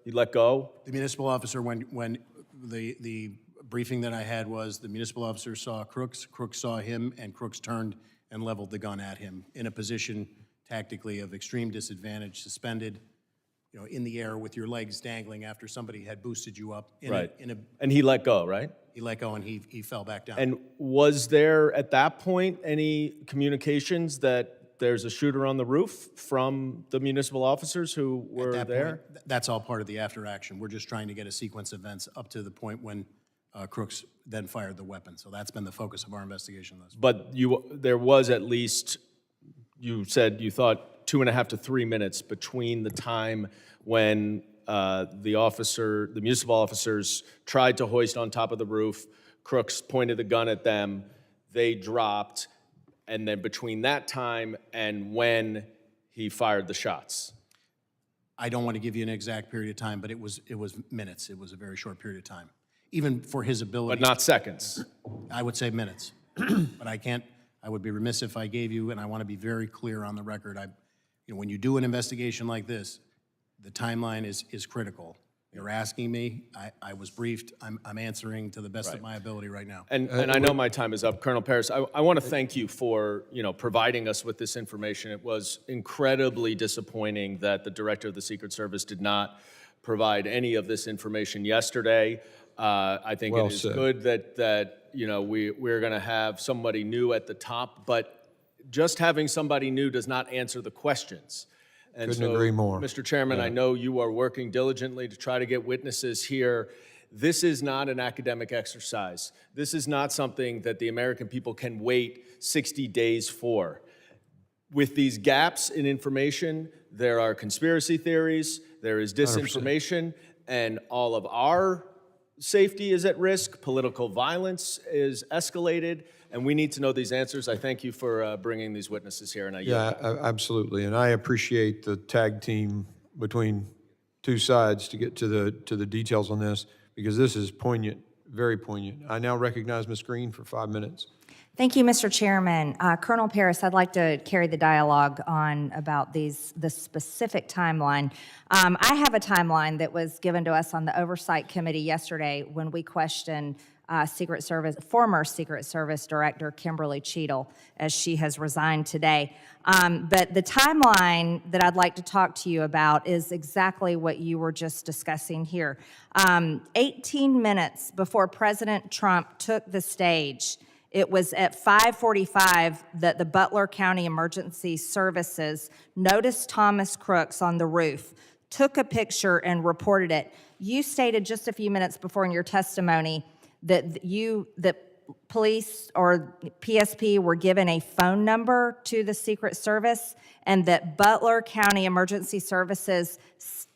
he let go? The municipal officer, when the briefing that I had was the municipal officer saw Crooks saw him, and Crooks turned and leveled the gun at him in a position tactically of extreme disadvantage, suspended, in the air with your legs dangling after somebody had boosted you up. And he let go, right? He let go and he fell back down. And was there at that point any communications that there's a shooter on the roof from the municipal officers who were At that there? point, that's all part of the after action. We're just trying to get a sequence of events up to the point when Crooks then fired the weapon. So that's been the focus of our investigation thus far. But there was at least, you said you thought 2.5 to 3 minutes between the time when the municipal officers tried to hoist on top of the roof, Crooks pointed the gun at them, they dropped, and then between that time and when he fired the shots. I don't want to give you an exact period of time, but it was minutes. It was a very short period of time, even for his ability. But not seconds. I would say minutes, but I can't I would be remiss if I gave you, and I want to be very clear on the record, when you do an investigation like this, the timeline is critical. You're asking me, I was briefed, I'm answering to the best of my ability right now. And I know my time is up. Colonel Paris, I want to thank you for, providing us with this information. It was incredibly disappointing that the Director of the Secret Service did not provide any of this information yesterday. I think Well it is said. good that we're going to have somebody new at the top, but just having somebody new does not answer the questions. And Couldn't agree more. Mr. Chairman, I know you are working diligently to try to get witnesses here. This is not an academic exercise. This is not something that the American people can wait 60 days for. With these gaps in information, there are conspiracy theories, there is disinformation, and all of our safety is at risk, political violence is escalated, and we need to know these answers. I thank you for bringing these witnesses here, and I yield. Yeah, absolutely. And I appreciate the tag team between two sides to get to the details on this, because this is poignant, very poignant. I now recognize Ms. Green for 5 minutes. Thank you, Mr. Chairman. Colonel Paris, I'd like to carry the dialogue on about the specific timeline. I have a timeline that was given to us on the Oversight Committee yesterday when we questioned former Secret Service Director Kimberly Cheadle, as she has resigned today. But the timeline that I'd like to talk to you about is exactly what you were just discussing here. 18 minutes before President Trump took the stage, it was at 5:45 that the Butler County Emergency Services noticed Thomas Crooks on the roof, took a picture, and reported it. You stated just a few minutes before in your testimony that police or PSP were given a phone number to the Secret Service, and that Butler County Emergency Services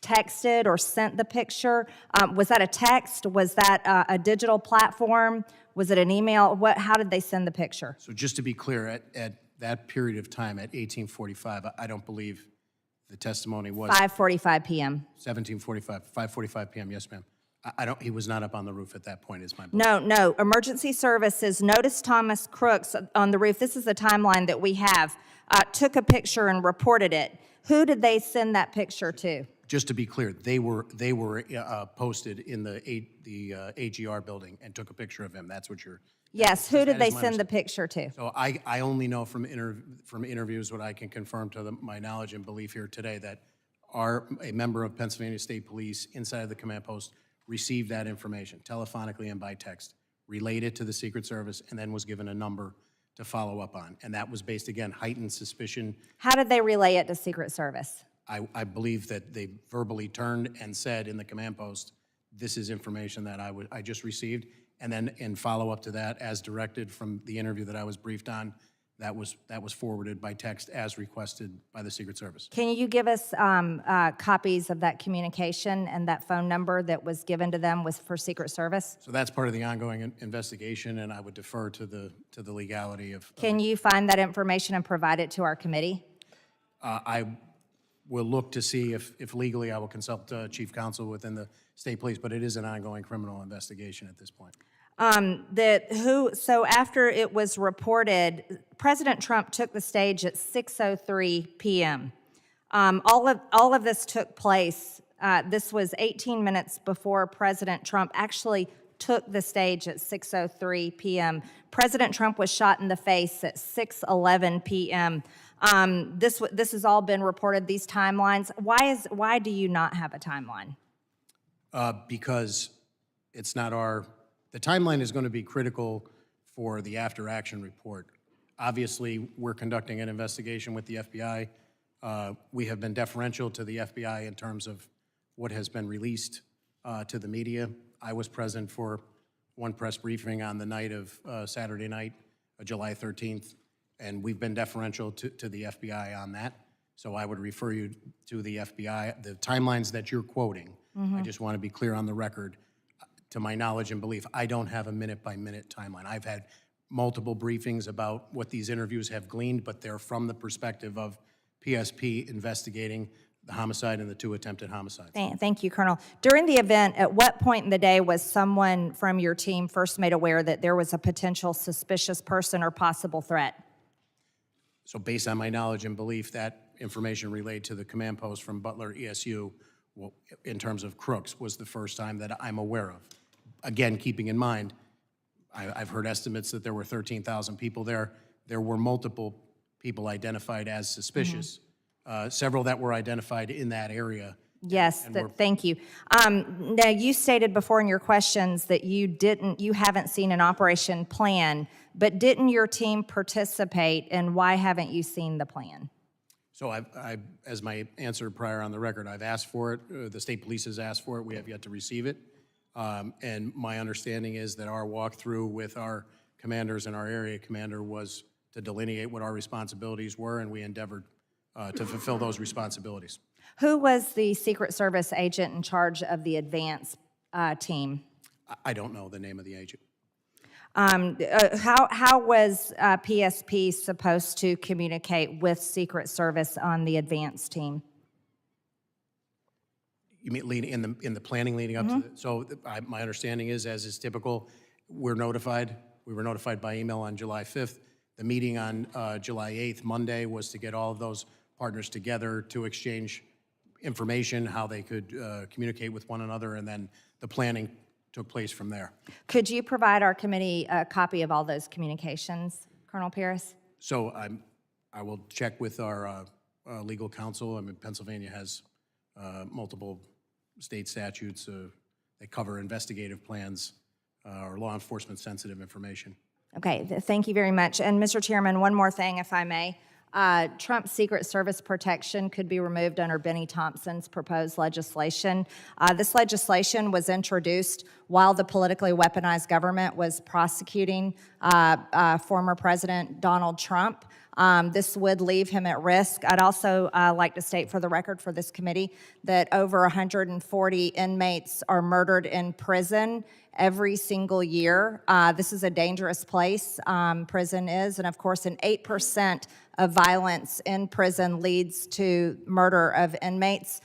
texted or sent the picture. Was that a text? Was that a digital platform? Was it an email? How did they send the picture? So just to be clear, at that period of time, at 18:45, I don't believe the testimony was 5:45 p.m. 5:45 p.m., yes, ma'am. He was not up on the roof at that point, is my belief. No. Emergency Services noticed Thomas Crooks on the roof. This is the timeline that we have. Took a picture and reported it. Who did they send that picture to? Just to be clear, they were posted in the AGR building and took a picture of him. That's what you're. Yes. Who did that they is my send the picture to? So I only know from interviews what I can confirm to my knowledge and belief here today, that a member of Pennsylvania State Police inside of the command post received that information telephonically and by text, related to the Secret Service, and then was given a number to follow up on. And that was based, again, heightened suspicion. How did they relay it to Secret Service? I believe that they verbally turned and said in the command post, this is information that I just received. And then in follow-up to that, as directed from the interview that I was briefed on, that was forwarded by text as requested by the Secret Service. Can you give us copies of that communication and that phone number that was given to them was for Secret Service? So that's part of the ongoing investigation, and I would defer to the legality of. Can you find that information and provide it to our committee? I will look to see if legally I will consult Chief Counsel within the State Police, but it is an ongoing criminal investigation at this point. So after it was reported, President Trump took the stage at 6:03 p.m. All of this took place. This was 18 minutes before President Trump actually took the stage at 6:03 p.m. President Trump was shot in the face at 6:11 p.m. This has all been reported, these timelines. Why do you not have a timeline? Because it's not the timeline is going to be critical for the after-action report. Obviously, we're conducting an investigation with the FBI. We have been deferential to the FBI in terms of what has been released to the media. I was present for one press briefing on the night of Saturday night, July 13th, and we've been deferential to the FBI on that. So I would refer you to the FBI. The timelines that you're quoting, I just want to be clear on the record. To my knowledge and belief, I don't have a minute-by-minute timeline. I've had multiple briefings about what these interviews have gleaned, but they're from the perspective of PSP investigating the homicide and the 2 attempted homicides. Thank you, Colonel. During the event, at what point in the day was someone from your team first made aware that there was a potential suspicious person or possible threat? So based on my knowledge and belief, that information relayed to the command post from Butler ESU, in terms of crooks, was the first time that I'm aware of. Again, keeping in mind, I've heard estimates that there were 13,000 people there. There were multiple people identified as suspicious, several that were identified in that area. Yes, thank you. Now, you stated before in your questions that you haven't seen an operation plan, but didn't your team participate, and why haven't you seen the plan? So as my answer prior on the record, I've asked for it. The state police has asked for it. We have yet to receive it. And my understanding is that our walkthrough with our commanders and our area commander was to delineate what our responsibilities were, and we endeavored to fulfill those responsibilities. Who was the Secret Service agent in charge of the advance team? I don't know the name of the agent. How was PSP supposed to communicate with Secret Service on the advance team? You mean in the planning leading up to it? So my understanding is, as is typical, we're notified. We were notified by email on July 5th. The meeting on July 8th, Monday, was to get all of those partners together to exchange information, how they could communicate with one another, and then the planning took place from there. Could you provide our committee a copy of all those communications, Colonel Paris? So I will check with our legal counsel. I mean, Pennsylvania has multiple state statutes that cover investigative plans or law enforcement sensitive information. Okay, thank you very much. And Mr. Chairman, one more thing, if I may. Trump's Secret Service protection could be removed under Benny Thompson's proposed legislation. This legislation was introduced while the politically weaponized government was prosecuting former President Donald Trump. This would leave him at risk. I'd also like to state for the record for this committee that over 140 inmates are murdered in prison every single year. This is a dangerous place, prison is, and of course an 8% of violence in prison leads to murder of inmates.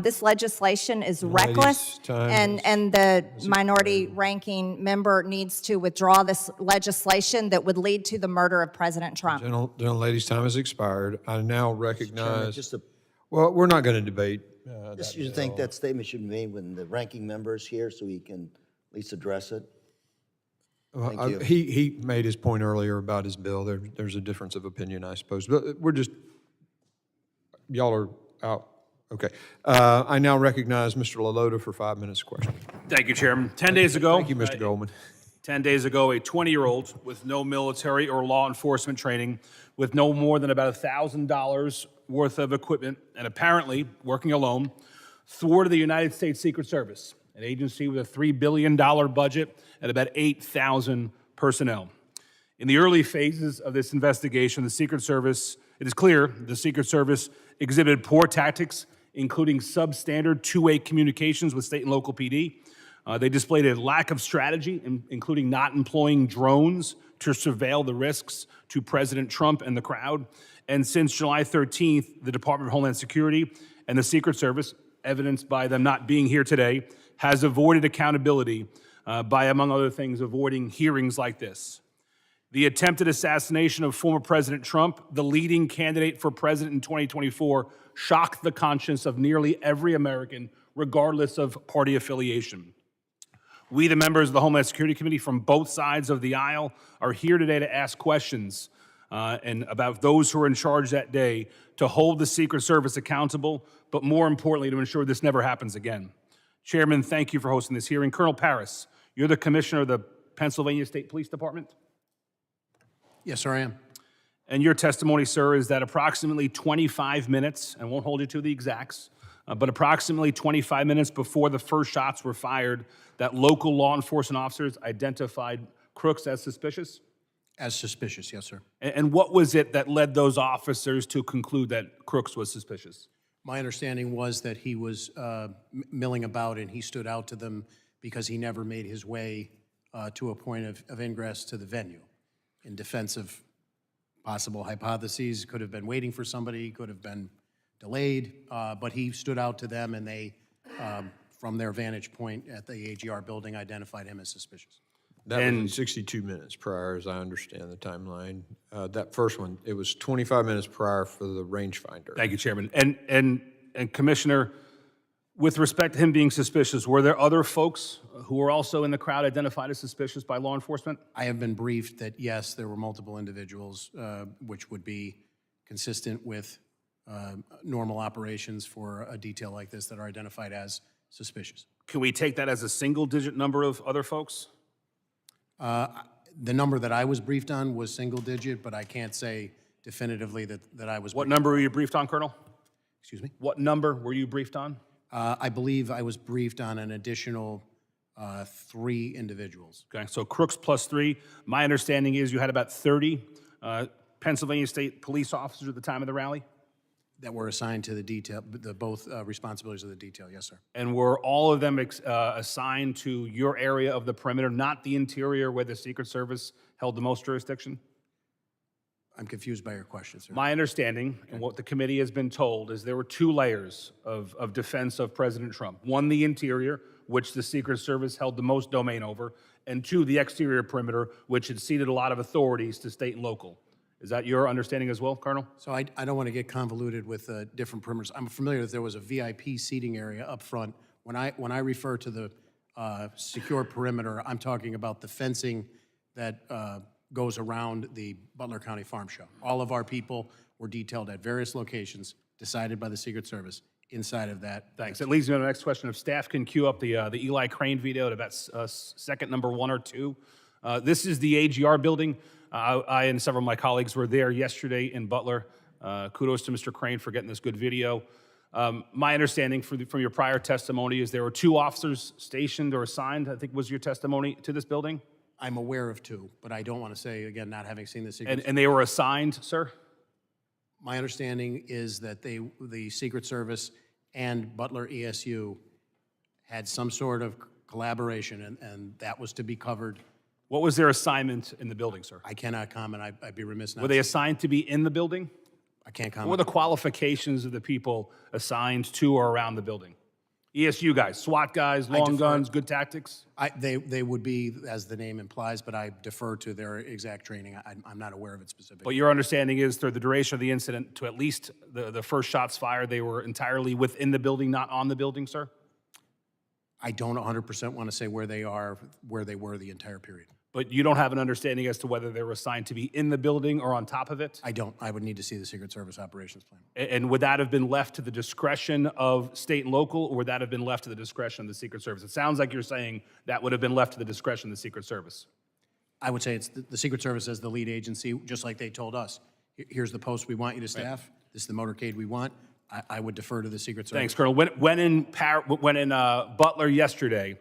This legislation is reckless, and the minority ranking member needs to withdraw this legislation that would lead to the murder of President Trump. Gentlelady's time has expired. I now recognize, well, we're not going to debate. Just you think that statement should be made when the ranking member is here so he can at least address it? Thank you. He made his point earlier about his bill. There's a difference of opinion, I suppose. But we're just, y'all are out. Okay. I now recognize Mr. LaLota for 5 minutes question. Thank you, Chairman. 10 days ago. Thank you, Mr. Goldman. 10 days ago, a 20-year-old with no military or law enforcement training, with no more than about $1,000 worth of equipment, and apparently working alone, thwarted the United States Secret Service, an agency with a $3 billion budget and about 8,000 personnel. In the early phases of this investigation, the Secret Service, it is clear the Secret Service exhibited poor tactics, including substandard two-way communications with state and local PD. They displayed a lack of strategy, including not employing drones to surveil the risks to President Trump and the crowd. And since July 13th, the Department of Homeland Security and the Secret Service, evidenced by them not being here today, has avoided accountability by, among other things, avoiding hearings like this. The attempted assassination of former President Trump, the leading candidate for president in 2024, shocked the conscience of nearly every American, regardless of party affiliation. We, the members of the Homeland Security Committee from both sides of the aisle, are here today to ask questions and about those who are in charge that day, to hold the Secret Service accountable, but more importantly, to ensure this never happens again. Chairman, thank you for hosting this hearing. Colonel Paris, you're the Commissioner of the Pennsylvania State Police Department? Yes, sir, I am. And your testimony, sir, is that approximately 25 minutes, and won't hold you to the exacts, but approximately 25 minutes before the first shots were fired, that local law enforcement officers identified Crooks as suspicious? As suspicious, yes, sir. And what was it that led those officers to conclude that Crooks was suspicious? My understanding was that he was milling about and he stood out to them because he never made his way to a point of ingress to the venue. In defense of possible hypotheses, could have been waiting for somebody, could have been delayed, but he stood out to them and they, from their vantage point at the AGR building, identified him as suspicious. That was 62 minutes prior, as I understand the timeline. That first one, it was 25 minutes prior for the rangefinder. Thank you, Chairman. And Commissioner, with respect to him being suspicious, were there other folks who were also in the crowd identified as suspicious by law enforcement? I have been briefed that, yes, there were multiple individuals, which would be consistent with normal operations for a detail like this that are identified as suspicious. Can we take that as a single-digit number of other folks? The number that I was briefed on was single-digit, but I can't say definitively that I was. What number were you briefed on, Colonel? Excuse me? What number were you briefed on? I believe I was briefed on an additional 3 individuals. Okay, so Crooks plus 3. My understanding is you had about 30 Pennsylvania State police officers at the time of the rally? That were assigned to the detail, both responsibilities of the detail, yes, sir. And were all of them assigned to your area of the perimeter, not the interior where the Secret Service held the most jurisdiction? I'm confused by your question, sir. My understanding, and what the committee has been told, is there were 2 layers of defense of President Trump. 1, the interior, which the Secret Service held the most domain over, and 2, the exterior perimeter, which had ceded a lot of authorities to state and local. Is that your understanding as well, Colonel? So I don't want to get convoluted with different perimeters. I'm familiar that there was a VIP seating area up front. When I refer to the secure perimeter, I'm talking about the fencing that goes around the Butler County Farm Show. All of our people were detailed at various locations, decided by the Secret Service, inside of that. Thanks. That leads me to the next question. If staff can cue up the Eli Crane video at about second number 1 or 2. This is the AGR building. I and several of my colleagues were there yesterday in Butler. Kudos to Mr. Crane for getting this good video. My understanding from your prior testimony is there were 2 officers stationed or assigned, I think was your testimony, to this building? I'm aware of 2, but I don't want to say, again, not having seen the Secret Service. And they were assigned, sir? My understanding is that the Secret Service and Butler ESU had some sort of collaboration, and that was to be covered. What was their assignment in the building, sir? I cannot comment. I'd be remiss not. Were they assigned to be in the building? I can't comment. What were the qualifications of the people assigned to or around the building? ESU guys, SWAT guys, long guns, good tactics? They would be, as the name implies, but I defer to their exact training. I'm not aware of it specifically. But your understanding is through the duration of the incident, to at least the first shots fired, they were entirely within the building, not on the building, sir? I don't 100% want to say where they were the entire period. But you don't have an understanding as to whether they were assigned to be in the building or on top of it? I don't. I would need to see the Secret Service operations plan. And would that have been left to the discretion of state and local, or would that have been left to the discretion of the Secret Service? It sounds like you're saying that would have been left to the discretion of the Secret Service. I would say it's the Secret Service as the lead agency, just like they told us. Here's the post we want you to staff. This is the motorcade we want. I would defer to the Secret Service. Thanks, Colonel. When in Butler yesterday,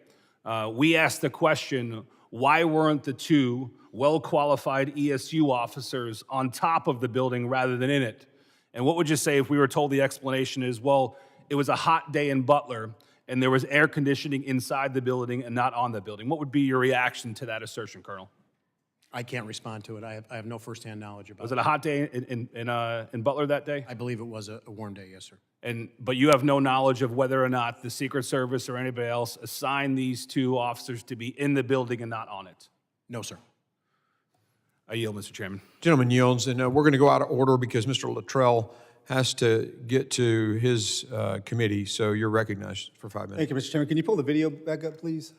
we asked the question, why weren't the 2 well-qualified ESU officers on top of the building rather than in it? And what would you say if we were told the explanation is, well, it was a hot day in Butler and there was air conditioning inside the building and not on the building? What would be your reaction to that assertion, Colonel? I can't respond to it. I have no firsthand knowledge about it. Was it a hot day in Butler that day? I believe it was a warm day, yes, sir. But you have no knowledge of whether or not the Secret Service or anybody else assigned these 2 officers to be in the building and not on it? No, sir. I yield, Mr. Chairman. Gentleman yields, and we're going to go out of order because Mr. Luttrell has to get to his committee, so you're recognized for 5 minutes. Thank you, Mr. Chairman. Can you pull the video back up, please?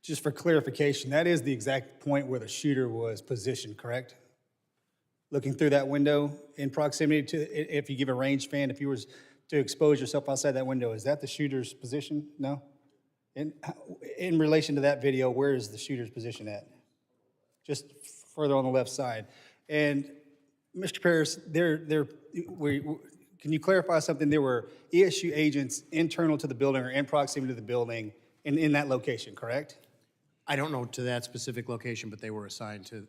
Just for clarification, that is the exact point where the shooter was positioned, correct? Looking through that window in proximity to, if you give a rangefinder, if you were to expose yourself outside that window, is that the shooter's position? No? In relation to that video, where is the shooter's position at? Just further on the left side. And Mr. Paris, can you clarify something? There were ESU agents internal to the building or in proximity to the building in that location, correct? I don't know to that specific location, but they were assigned to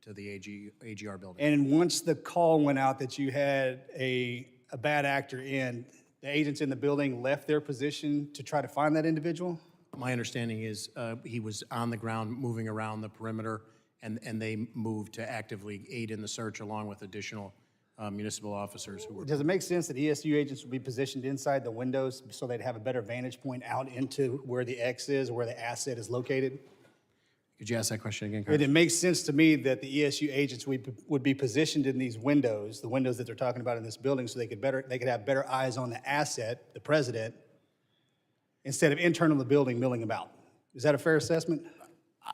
the AGR building. And once the call went out that you had a bad actor in, the agents in the building left their position to try to find that individual? My understanding is he was on the ground moving around the perimeter, and they moved to actively aid in the search along with additional municipal officers who were. Does it make sense that ESU agents would be positioned inside the windows so they'd have a better vantage point out into where the X is or where the asset is located? Could you ask that question again, It Congressman? makes sense to me that the ESU agents would be positioned in these windows, the windows that they're talking about in this building, so they could have better eyes on the asset, the president, instead of internal in the building milling about. Is that a fair assessment?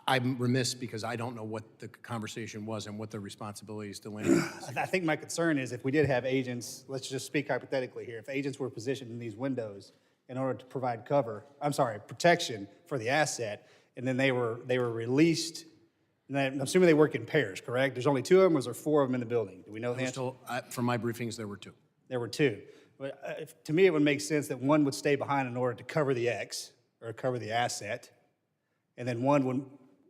I'm remiss because I don't know what the conversation was and what the responsibilities delineated. I think my concern is if we did have agents, let's just speak hypothetically here, if agents were positioned in these windows in order to provide protection for the asset, and then they were released, and I'm assuming they work in pairs, correct? There's only 2 of them, or is there 4 of them in the building? Do we know the answer? From my briefings, there were 2. There were 2. But to me, it would make sense that one would stay behind in order to cover the X, or cover the asset, and then one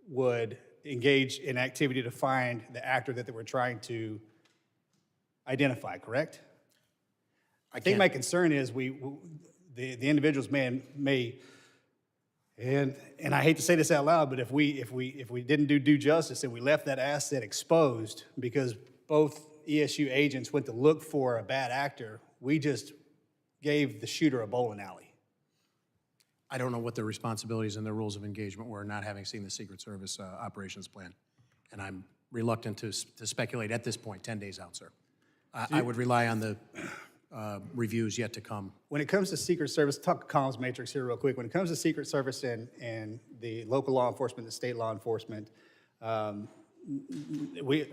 would engage in activity to find the actor that they were trying to identify, correct? I think my concern is the individuals may, and I hate to say this out loud, but if we didn't do due justice and we left that asset exposed because both ESU agents went to look for a bad actor, we just gave the shooter a bowling alley. I don't know what their responsibilities and their rules of engagement were, not having seen the Secret Service operations plan. And I'm reluctant to speculate at this point, 10 days out, sir. I would rely on the reviews yet to come. When it comes to Secret Service, talk comms matrix here real quick. When it comes to Secret Service and the local law enforcement, the state law enforcement, I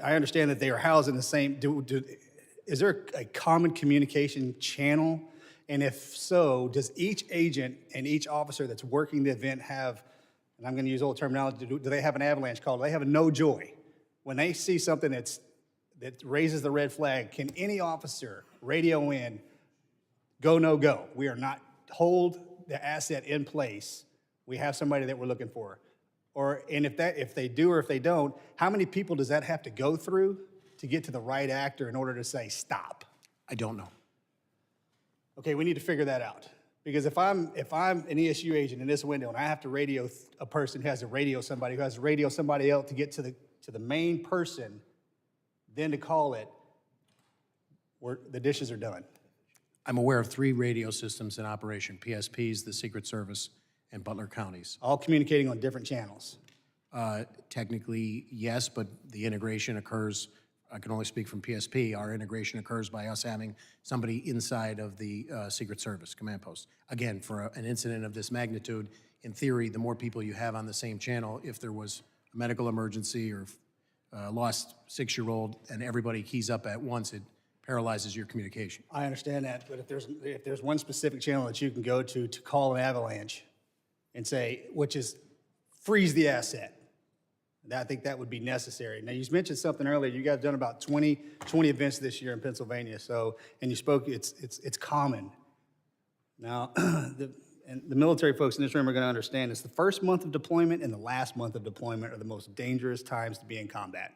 understand that they are housed in the same, is there a common communication channel? And if so, does each agent and each officer that's working the event have, and I'm going to use old terminology, do they have an avalanche call? Do they have a no joy? When they see something that raises the red flag, can any officer radio in, go, no go? We are not, hold the asset in place. We have somebody that we're looking for. And if they do or if they don't, how many people does that have to go through to get to the right actor in order to say stop? I don't know. Okay, we need to figure that out. Because if I'm an ESU agent in this window and I have to radio a person who has to radio somebody who has to radio somebody else to get to the main person, then to call it, the dishes are done. I'm aware of 3 radio systems in operation, PSPs, the Secret Service, and Butler counties. All communicating on different channels. Technically, yes, but the integration occurs, I can only speak from PSP, our integration occurs by us having somebody inside of the Secret Service command post. Again, for an incident of this magnitude, in theory, the more people you have on the same channel, if there was a medical emergency or lost 6-year-old and everybody keys up at once, it paralyzes your communication. I understand that, but if there's one specific channel that you can go to call an avalanche and say, which is freeze the asset, I think that would be necessary. Now, you mentioned something earlier. You guys have done about 20 events this year in Pennsylvania. And you spoke, it's common. Now, the military folks in this room are going to understand it's the first month of deployment and the last month of deployment are the most dangerous times to be in combat.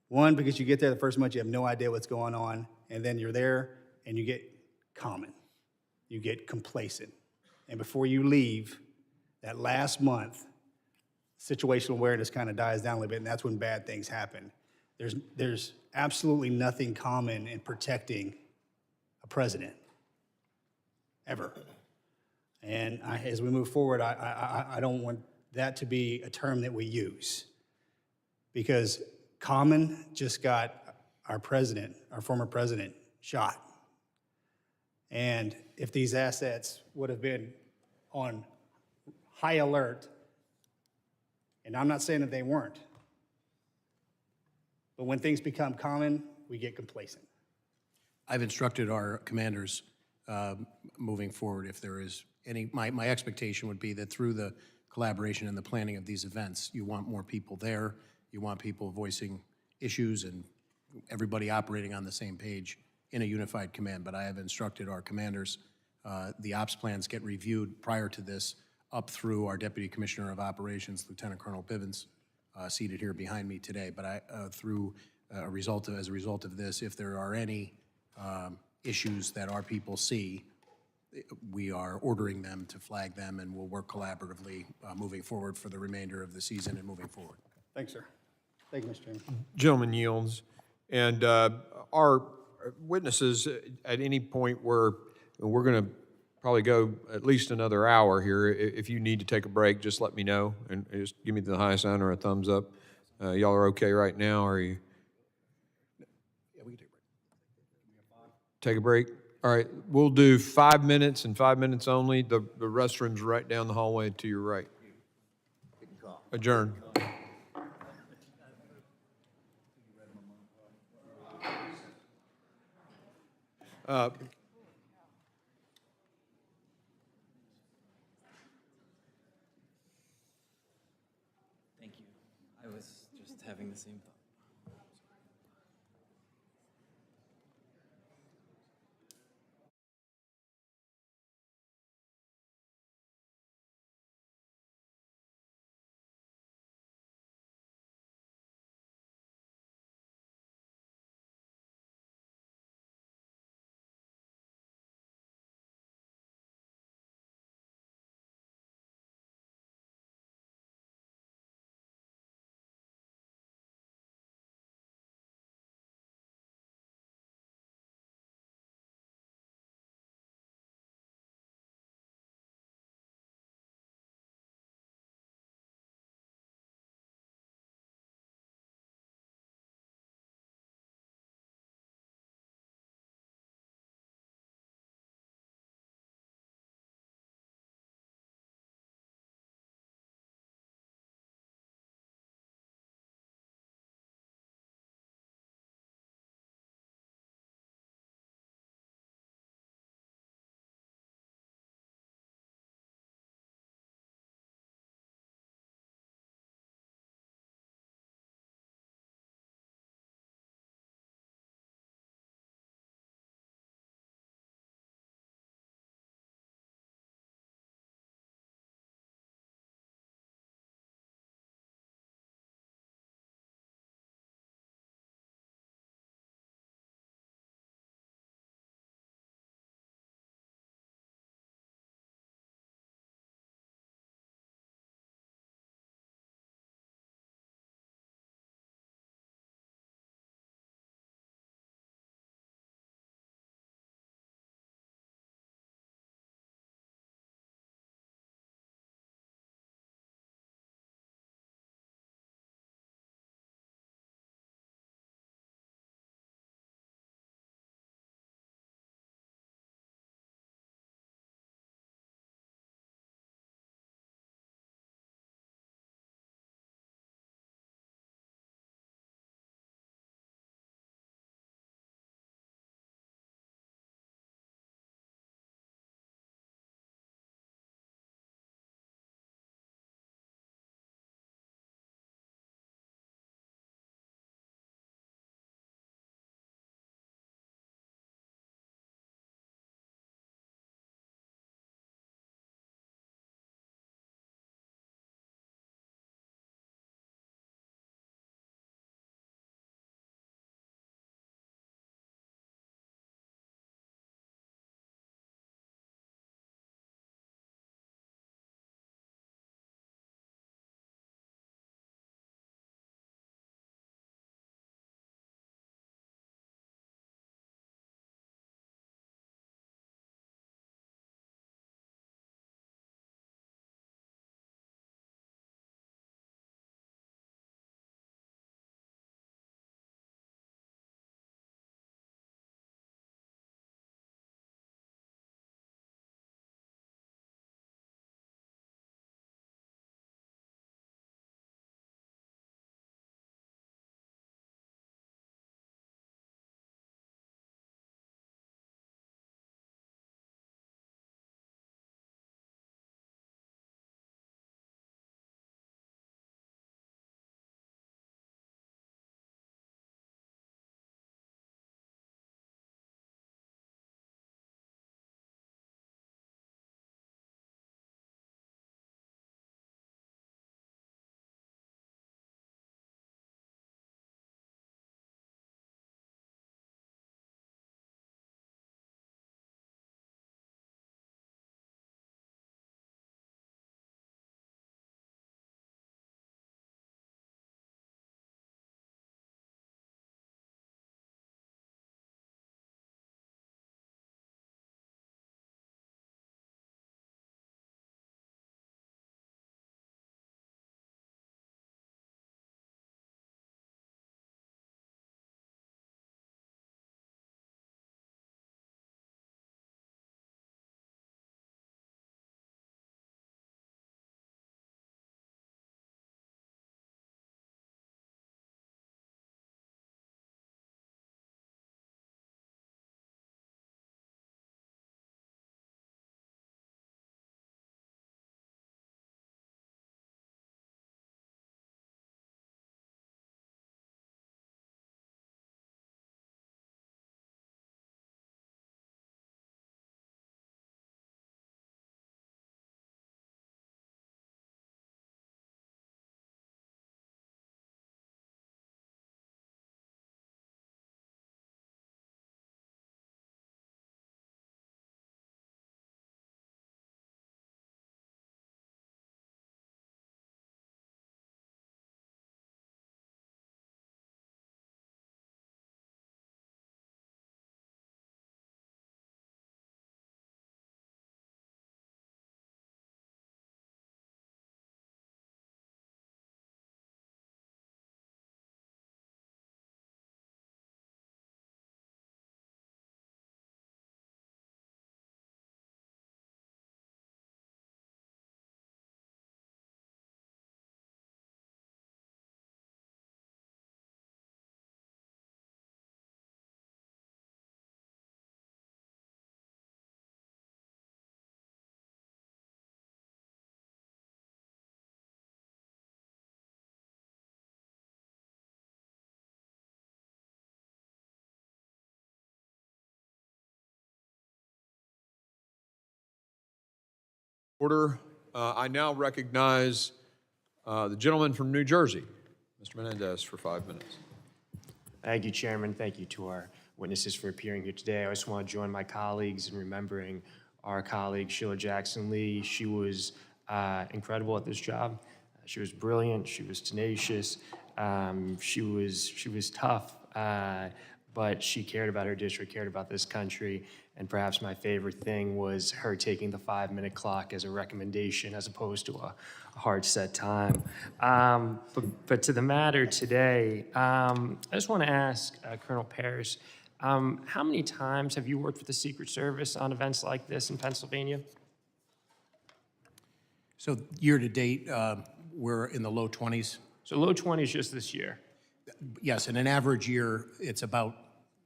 One, because you get there the first month, you have no idea what's going on, and then you're there and you get common. You get complacent. And before you leave, that last month, situational awareness kind of dies down a little bit, and that's when bad things happen. There's absolutely nothing common in protecting a president, ever. And as we move forward, I don't want that to be a term that we use, because common just got our president, our former president, shot. And if these assets would have been on high alert, and I'm not saying that they weren't, but when things become common, we get complacent. I've instructed our commanders moving forward, if there is any, my expectation would be that through the collaboration and the planning of these events, you want more people there, you want people voicing issues and everybody operating on the same page in a unified command. But I have instructed our commanders, the ops plans get reviewed prior to this up through our Deputy Commissioner of Operations, Lieutenant Colonel Bivens, seated here behind me today. But as a result of this, if there are any issues that our people see, we are ordering them to flag them, and we'll work collaboratively moving forward for the remainder of the season and moving forward. Thanks, sir. Thank you, Mr. Chairman. Gentleman yields. And our witnesses, at any point where we're going to probably go at least another hour here, if you need to take a break, just let me know and just give me the high sign or a thumbs up. Y'all are okay right now, or are you? Yeah, we can take a break. Take a break? All right, we'll do 5 minutes and 5 minutes only. The restroom's right down the hallway to your right. Adjourn. Thank you. I was just having the same thought. Order. I now recognize the gentleman from New Jersey, Mr. Menendez, for 5 minutes. Thank you, Chairman. Thank you to our witnesses for appearing here today. I just want to join my colleagues in remembering our colleague, Sheila Jackson-Lee. She was incredible at this job. She was brilliant. She was tenacious. She was tough, but she cared about her district, cared about this country. And perhaps my favorite thing was her taking the 5-minute clock as a recommendation as opposed to a hard set time. But to the matter today, I just want to ask Colonel Parris, how many times have you worked with the Secret Service on events like this in Pennsylvania? So year-to-date, we're in the low 20s. So low 20s just this year? Yes, in an average year, it's about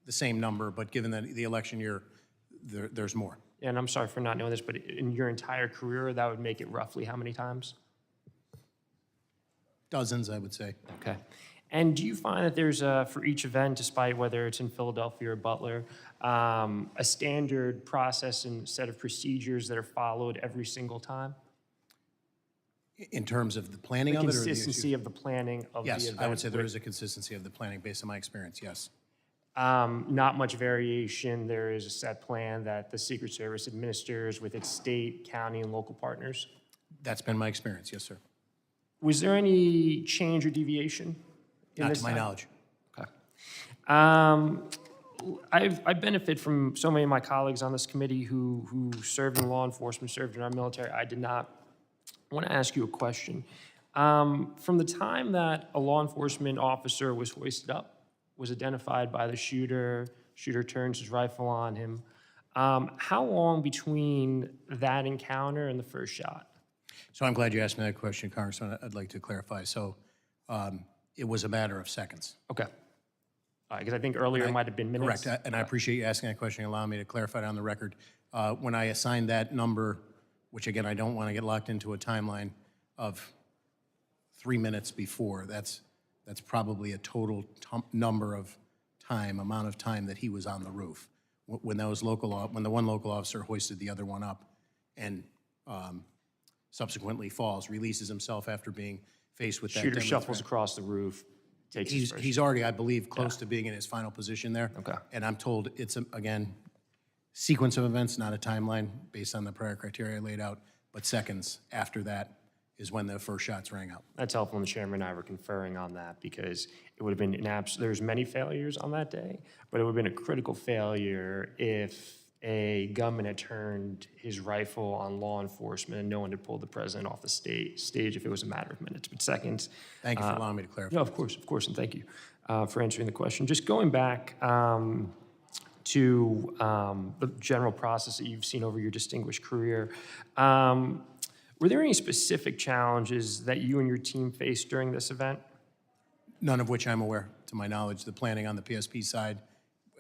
the same number, but given the election year, there's more. And I'm sorry for not knowing this, but in your entire career, that would make it roughly how many times? Dozens, I would say. Okay. And do you find that there's, for each event, despite whether it's in Philadelphia or Butler, a standard process and set of procedures that are followed every single time? In terms of the planning of it? The consistency of the planning of the event? Yes, I would say there is a consistency of the planning based on my experience, yes. Not much variation. There is a set plan that the Secret Service administers with its state, county, and local partners. That's been my experience, yes, sir. Was there any change or deviation? Not to my knowledge. Okay. I benefit from so many of my colleagues on this committee who served in law enforcement, served in our military. I did not. I want to ask you a question. From the time that a law enforcement officer was hoisted up, was identified by the shooter turns his rifle on him, how long between that encounter and the first shot? So I'm glad you asked me that question, Congressman. I'd like to clarify. So it was a matter of seconds. Okay. Because I think earlier it might have been minutes. Correct, and I appreciate you asking that question and allowing me to clarify it on the record. When I assigned that number, which again, I don't want to get locked into a timeline of 3 minutes before, that's probably a total amount of time that he was on the roof. When the one local officer hoisted the other one up and subsequently falls, releases himself after being faced with that. Shooter shuffles across the roof, takes his first. He's already, I believe, close to being in his final position there. Okay. And I'm told it's, again, sequence of events, not a timeline based on the prior criteria I laid out, but seconds after that is when the first shots rang out. That's helpful, and the chairman and I were conferring on that because it would have been there's many failures on that day, but it would have been a critical failure if a gunman had turned his rifle on law enforcement and no one had pulled the president off the stage if it was a matter of minutes, but seconds. Thank you for allowing me to clarify. No, of course, and thank you for answering the question. Just going back to the general process that you've seen over your distinguished career, were there any specific challenges that you and your team faced during this event? None of which I'm aware, to my knowledge. The planning on the PSP side,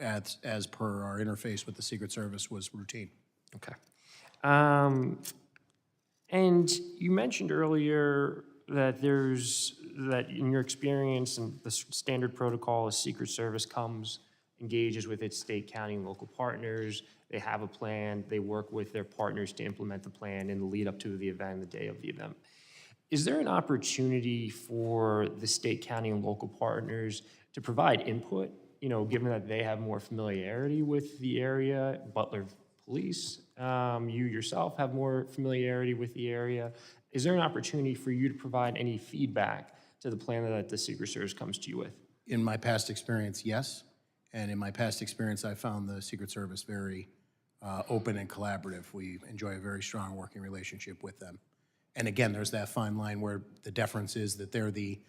as per our interface with the Secret Service, was routine. Okay. And you mentioned earlier that in your experience and the standard protocol, a Secret Service engages with its state, county, and local partners. They have a plan. They work with their partners to implement the plan in the lead up to the event and the day of the event. Is there an opportunity for the state, county, and local partners to provide input, given that they have more familiarity with the area? Butler Police, you yourself have more familiarity with the area. Is there an opportunity for you to provide any feedback to the plan that the Secret Service comes to you with? In my past experience, yes. And in my past experience, I found the Secret Service very open and collaborative. We enjoy a very strong working relationship with them. And again, there's that fine line where the deference is that they're the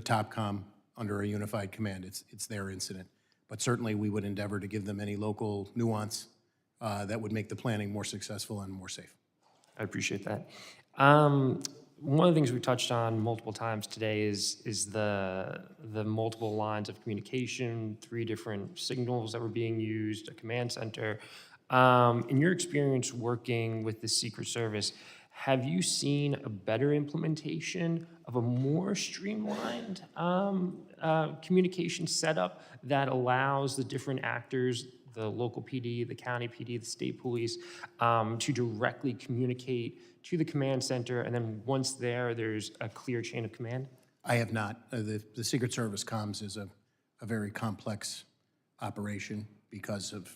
top comm under a unified command. It's their incident. But certainly we would endeavor to give them any local nuance that would make the planning more successful and more safe. I appreciate that. One of the things we touched on multiple times today is the multiple lines of communication, 3 different signals that were being used, a command center. In your experience working with the Secret Service, have you seen a better implementation of a more streamlined communication setup that allows the different actors the local PD, the county PD, the state police, to directly communicate to the command center, and then once there's a clear chain of command? I have not. The Secret Service comms is a very complex operation because of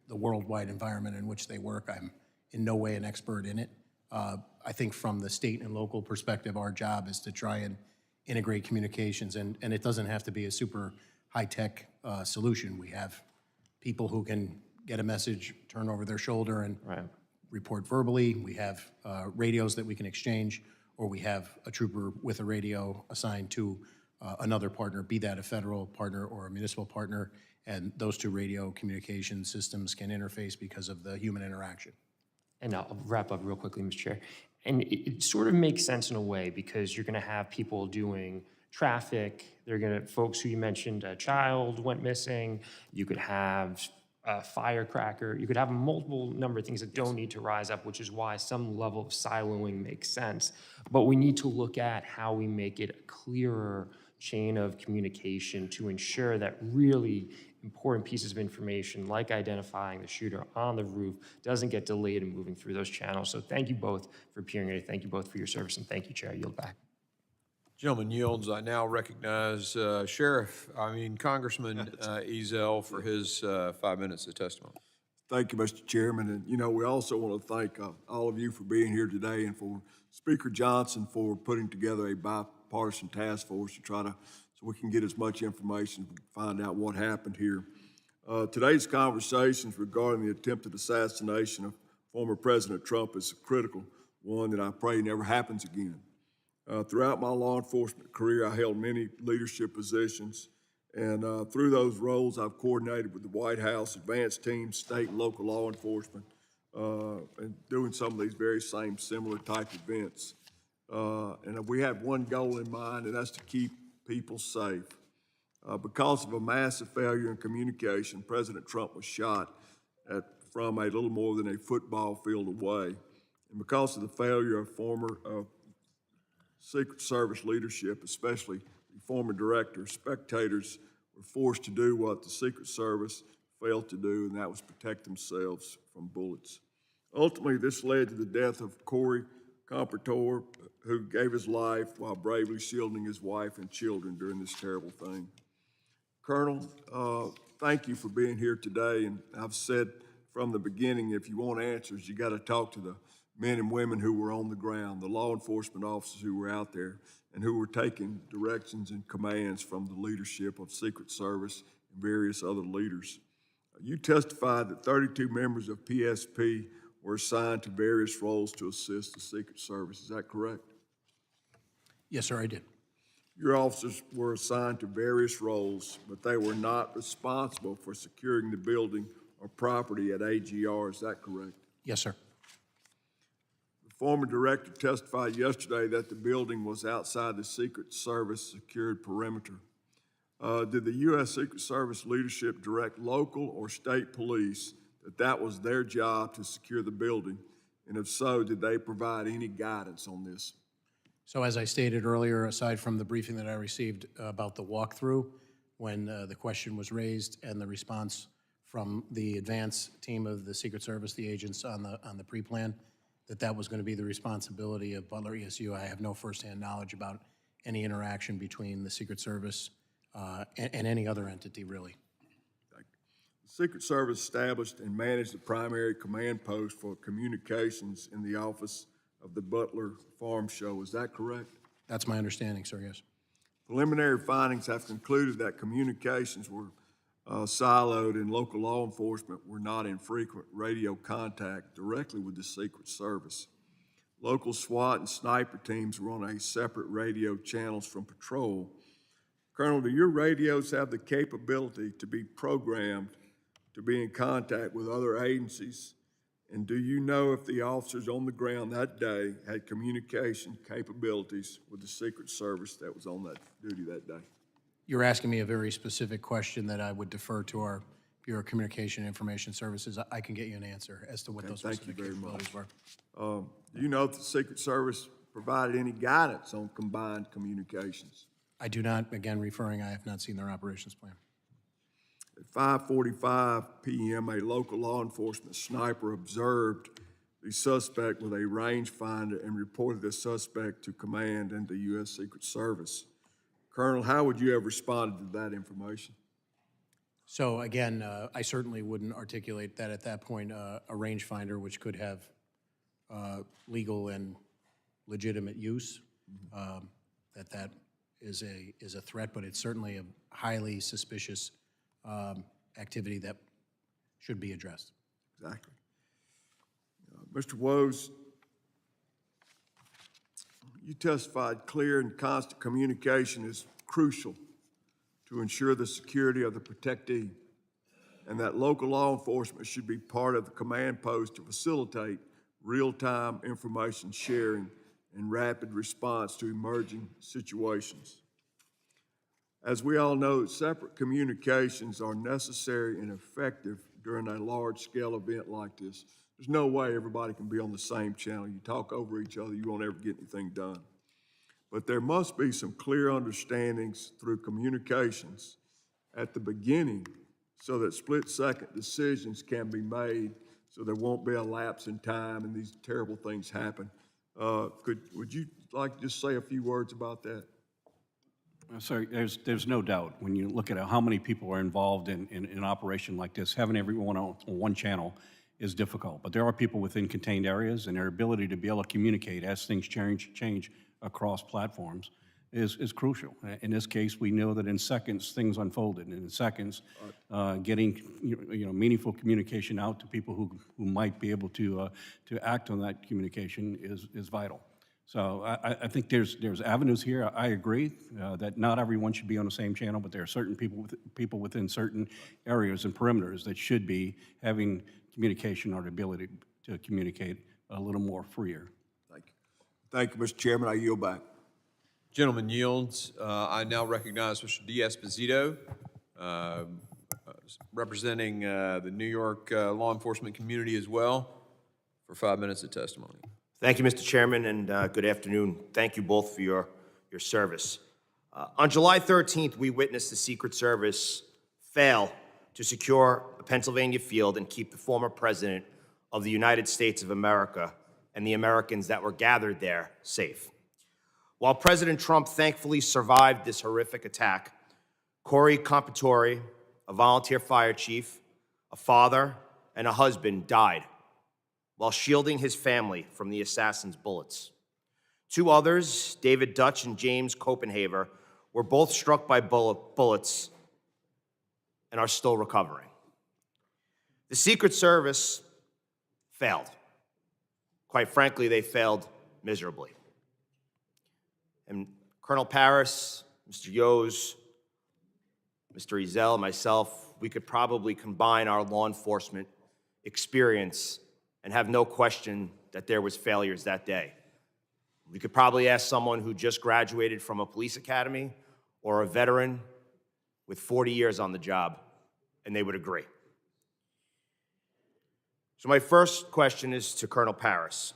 the worldwide environment in which they work. I'm in no way an expert in it. I think from the state and local perspective, our job is to try and integrate communications, and it doesn't have to be a super high-tech solution. We have people who can get a message, turn over their shoulder, and report verbally. We have radios that we can exchange, or we have a trooper with a radio assigned to another partner, be that a federal partner or a municipal partner, and those two radio communication systems can interface because of the human interaction. And I'll wrap up real quickly, Mr. Chair. And it sort of makes sense in a way because you're going to have people doing traffic. They're going to, folks who you mentioned, a child went missing. You could have a firecracker. You could have a multiple number of things that don't need to rise up, which is why some level of siloing makes sense. But we need to look at how we make it a clearer chain of communication to ensure that really important pieces of information, like identifying the shooter on the roof, doesn't get delayed in moving through those channels. So thank you both for appearing today. Thank you both for your service, and thank you, Chair. I yield back. Gentleman yields. I now recognize Congressman Ezell for his 5 minutes of testimony. Thank you, Mr. Chairman. And, you know, we also want to thank all of you for being here today and for Speaker Johnson for putting together a bipartisan task force to try to, so we can get as much information and find out what happened here. Today's conversations regarding the attempted assassination of former President Trump is a critical one that I pray never happens again. Throughout my law enforcement career, I held many leadership positions, and through those roles, I've coordinated with the White House, advanced teams, state and local law enforcement, and doing some of these very same similar type events. And we have one goal in mind, and that's to keep people safe. Because of a massive failure in communication, President Trump was shot from a little more than a football field away. And because of the failure of former Secret Service leadership, especially the former director, spectators were forced to do what the Secret Service failed to do, and that was protect themselves from bullets. Ultimately, this led to the death of Corey Comparator, who gave his life while bravely shielding his wife and children during this terrible thing. Colonel, thank you for being here today, and I've said from the beginning, if you want answers, you got to talk to the men and women who were on the ground, the law enforcement officers who were out there, and who were taking directions and commands from the leadership of Secret Service and various other leaders. You testified that 32 members of PSP were assigned to various roles to assist the Secret Service. Is that correct? Yes, sir, I did. Your officers were assigned to various roles, but they were not responsible for securing the building or property at AGR. Is that correct? Yes, sir. The former director testified yesterday that the building was outside the Secret Service secured perimeter. Did the U.S. Secret Service leadership direct local or state police that was their job to secure the building? And if so, did they provide any guidance on this? So as I stated earlier, aside from the briefing that I received about the walkthrough, when the question was raised and the response from the advance team of the Secret Service, the agents on the pre-plan, that was going to be the responsibility of Butler ESU. I have no firsthand knowledge about any interaction between the Secret Service and any other entity, really. The Secret Service established and managed the primary command post for communications in the office of the Butler Farm Show. Is that correct? That's my understanding, sir, yes. Preliminary findings have concluded that communications were siloed and local law enforcement were not in frequent radio contact directly with the Secret Service. Local SWAT and sniper teams were on a separate radio channels from patrol. Colonel, do your radios have the capability to be programmed to be in contact with other agencies? And do you know if the officers on the ground that day had communication capabilities with the Secret Service that was on that duty that day? You're asking me a very specific question that I would defer to our Bureau of Communication and Information Services. I can get you an answer as to what those specific capabilities were. Do you know if the Secret Service provided any guidance on combined communications? I do not, again, I have not seen their operations plan. At 5:45 p.m., a local law enforcement sniper observed the suspect with a rangefinder and reported the suspect to command and the U.S. Secret Service. Colonel, how would you have responded to that information? So again, I certainly wouldn't articulate that at that point, a rangefinder, which could have legal and legitimate use, that is a threat, but it's certainly a highly suspicious activity that should be addressed. Exactly. Mr. Woes, you testified clear and constant communication is crucial to ensure the security of the protectee, and that local law enforcement should be part of the command post to facilitate real-time information sharing and rapid response to emerging situations. As we all know, separate communications are necessary and effective during a large-scale event like this. There's no way everybody can be on the same channel. You talk over each other, you won't ever get anything done. But there must be some clear understandings through communications at the beginning so that split-second decisions can be made so there won't be a lapse in time and these terrible things happen. Would you like to just say a few words about that? Sir, there's no doubt when you look at how many people are involved in an operation like this, having everyone on one channel is difficult. But there are people within contained areas, and their ability to be able to communicate as things change across platforms is crucial. In this case, we know that in seconds things unfolded, and in seconds, getting meaningful communication out to people who might be able to act on that communication is vital. So I think there's avenues here. I agree that not everyone should be on the same channel, but there are certain people within certain areas and perimeters that should be having communication or the ability to communicate a little more freer. Thank you. Thank you, Mr. Chairman. I yield back. Gentleman yields. I now recognize Mr. D'Esposito, representing the New York law enforcement community as well, for 5 minutes of testimony. Thank you, Mr. Chairman, and good afternoon. Thank you both for your service. On July 13th, we witnessed the Secret Service fail to secure a Pennsylvania field and keep the former president of the United States of America and the Americans that were gathered there safe. While President Trump thankfully survived this horrific attack, Corey Compatore, a volunteer fire chief, a father, and a husband died while shielding his family from the assassin's bullets. Two others, David Dutch and James Copenhaver, were both struck by bullets and are still recovering. The Secret Service failed. Quite frankly, they failed miserably. And Colonel Paris, Mr. Yoes, Mr. Ezel, myself, we could probably combine our law enforcement experience and have no question that there was failures that day. We could probably ask someone who just graduated from a police academy or a veteran with 40 years on the job, and they would agree. So my first question is to Colonel Paris.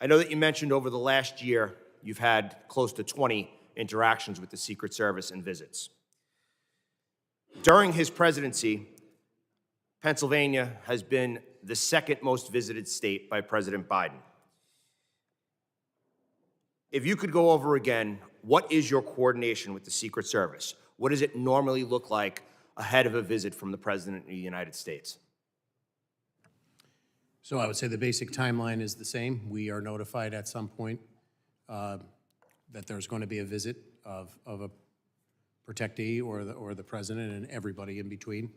I know that you mentioned over the last year you've had close to 20 interactions with the Secret Service and visits. During his presidency, Pennsylvania has been the second most visited state by President Biden. If you could go over again, what is your coordination with the Secret Service? What does it normally look like ahead of a visit from the President of the United States? So I would say the basic timeline is the same. We are notified at some point that there's going to be a visit of a protectee or the president and everybody in between.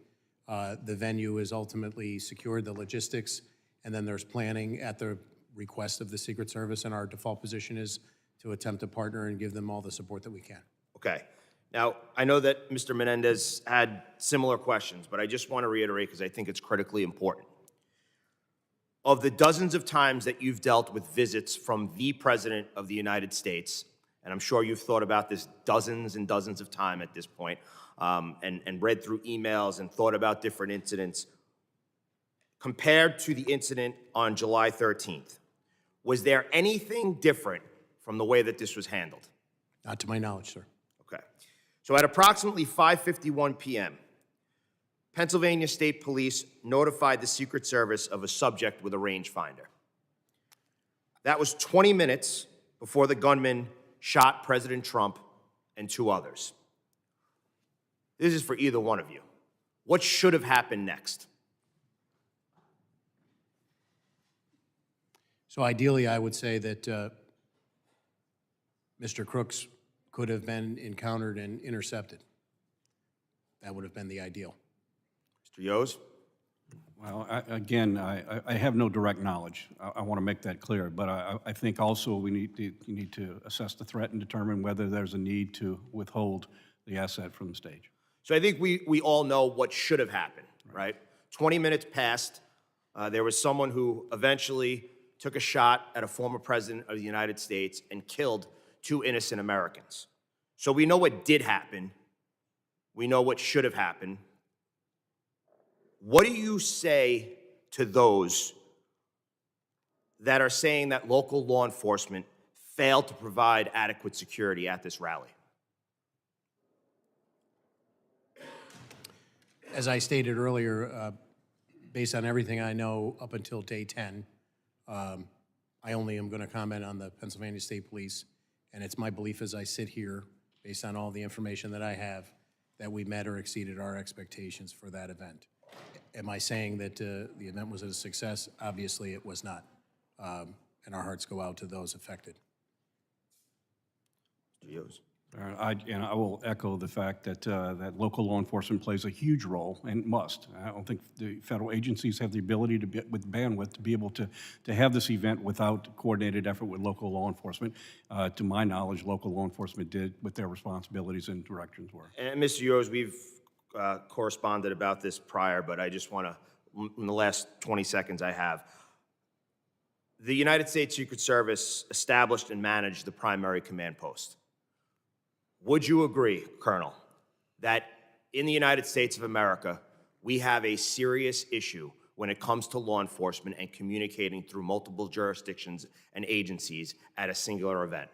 The venue is ultimately secured, the logistics, and then there's planning at the request of the Secret Service, and our default position is to attempt to partner and give them all the support that we can. Okay. Now, I know that Mr. Menendez had similar questions, but I just want to reiterate because I think it's critically important. Of the dozens of times that you've dealt with visits from the President of the United States, and I'm sure you've thought about this dozens and dozens of times at this point, and read through emails and thought about different incidents, compared to the incident on July 13th, was there anything different from the way that this was handled? Not to my knowledge, sir. Okay. So at approximately 5:51 p.m., Pennsylvania State Police notified the Secret Service of a subject with a rangefinder. That was 20 minutes before the gunman shot President Trump and 2 others. This is for either one of you. What should have happened next? So ideally, I would say that Mr. Crooks could have been encountered and intercepted. That would have been the ideal. Mr. Yoes? Well, I have no direct knowledge. I want to make that clear, but I think also you need to assess the threat and determine whether there's a need to withhold the asset from the stage. So I think we all know what should have happened, right? 20 minutes passed. There was someone who eventually took a shot at a former president of the United States and killed 2 innocent Americans. So we know what did happen. We know what should have happened. What do you say to those that are saying that local law enforcement failed to provide adequate security at this rally? As I stated earlier, based on everything I know up until day 10, I only am going to comment on the Pennsylvania State Police, and it's my belief as I sit here, based on all the information that I have, that we met or exceeded our expectations for that event. Am I saying that the event was a success? Obviously, it was not, and our hearts go out to those affected. Mr. Yoes? I will echo the fact that that local law enforcement plays a huge role and must. I don't think the federal agencies have the ability to, with bandwidth, to be able to have this event without coordinated effort with local law enforcement. To my knowledge, local law enforcement did what their responsibilities and directions were. And Mr. Yoes, we've corresponded about this prior, but I just want to, in the last 20 seconds I have, the United States Secret Service established and managed the primary command post. Would you agree, Colonel, that in the United States of America, we have a serious issue when it comes to law enforcement and communicating through multiple jurisdictions and agencies at a singular event?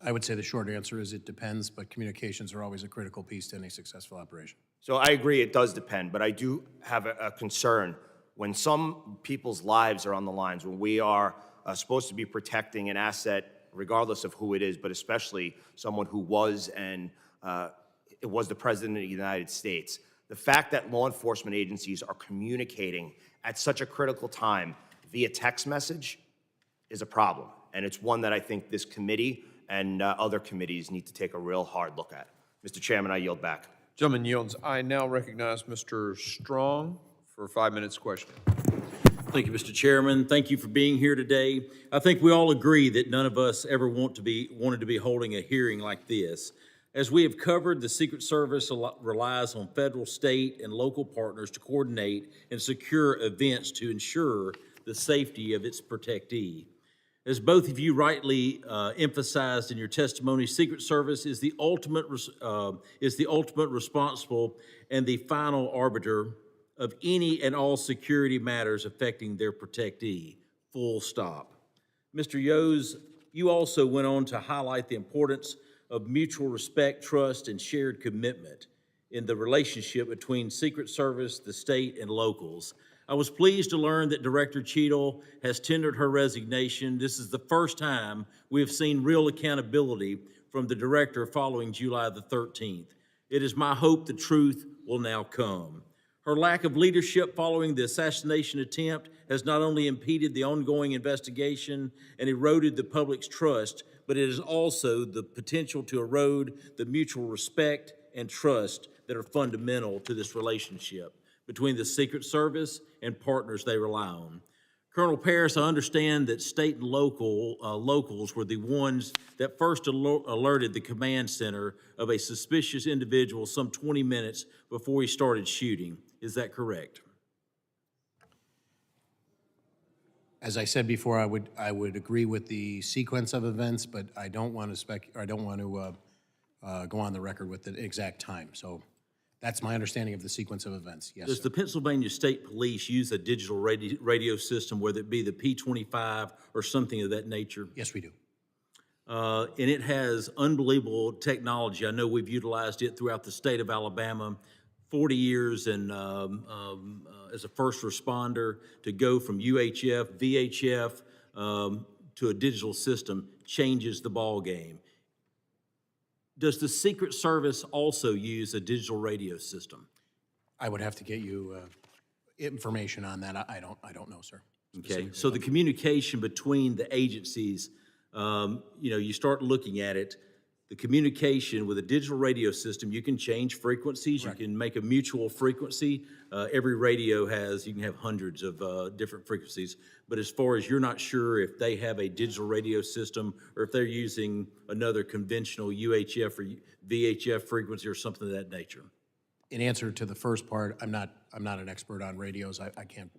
I would say the short answer is it depends, but communications are always a critical piece to any successful operation. So I agree it does depend, but I do have a concern when some people's lives are on the lines, when we are supposed to be protecting an asset regardless of who it is, but especially someone who was it was the President of the United States. The fact that law enforcement agencies are communicating at such a critical time via text message is a problem. And it's one that I think this committee and other committees need to take a real hard look at. Mr. Chairman, I yield back. Gentleman yields. I now recognize Mr. Strong for 5 minutes questioning. Thank you, Mr. Chairman. Thank you for being here today. I think we all agree that none of us ever wanted to be holding a hearing like this. As we have covered, the Secret Service relies on federal, state, and local partners to coordinate and secure events to ensure the safety of its protectee. As both of you rightly emphasized in your testimony, Secret Service is the ultimate responsible and the final arbiter of any and all security matters affecting their protectee, full stop. Mr. Yoes, you also went on to highlight the importance of mutual respect, trust, and shared commitment in the relationship between Secret Service, the state, and locals. I was pleased to learn that Director Cheadle has tendered her resignation. This is the first time we have seen real accountability from the director following July the 13th. It is my hope the truth will now come. Her lack of leadership following the assassination attempt has not only impeded the ongoing investigation and eroded the public's trust, but it has also the potential to erode the mutual respect and trust that are fundamental to this relationship between the Secret Service and partners they rely on. Colonel Paris, I understand that state and locals were the ones that first alerted the command center of a suspicious individual some 20 minutes before he started shooting. Is that correct? As I said before, I would agree with the sequence of events, but I don't want to go on the record with the exact time. So that's my understanding of the sequence of events. Yes. Does sir. the Pennsylvania State Police use a digital radio system, whether it be the P25 or something of that nature? Yes, we do. and it has unbelievable technology. I know we've utilized it throughout the state of Alabama, 40 years and as a first responder, to go from UHF, VHF to a digital system changes the ball game. Does the Secret Service also use a digital radio system? I would have to get you information on that. I don't know, sir. Okay, so the communication between the agencies, you start looking at it, the communication with a digital radio system, you can change frequencies, you can make a mutual frequency. Every radio you can have hundreds of different frequencies, but as far as you're not sure if they have a digital radio system or if they're using another conventional UHF or VHF frequency or something of that nature. In answer to the first part, I'm not an expert on radios. I can't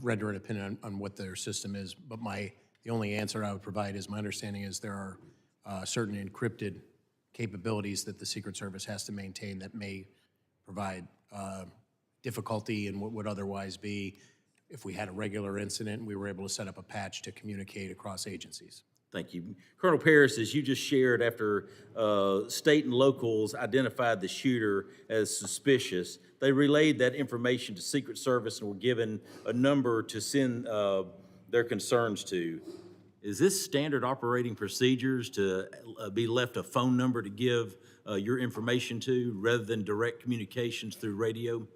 render an opinion on what their system is, but the only answer I would provide is my understanding is there are certain encrypted capabilities that the Secret Service has to maintain that may provide difficulty in what would otherwise be if we had a regular incident and we were able to set up a patch to communicate across agencies. Thank you. Colonel Paris, as you just shared, after state and locals identified the shooter as suspicious, they relayed that information to Secret Service and were given a number to send their concerns to. Is this standard operating procedures to be left a phone number to give your information to rather than direct communications through radio?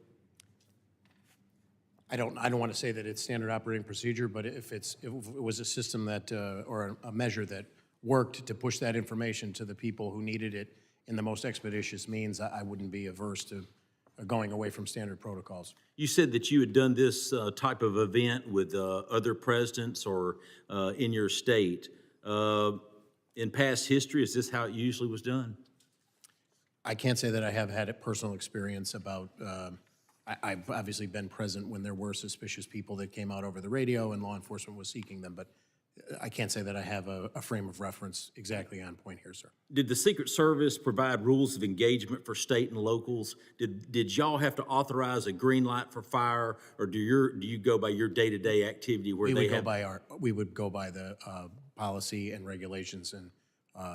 I don't want to say that it's standard operating procedure, but if it was a system that, or a measure that worked to push that information to the people who needed it in the most expeditious means, I wouldn't be averse to going away from standard protocols. You said that you had done this type of event with other presidents or in your state. In past history, is this how it usually was done? I can't say that I have had a personal experience about, I've obviously been present when there were suspicious people that came out over the radio and law enforcement was seeking them, but I can't say that I have a frame of reference exactly on point here, sir. Did the Secret Service provide rules of engagement for state and locals? Did y'all have to authorize a green light for fire, or do you go by your day-to-day activity where We would go by the policy and regulations and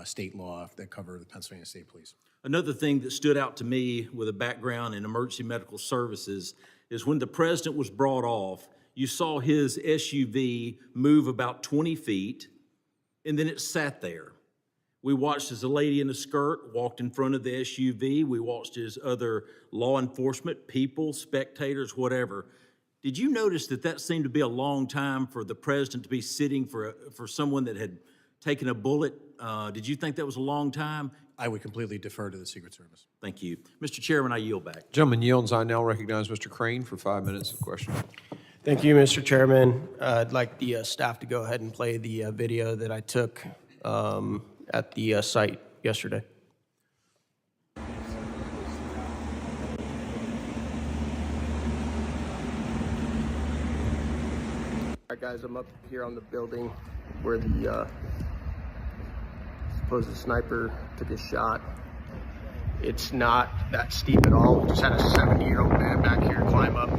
state law that cover the Pennsylvania State Police. Another thing that stood out to me with a background in emergency medical services is when the president was brought off, you saw his SUV move about 20 feet, and then it sat there. We watched as a lady in a skirt walked in front of the SUV. We watched as other law enforcement, people, spectators, whatever. Did you notice that seemed to be a long time for the president to be sitting for someone that had taken a bullet? Did you think that was a long time? I would completely defer to the Secret Service. Thank you. Mr. Chairman, I yield back. Gentleman yields. I now recognize Mr. Crane for 5 minutes of questioning. Thank you, Mr. Chairman. I'd like the staff to go ahead and play the video that I took at the site yesterday. All right, guys, I'm up here on the building where the supposed sniper took his shot. It's not that steep at all. We just had a 70-year-old man back here climb up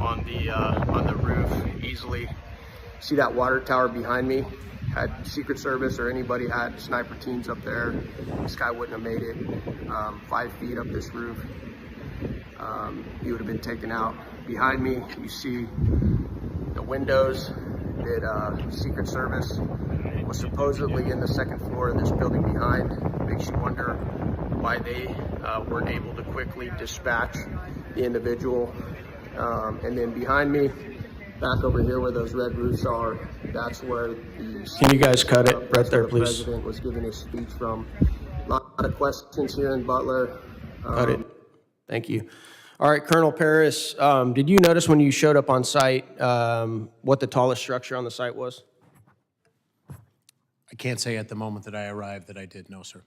on the roof easily. See that water tower behind me? Had Secret Service or anybody had sniper teams up there, this guy wouldn't have made it 5 feet up this roof. He would have been taken out. Behind me, you see the windows that Secret Service was supposedly in the second floor of this building behind. Makes you wonder why they weren't able to quickly dispatch the individual. And then behind me, back over here where those red roofs are, that's where the— Can you guys cut it right there, please? The president was giving his speech from. A lot of questions here in Butler. Cut it. Thank you. All right, Colonel Paris, did you notice when you showed up on site what the tallest structure on the site was? I can't say at the moment that I arrived that I did, no, sir.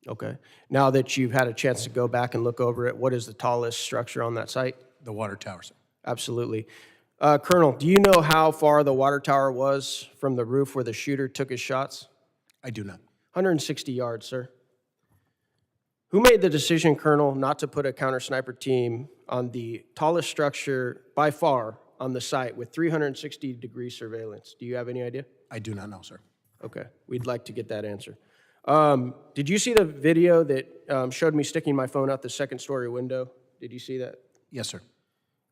Okay. Now that you've had a chance to go back and look over it, what is the tallest structure on that site? The water tower, sir. Absolutely. Colonel, do you know how far the water tower was from the roof where the shooter took his shots? I do not. 160 yards, sir. Who made the decision, Colonel, not to put a counter-sniper team on the tallest structure by far on the site with 360-degree surveillance? Do you have any idea? I do not know, sir. Okay, we'd like to get that answer. Did you see the video that showed me sticking my phone out the second-story window? Did you see that? Yes, sir.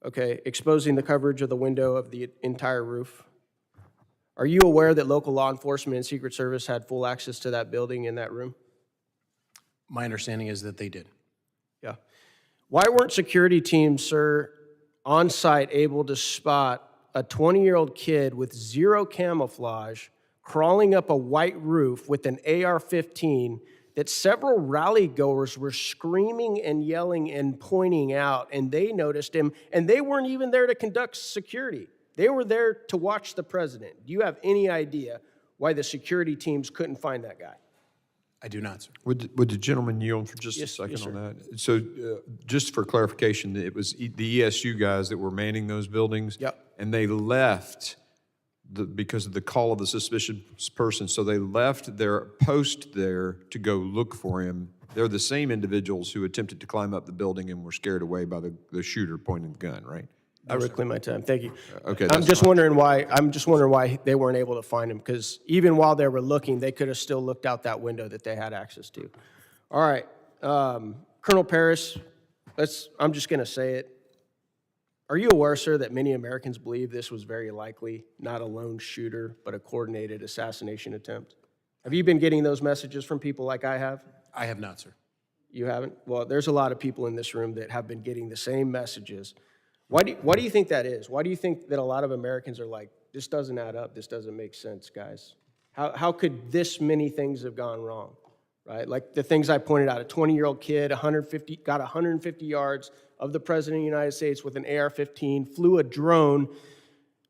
Okay, exposing the coverage of the window of the entire roof. Are you aware that local law enforcement and Secret Service had full access to that building in that room? My understanding is that they did. Yeah. Why weren't security teams, sir, on site able to spot a 20-year-old kid with zero camouflage crawling up a white roof with an AR-15 that several rally goers were screaming and yelling and pointing out, and they noticed him, and they weren't even there to conduct security. They were there to watch the president. Do you have any idea why the security teams couldn't find that guy? I do not, sir. Would the gentleman yield for just a Yes, second yes, on sir. that? So just for clarification, it was the ESU guys that were manning those buildings? Yep. And they left because of the call of the suspicious person, so they left their post there to go look for him. They're the same individuals who attempted to climb up the building and were scared away by the shooter pointing the gun, right? I reclaim my time. Thank you. Okay, I'm that's just fine. wondering why they weren't able to find him, because even while they were looking, they could have still looked out that window that they had access to. All right, Colonel Paris, I'm just going to say it. Are you aware, sir, that many Americans believe this was very likely not a lone shooter, but a coordinated assassination attempt? Have you been getting those messages from people like I have? I have not, sir. You haven't? Well, there's a lot of people in this room that have been getting the same messages. Why do you think that is? Why do you think that a lot of Americans are like, this doesn't add up, this doesn't make sense, guys? How could this many things have gone wrong, right? Like the things I pointed out, a 20-year-old kid, got 150 yards of the President of the United States with an AR-15, flew a drone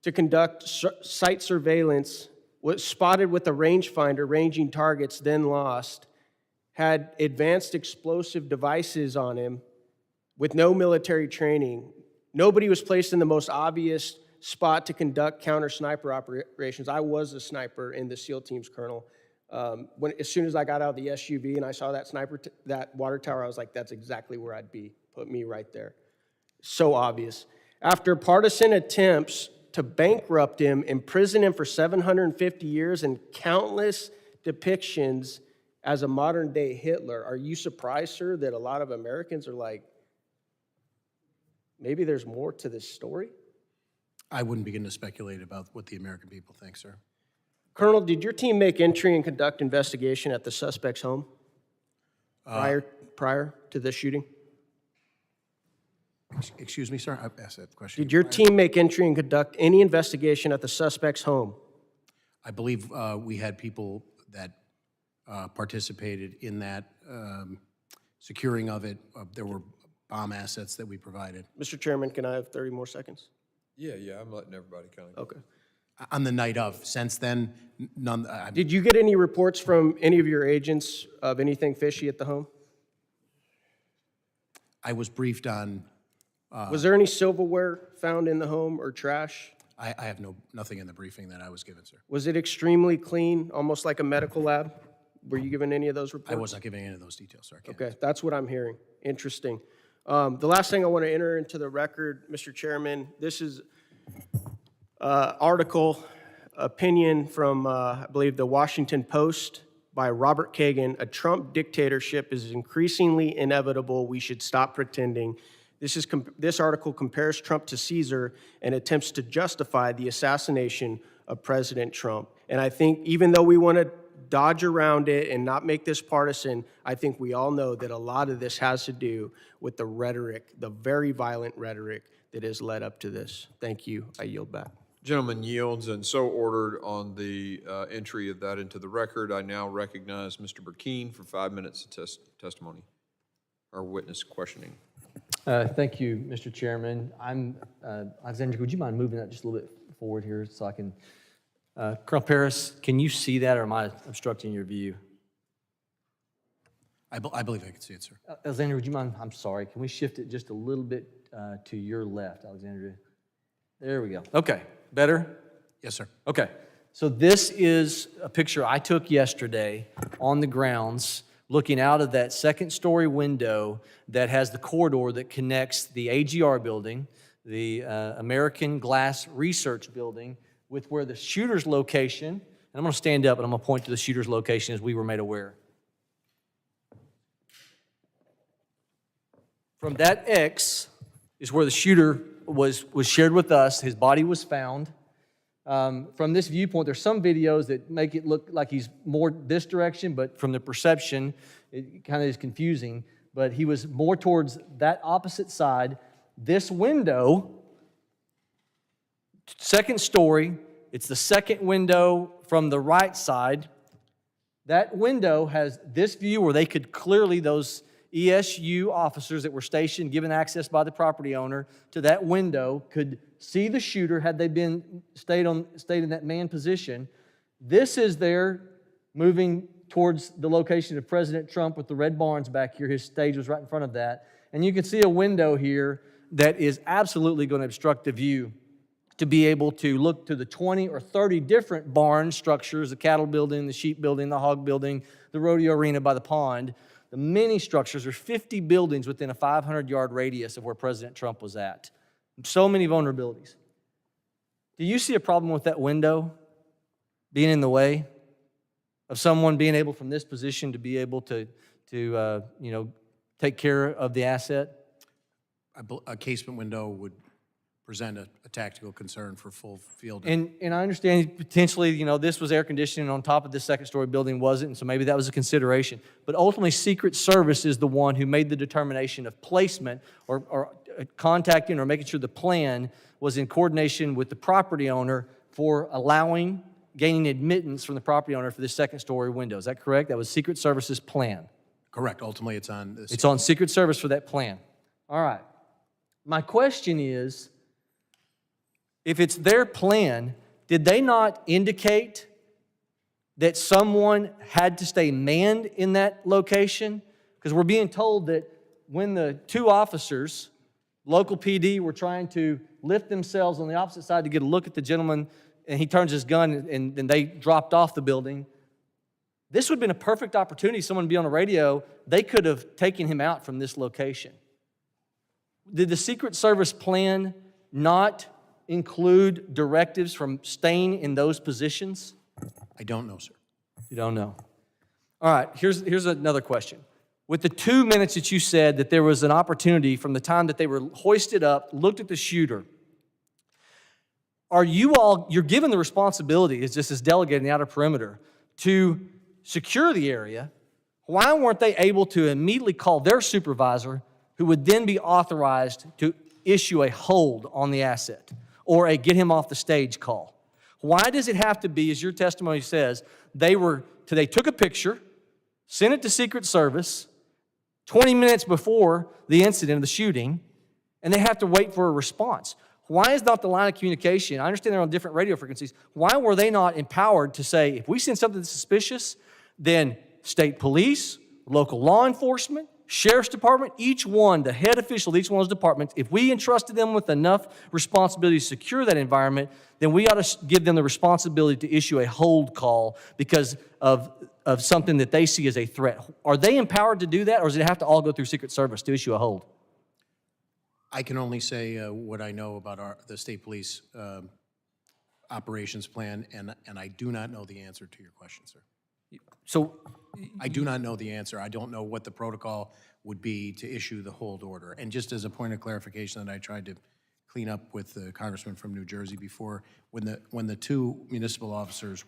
to conduct site surveillance, was spotted with a rangefinder ranging targets, then lost, had advanced explosive devices on him with no military training. Nobody was placed in the most obvious spot to conduct counter-sniper operations. I was a sniper in the SEAL teams, Colonel. As soon as I got out of the SUV and I saw that water tower, I was like, that's exactly where I'd be. Put me right there. So obvious. After partisan attempts to bankrupt him, imprison him for 750 years, and countless depictions as a modern-day Hitler, are you surprised, sir, that a lot of Americans are like, maybe there's more to this story? I wouldn't begin to speculate about what the American people think, sir. Colonel, did your team make entry and conduct investigation at the suspect's home prior to this shooting? Excuse me, sir? I asked that question. Did your team make entry and conduct any investigation at the suspect's home? I believe we had people that participated in that securing of it. There were bomb assets that we provided. Mr. Chairman, can I have 30 more seconds? Yeah, I'm letting everybody kind of. Okay. On the night of. Since then, none. Did you get any reports from any of your agents of anything fishy at the home? I was briefed on. Was there any silverware found in the home or trash? I have nothing in the briefing that I was given, sir. Was it extremely clean, almost like a medical lab? Were you given any of those reports? I was not giving any of those details, sir. Okay, that's what I'm hearing. Interesting. The last thing I want to enter into the record, Mr. Chairman, this is article, opinion from, I believe, the Washington Post by Robert Kagan. A Trump dictatorship is increasingly inevitable. We should stop pretending. This article compares Trump to Caesar and attempts to justify the assassination of President Trump. And I think even though we want to dodge around it and not make this partisan, I think we all know that a lot of this has to do with the rhetoric, the very violent rhetoric that has led up to this. Thank you. I yield back. Gentleman yields, and so ordered on the entry of that into the record. I now recognize Mr. Burkeen for 5 minutes of testimony, or witness questioning. Thank you, Mr. Chairman. Alexandra, would you mind moving that just a little bit forward here so I can... Colonel Paris, can you see that, or am I obstructing your view? I believe I can see it, sir. Alexandra, would you mind? I'm sorry. Can we shift it just a little bit to your left, Alexandra? There we go. Okay. Better? Yes, sir. Okay. So this is a picture I took yesterday on the grounds, looking out of that second-story window that has the corridor that connects the AGR building, the American Glass Research Building, with where the shooter's location, and I'm going to stand up and I'm going to point to the shooter's location as we were made aware. From that X is where the shooter was shared with us. His body was found. From this viewpoint, there's some videos that make it look like he's more this direction, but from the perception, it kind of is confusing. But he was more towards that opposite side. This window, second story, it's the second window from the right side. That window has this view where they could clearly, those ESU officers that were stationed, given access by the property owner to that window, could see the shooter had they been stayed in that man position. This is there moving towards the location of President Trump with the red barns back here. His stage was right in front of that. And you can see a window here that is absolutely going to obstruct the view to be able to look to the 20 or 30 different barn structures, the cattle building, the sheep building, the hog building, the rodeo arena by the pond. The many structures, there's 50 buildings within a 500-yard radius of where President Trump was at. So many vulnerabilities. Do you see a problem with that window being in the way of someone being able from this position to be able to take care of the asset? A casement window would present a tactical concern for full field. And I understand potentially, this was air conditioning on top of this second-story building wasn't, and so maybe that was a consideration. But ultimately, Secret Service is the one who made the determination of placement or contacting or making sure the plan was in coordination with the property owner for gaining admittance from the property owner for this second-story window. Is that correct? That was Secret Service's plan. Correct. Ultimately, it's on the It's on Secret Service for that plan. All right. My question is, if it's their plan, did they not indicate that someone had to stay manned in that location? Because we're being told that when the two officers, local PD, were trying to lift themselves on the opposite side to get a look at the gentleman, and he turns his gun and then they dropped off the building, this would have been a perfect opportunity. Someone would be on the radio. They could have taken him out from this location. Did the Secret Service plan not include directives from staying in those positions? I don't know, sir. You don't know. All right, here's another question. With the 2 minutes that you said that there was an opportunity from the time that they were hoisted up, looked at the shooter, you're given the responsibility, it's just as delegate in the outer perimeter, to secure the area. Why weren't they able to immediately call their supervisor, who would then be authorized to issue a hold on the asset or a get him off the stage call? Why does it have to be, as your testimony says, they took a picture, sent it to Secret Service 20 minutes before the incident of the shooting, and they have to wait for a response? Why is not the line of communication? I understand they're on different radio frequencies. Why were they not empowered to say, if we send something that's suspicious, then state police, local law enforcement, Sheriff's Department, each one, the head official of each one of those departments, if we entrusted them with enough responsibility to secure that environment, then we ought to give them the responsibility to issue a hold call because of something that they see as a threat. Are they empowered to do that, or does it have to all go through Secret Service to issue a hold? I can only say what I know about the state police operations plan, and I do not know the answer to your question, sir. So I do not know the answer. I don't know what the protocol would be to issue the hold order. And just as a point of clarification that I tried to clean up with the congressman from New Jersey before, when the two municipal officers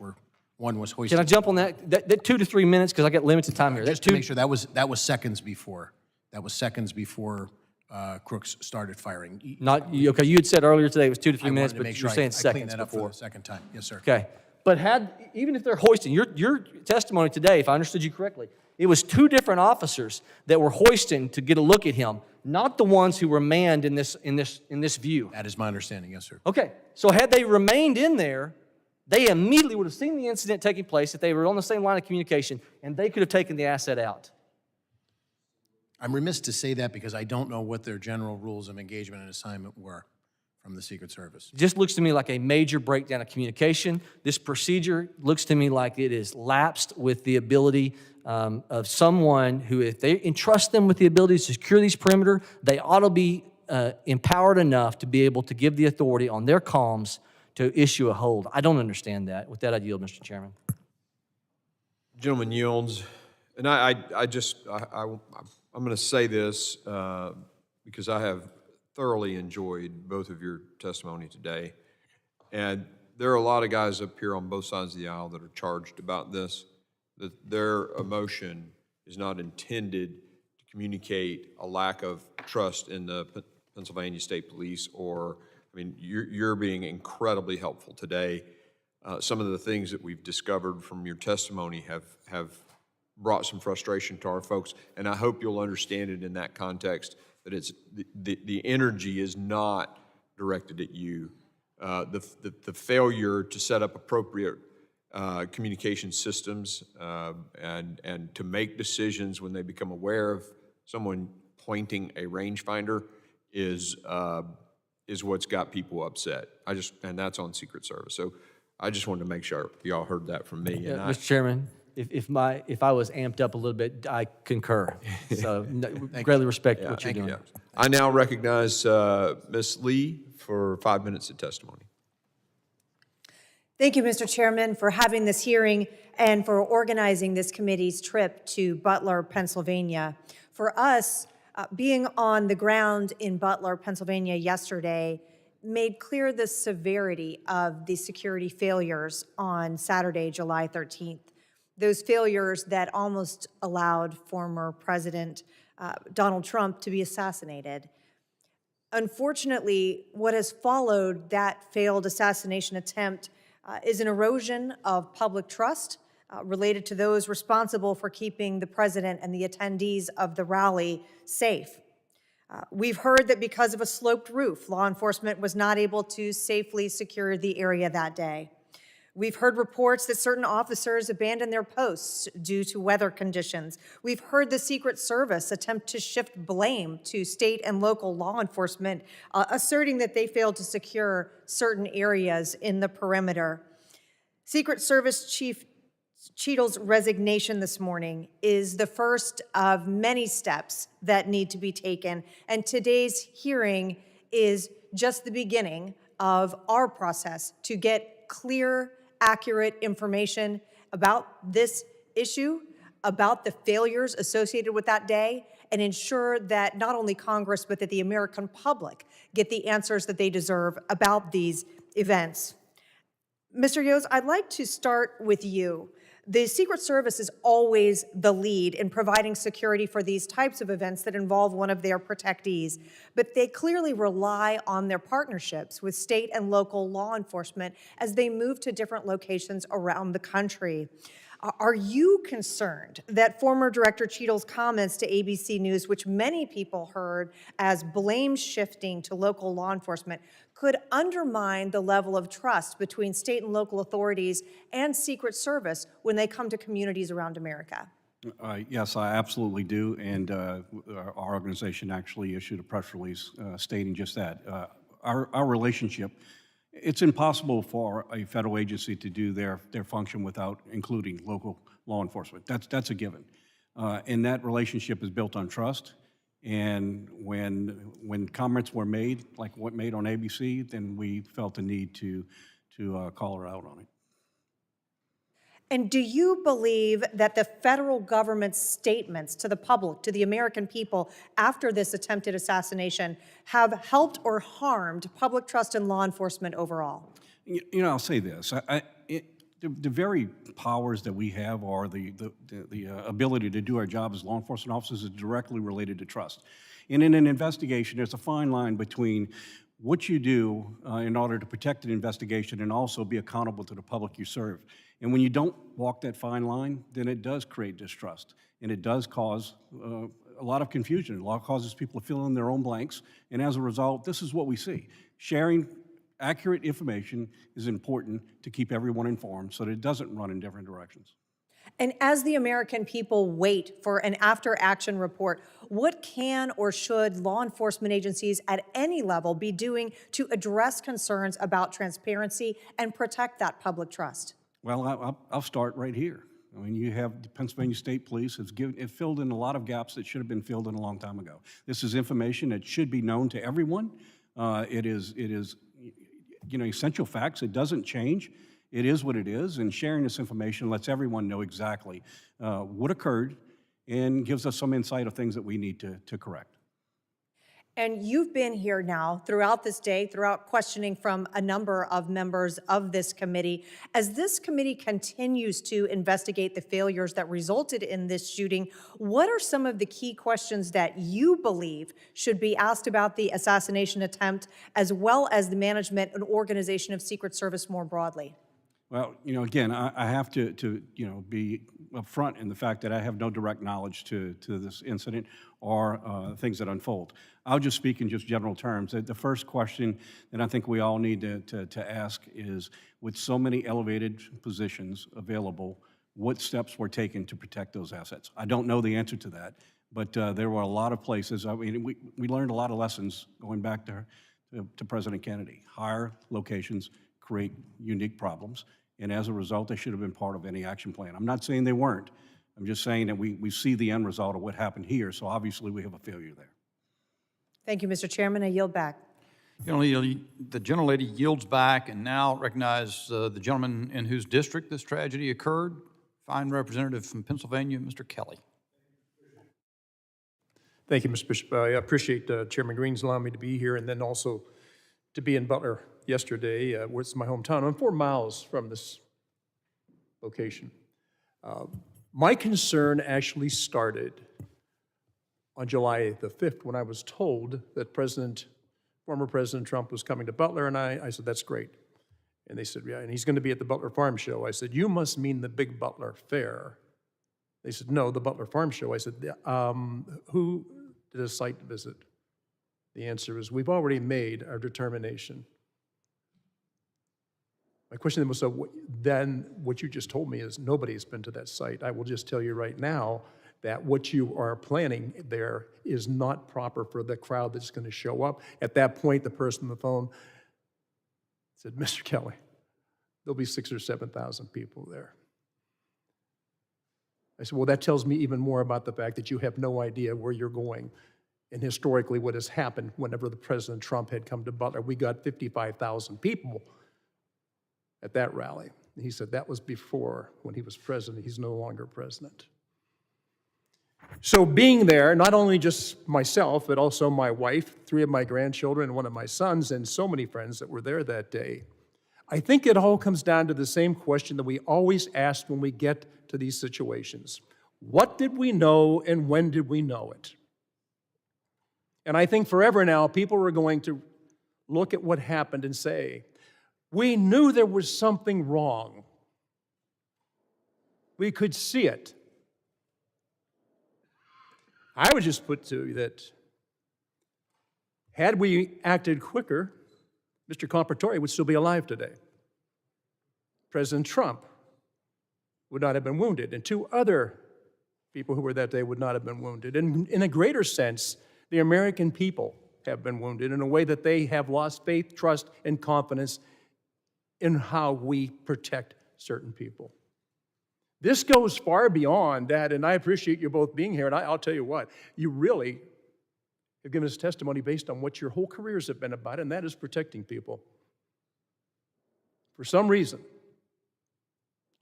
one was hoisted. Can I jump on that 2 to 3 minutes, because I got limited time here. Just to make sure, that was seconds before. That was seconds before Crooks started firing. Okay, you had said earlier today it was 2 to 3 I minutes, wanted to but make you're sure saying I cleaned seconds that up before. for the second time. Yes, sir. Okay, but even if they're hoisting, your testimony today, if I understood you correctly, it was two different officers that were hoisting to get a look at him, not the ones who were manned in this view. That is my understanding, yes, sir. Okay, so had they remained in there, they immediately would have seen the incident taking place if they were on the same line of communication, and they could have taken the asset out. I'm remiss to say that because I don't know what their general rules of engagement and assignment were from the Secret Service. It just looks to me like a major breakdown of communication. This procedure looks to me like it is lapsed with the ability of someone who, if they entrust them with the ability to secure these perimeter, they ought to be empowered enough to be able to give the authority on their comms to issue a hold. I don't understand that. With that, I yield, Mr. Chairman. Gentleman yields. And I'm going to say this because I have thoroughly enjoyed both of your testimony today. And there are a lot of guys up here on both sides of the aisle that are charged about this, that their emotion is not intended to communicate a lack of trust in the Pennsylvania State Police, or, I mean, you're being incredibly helpful today. Some of the things that we've discovered from your testimony have brought some frustration to our folks, and I hope you'll understand it in that context, that it's the energy is not directed at you. The failure to set up appropriate communication systems and to make decisions when they become aware of someone pointing a rangefinder is what's got people upset. And that's on Secret Service. So I just wanted to make sure y'all heard that from me. Yeah, Mr. Chairman, if I was amped up a little bit, I concur. So greatly respect what you're doing. Yeah. I now recognize Ms. Lee for 5 minutes of testimony. Thank you, Mr. Chairman, for having this hearing and for organizing this committee's trip to Butler, Pennsylvania. For us, being on the ground in Butler, Pennsylvania yesterday made clear the severity of the security failures on Saturday, July 13th. Those failures that almost allowed former President Donald Trump to be assassinated. Unfortunately, what has followed that failed assassination attempt is an erosion of public trust related to those responsible for keeping the president and the attendees of the rally safe. We've heard that because of a sloped roof, law enforcement was not able to safely secure the area that day. We've heard reports that certain officers abandoned their posts due to weather conditions. We've heard the Secret Service attempt to shift blame to state and local law enforcement, asserting that they failed to secure certain areas in the perimeter. Secret Service Chief Cheadle's resignation this morning is the first of many steps that need to be taken, and today's hearing is just the beginning of our process to get clear, accurate information about this issue, about the failures associated with that day, and ensure that not only Congress, but that the American public get the answers that they deserve about these events. Mr. Yoes, I'd like to start with you. The Secret Service is always the lead in providing security for these types of events that involve one of their protectees, but they clearly rely on their partnerships with state and local law enforcement as they move to different locations around the country. Are you concerned that former Director Cheadle's comments to ABC News, which many people heard as blame shifting to local law enforcement, could undermine the level of trust between state and local authorities and Secret Service when they come to communities around America? Yes, I absolutely do, and our organization actually issued a press release stating just that. Our relationship, it's impossible for a federal agency to do their function without including local law enforcement. That's a given. And that relationship is built on trust. And when comments were made, like what made on ABC, then we felt the need to call her out on it. And do you believe that the federal government's statements to the public, to the American people, after this attempted assassination have helped or harmed public trust in law enforcement overall? You know, I'll say this. The very powers that we have, or the ability to do our job as law enforcement officers, is directly related to trust. And in an investigation, there's a fine line between what you do in order to protect an investigation and also be accountable to the public you serve. And when you don't walk that fine line, then it does create distrust. And it does cause a lot of confusion. It causes people to fill in their own blanks. And as a result, this is what we see. Sharing accurate information is important to keep everyone informed so that it doesn't run in different directions. And as the American people wait for an after-action report, what can or should law enforcement agencies at any level be doing to address concerns about transparency and protect that public trust? Well, I'll start right here. I mean, you have the Pennsylvania State Police. It filled in a lot of gaps that should have been filled in a long time ago. This is information that should be known to everyone. essential facts. It doesn't change. It is what it is, and sharing this information lets everyone know exactly what occurred and gives us some insight of things that we need to correct. And you've been here now throughout this day, throughout questioning from a number of members of this committee. As this committee continues to investigate the failures that resulted in this shooting, what are some of the key questions that you believe should be asked about the assassination attempt, as well as the management and organization of Secret Service more broadly? Well, again, I have to be upfront in the fact that I have no direct knowledge to this incident or things that unfold. I'll just speak in just general terms. The first question that I think we all need to ask is, with so many elevated positions available, what steps were taken to protect those assets? I don't know the answer to that, but there were a lot of places. I mean, we learned a lot of lessons going back to President Kennedy. Higher locations create unique problems. And as a result, they should have been part of any action plan. I'm not saying they weren't. I'm just saying that we see the end result of what happened here, so obviously we have a failure there. Thank you, Mr. Chairman. I yield back. The gentlelady yields back and now recognize the gentleman in whose district this tragedy occurred, fine representative from Pennsylvania, Mr. Kelly. Thank you, Mr. Bishop. I appreciate Chairman Green's allowing me to be here, and then also to be in Butler yesterday, where it's my hometown. I'm 4 miles from this location. My concern actually started on July the 5th when I was told that former President Trump was coming to Butler, and I said, that's great. And they said, yeah, and he's going to be at the Butler Farm Show. I said, you must mean the big Butler Fair. They said, no, the Butler Farm Show. I said, who did a site visit? The answer is, we've already made our determination. My question then was, so then what you just told me is nobody's been to that site. I will just tell you right now that what you are planning there is not proper for the crowd that's going to show up. At that point, the person on the phone said, Mr. Kelly, there'll be 6,000 or 7,000 people there. I said, well, that tells me even more about the fact that you have no idea where you're going. And historically, what has happened whenever the President Trump had come to Butler, we got 55,000 people at that rally. And he said that was before, when he was president. He's no longer president. So being there, not only just myself, but also my wife, 3 of my grandchildren, and 1 of my sons, and so many friends that were there that day, I think it all comes down to the same question that we always ask when we get to these situations. What did we know, and when did we know it? And I think forever now, people are going to look at what happened and say, we knew there was something wrong. We could see it. I would just put to you that had we acted quicker, Mr. Compratore would still be alive today. President Trump would not have been wounded, and 2 other people who were that day would not have been wounded. And in a greater sense, the American people have been wounded in a way that they have lost faith, trust, and confidence in how we protect certain people. This goes far beyond that, and I appreciate you both being here, and I'll tell you what, you really have given us testimony based on what your whole careers have been about, and that is protecting people. For some reason,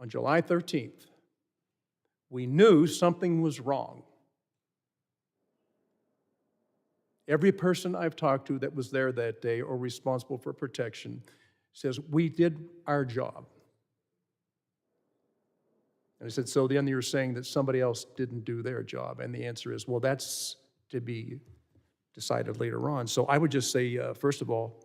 on July 13th, we knew something was wrong. Every person I've talked to that was there that day or responsible for protection says, we did our job. And I said, so then you're saying that somebody else didn't do their job? And the answer is, well, that's to be decided later on. So I would just say, first of all,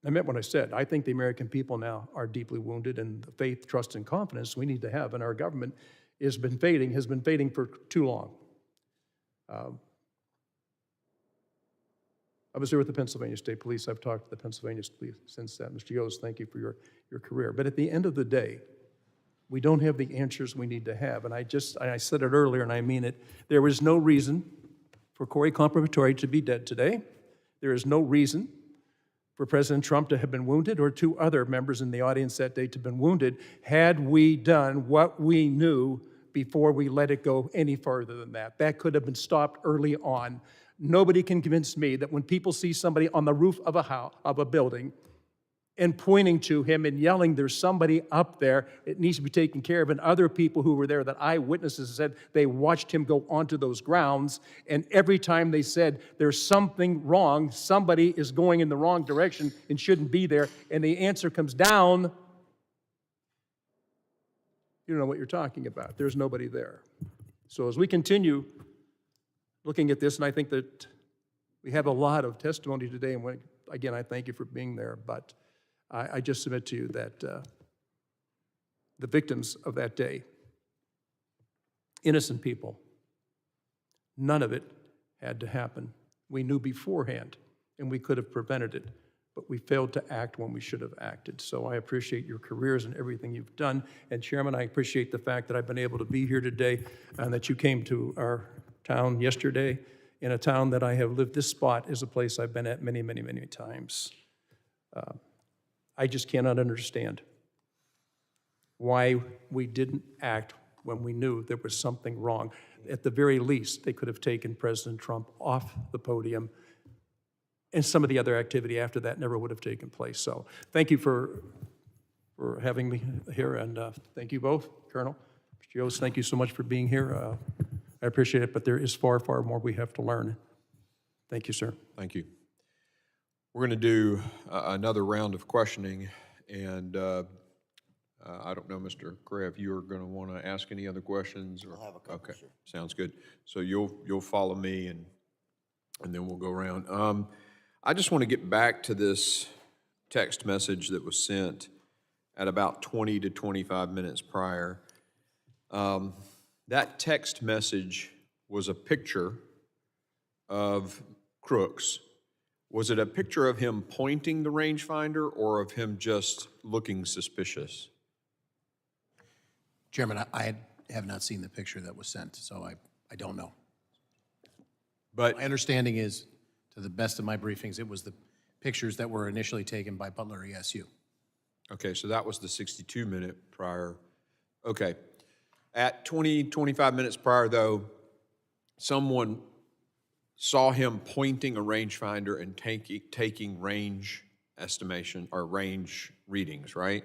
I meant what I said. I think the American people now are deeply wounded, and the faith, trust, and confidence we need to have in our government has been fading for too long. I was there with the Pennsylvania State Police. I've talked to the Pennsylvania Police since then. Mr. Yoes, thank you for your career. But at the end of the day, we don't have the answers we need to have. And I said it earlier, and I mean it. There is no reason for Corey Compratore to be dead today. There is no reason for President Trump to have been wounded, or 2 other members in the audience that day to have been wounded, had we done what we knew before we let it go any further than that. That could have been stopped early on. Nobody can convince me that when people see somebody on the roof of a house, of a building, and pointing to him and yelling, there's somebody up there, it needs to be taken care of. And other people who were there, that eyewitnesses said they watched him go onto those grounds, and every time they said, there's something wrong, somebody is going in the wrong direction and shouldn't be there, and the answer comes down, you don't know what you're talking about. There's nobody there. So as we continue looking at this, and I think that we have a lot of testimony today, and again, I thank you for being there, but I just submit to you that the victims of that day, innocent people, none of it had to happen. We knew beforehand, and we could have prevented it, but we failed to act when we should have acted. So I appreciate your careers and everything you've done. And Chairman, I appreciate the fact that I've been able to be here today and that you came to our town yesterday, in a town that I have lived. This spot is a place I've been at many, many, many times. I just cannot understand why we didn't act when we knew there was something wrong. At the very least, they could have taken President Trump off the podium, and some of the other activity after that never would have taken place. So thank you for having me here, and thank you both. Colonel, Mr. Yoes, thank you so much for being here. I appreciate it, but there is far, far more we have to learn. Thank you, sir. Thank you. We're going to do another round of questioning, and I don't know, Mr. Cray, if you're going to want to ask any other questions? Or, I'll have a couple, okay, sir. sounds good. So you'll follow me, and then we'll go around. I just want to get back to this text message that was sent at about 20 to 25 minutes prior. That text message was a picture of Crooks. Was it a picture of him pointing the rangefinder or of him just looking suspicious? Chairman, I have not seen the picture that was sent, so I don't know. But my understanding is, to the best of my briefings, it was the pictures that were initially taken by Butler ESU. Okay, so that was the 62-minute prior. Okay. At 20, 25 minutes prior, though, someone saw him pointing a rangefinder and taking range estimation or range readings, right?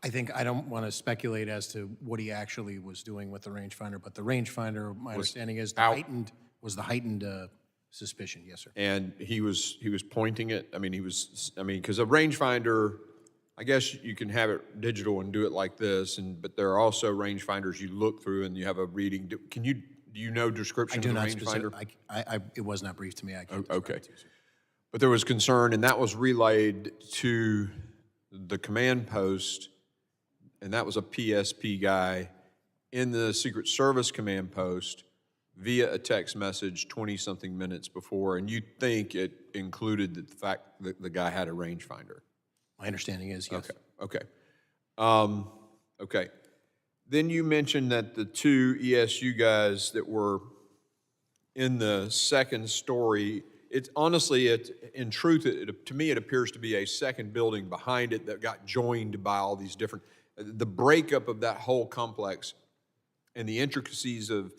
I think I don't want to speculate as to what he actually was doing with the rangefinder, but the rangefinder, my understanding is, the heightened suspicion. Yes, sir. And he was pointing it. Because a rangefinder, I guess you can have it digital and do it like this, but there are also rangefinders you look through and you have a reading. Do you know description of the rangefinder? It was not briefed to me. I can't. Okay. But there was concern, and that was relayed to the command post, and that was a PSP guy in the Secret Service command post via a text message 20-something minutes before, and you think it included the fact that the guy had a rangefinder? My understanding is, yes. Okay. Okay. Then you mentioned that the two ESU guys that were in the second story, in truth, to me, it appears to be a second building behind it that got joined by all these different, the breakup of that whole complex and the intricacies of,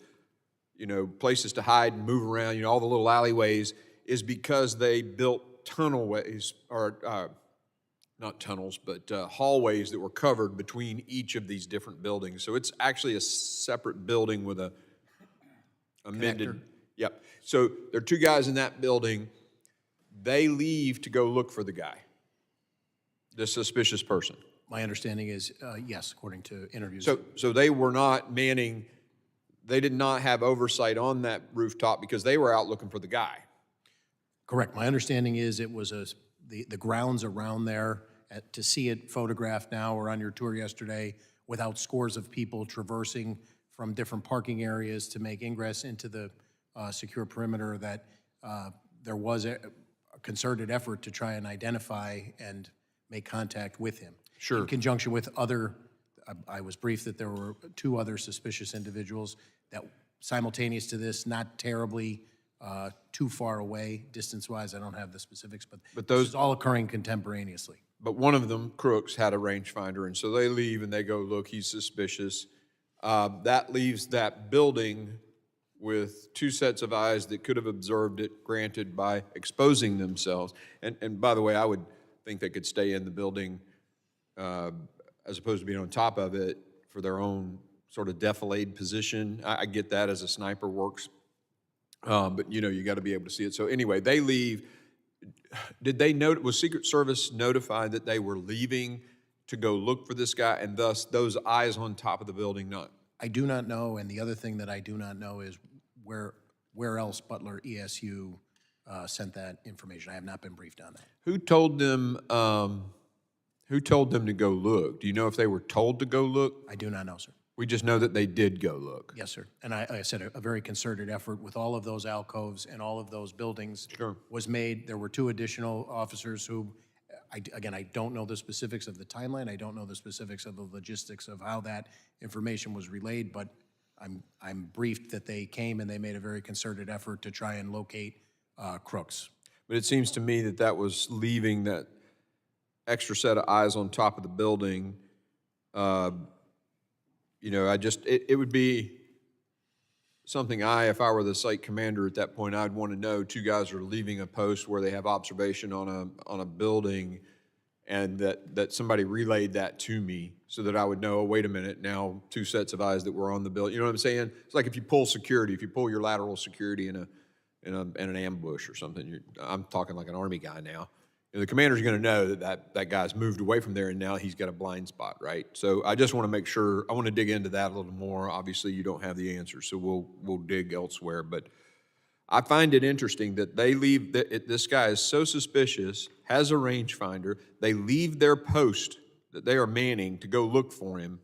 places to hide and move around, all the little alleyways, is because they built tunnelways, or not tunnels, but hallways that were covered between each of these different buildings. So it's actually a separate building with a amended. Connector. Yep. So there are two guys in that building. They leave to go look for the guy, the suspicious person. My understanding is, yes, according to interviews. So they were not manning, they did not have oversight on that rooftop because they were out looking for the guy. Correct. My understanding is it was the grounds around there, to see it photographed now or on your tour yesterday, without scores of people traversing from different parking areas to make ingress into the secure perimeter, that there was a concerted effort to try and identify and make contact with him. Sure. In conjunction with other, I was briefed that there were two other suspicious individuals that simultaneous to this, not terribly too far away distance-wise. I don't have the specifics, but those, this is all occurring contemporaneously. But one of them, Crooks, had a rangefinder, and so they leave and they go, look, he's suspicious. That leaves that building with two sets of eyes that could have observed it, granted, by exposing themselves. And by the way, I would think they could stay in the building as opposed to being on top of it for their own sort of defilade position. I get that as a sniper works, but you got to be able to see it. So anyway, they leave. Did they was Secret Service notified that they were leaving to go look for this guy, and thus those eyes on top of the building not? I do not know, and the other thing that I do not know is where else Butler ESU sent that information. I have not been briefed on that. Who told them? Who told them to go look? Do you know if they were told to go look? I do not know, sir. We just know that they did go look. Yes, sir. And I said a very concerted effort with all of those alcoves and all of those buildings was made. There were 2 additional officers who, again, I don't know the specifics of the timeline. I don't know the specifics of the logistics of how that information was relayed, but I'm briefed that they came and they made a very concerted effort to try and locate crooks. But it seems to me that that was leaving that extra set of eyes on top of the building. It would be something if I were the site commander at that point, I'd want to know 2 guys are leaving a post where they have observation on a building, and that somebody relayed that to me so that I would know, oh, wait a minute, now 2 sets of eyes that were on the building. You know what I'm saying? It's like if you pull your lateral security in an ambush or something. I'm talking like an Army guy now. The commander's going to know that guy's moved away from there and now he's got a blind spot, right? So I just want to make sure, I want to dig into that a little more. Obviously, you don't have the answer, so we'll dig elsewhere. But I find it interesting that they leave, this guy is so suspicious, has a rangefinder, they leave their post that they are manning to go look for him,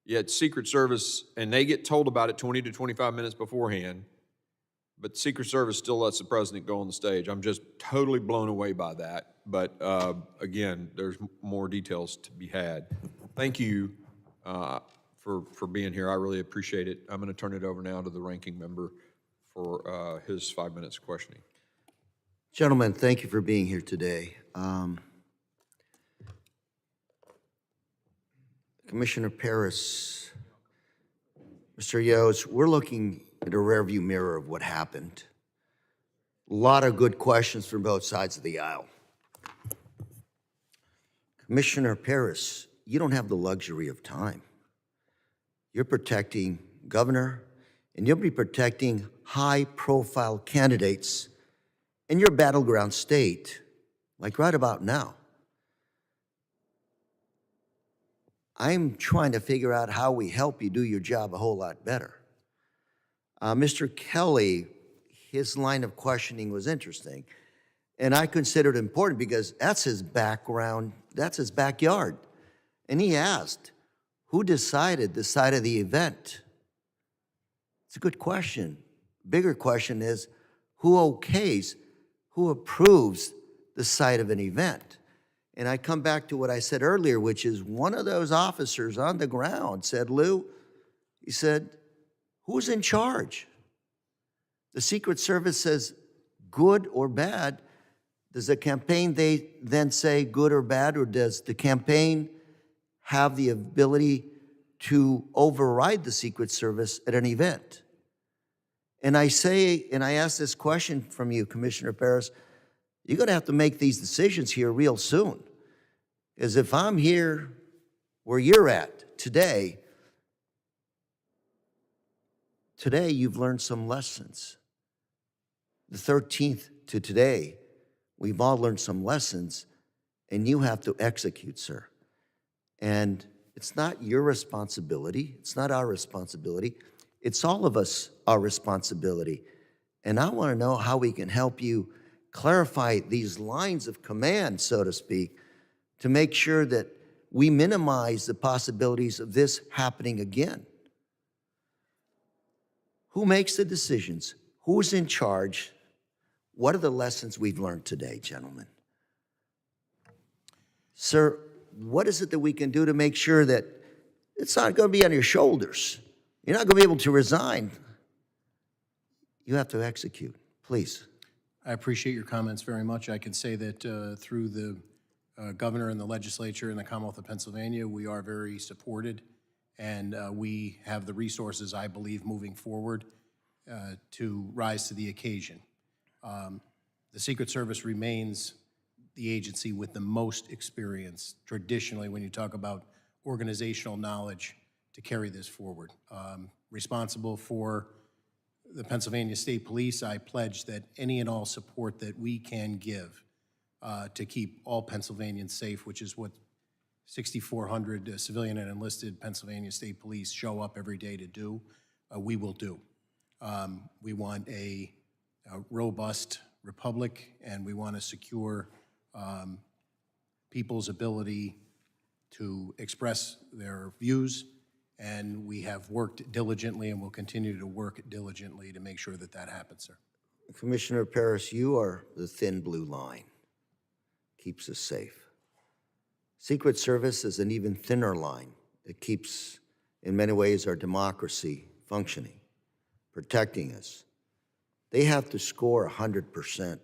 yet Secret Service, and they get told about it 20 to 25 minutes beforehand, but Secret Service still lets the president go on the stage. I'm just totally blown away by that. But again, there's more details to be had. Thank you for being here. I really appreciate it. I'm going to turn it over now to the ranking member for his 5 minutes of questioning. Gentlemen, thank you for being here today. Commissioner Paris, Mr. Yoes, we're looking at a rearview mirror of what happened. A lot of good questions from both sides of the aisle. Commissioner Paris, you don't have the luxury of time. You're protecting governor, and you'll be protecting high-profile candidates in your battleground state, like right about now. I'm trying to figure out how we help you do your job a whole lot better. Mr. Kelly, his line of questioning was interesting, and I considered it important because that's his background, that's his backyard. And he asked, who decided the site of the event? It's a good question. Bigger question is, who okays, who approves the site of an event? And I come back to what I said earlier, which is one of those officers on the ground said, Lou, he said, who's in charge? The Secret Service says good or bad. Does the campaign then say good or bad, or does the campaign have the ability to override the Secret Service at an event? And I ask this question from you, Commissioner Paris, you're gonna have to make these decisions here real soon. Because if I'm here where you're at today you've learned some lessons. The 13th to today, we've all learned some lessons, and you have to execute, sir. And it's not your responsibility. It's not our responsibility. It's all of us, our responsibility. And I want to know how we can help you clarify these lines of command, so to speak, to make sure that we minimize the possibilities of this happening again. Who makes the decisions? Who's in charge? What are the lessons we've learned today, gentlemen? Sir, what is it that we can do to make sure that it's not going to be on your shoulders? You're not going to be able to resign. You have to execute, please. I appreciate your comments very much. I can say that through the governor and the legislature in the Commonwealth of Pennsylvania, we are very supported, and we have the resources, I believe, moving forward. to rise to the occasion. The Secret Service remains the agency with the most experience, traditionally, when you talk about organizational knowledge, to carry this forward. Responsible for the Pennsylvania State Police, I pledge that any and all support that we can give to keep all Pennsylvanians safe, which is what 6,400 civilian and enlisted Pennsylvania State Police show up every day to do, we will do. We want a robust republic, and we want to secure people's ability to express their views, and we have worked diligently and will continue to work diligently to make sure that that happens, sir. Commissioner Paris, you are the thin blue line. Keeps us safe. Secret Service is an even thinner line that keeps, in many ways, our democracy functioning, protecting us. They have to score 100%.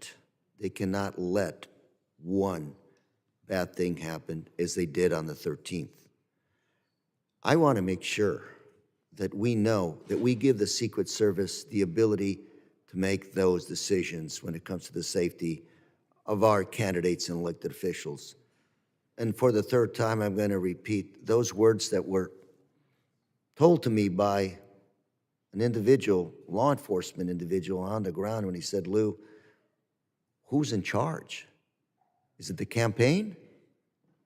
They cannot let one bad thing happen as they did on the 13th. I want to make sure that we know that we give the Secret Service the ability to make those decisions when it comes to the safety of our candidates and elected officials. And for the third time, I'm going to repeat those words that were told to me by an individual, law enforcement individual on the ground when he said, Lou, who's in charge? Is it the campaign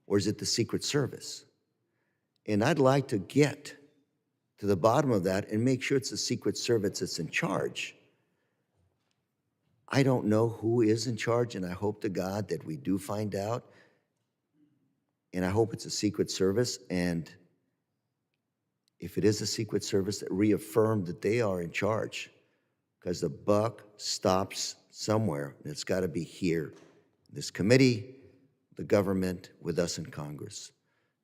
or is it the Secret Service? And I'd like to get to the bottom of that and make sure it's the Secret Service that's in charge. I don't know who is in charge, and I hope to God that we do find out. And I hope it's a Secret Service, and if it is a Secret Service, that reaffirm that they are in charge, because the buck stops somewhere, and it's got to be here. This committee, the government, with us in Congress.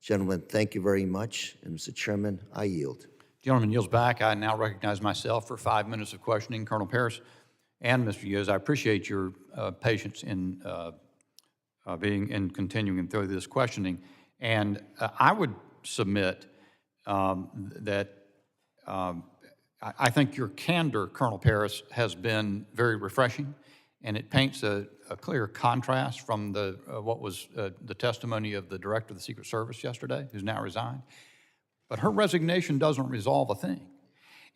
Gentlemen, thank you very much, and Mr. Chairman, I yield. Gentleman yields back. I now recognize myself for 5 minutes of questioning. Colonel Paris and Mr. Yoes, I appreciate your patience in being and continuing through this questioning. And I would submit that I think your candor, Colonel Paris, has been very refreshing, and it paints a clear contrast from the what was the testimony of the director of the Secret Service yesterday, who's now resigned. But her resignation doesn't resolve a thing.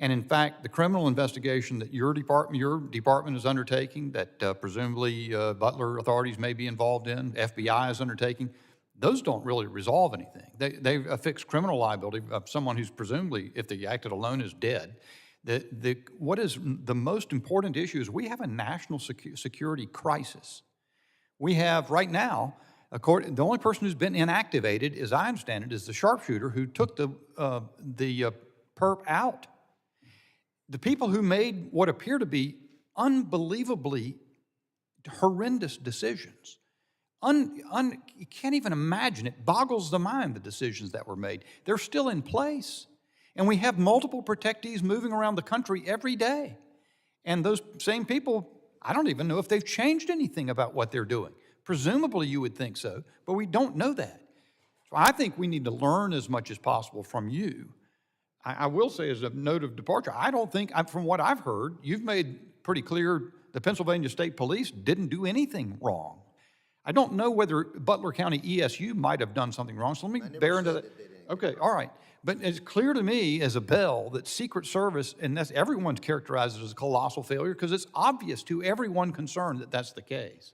And in fact, the criminal investigation that your department is undertaking, that presumably Butler authorities may be involved in, FBI is undertaking, those don't really resolve anything. They affix criminal liability of someone who's presumably, if they acted alone, is dead. What is the most important issue is we have a national security crisis. We have right now, the only person who's been inactivated, as I understand it, is the sharpshooter who took the perp out. The people who made what appear to be unbelievably horrendous decisions. You can't even imagine. It boggles the mind, the decisions that were made. They're still in place. And we have multiple protectees moving around the country every day. And those same people, I don't even know if they've changed anything about what they're doing. Presumably you would think so, but we don't know that. So I think we need to learn as much as possible from you. I will say as a note of departure, I don't think, from what I've heard, you've made pretty clear the Pennsylvania State Police didn't do anything wrong. I don't know whether Butler County ESU might have done something wrong, so let me bear into that. Okay, all right. But it's clear to me as a bell that Secret Service, and that's everyone's characterized it as a colossal failure because it's obvious to everyone concerned that that's the case.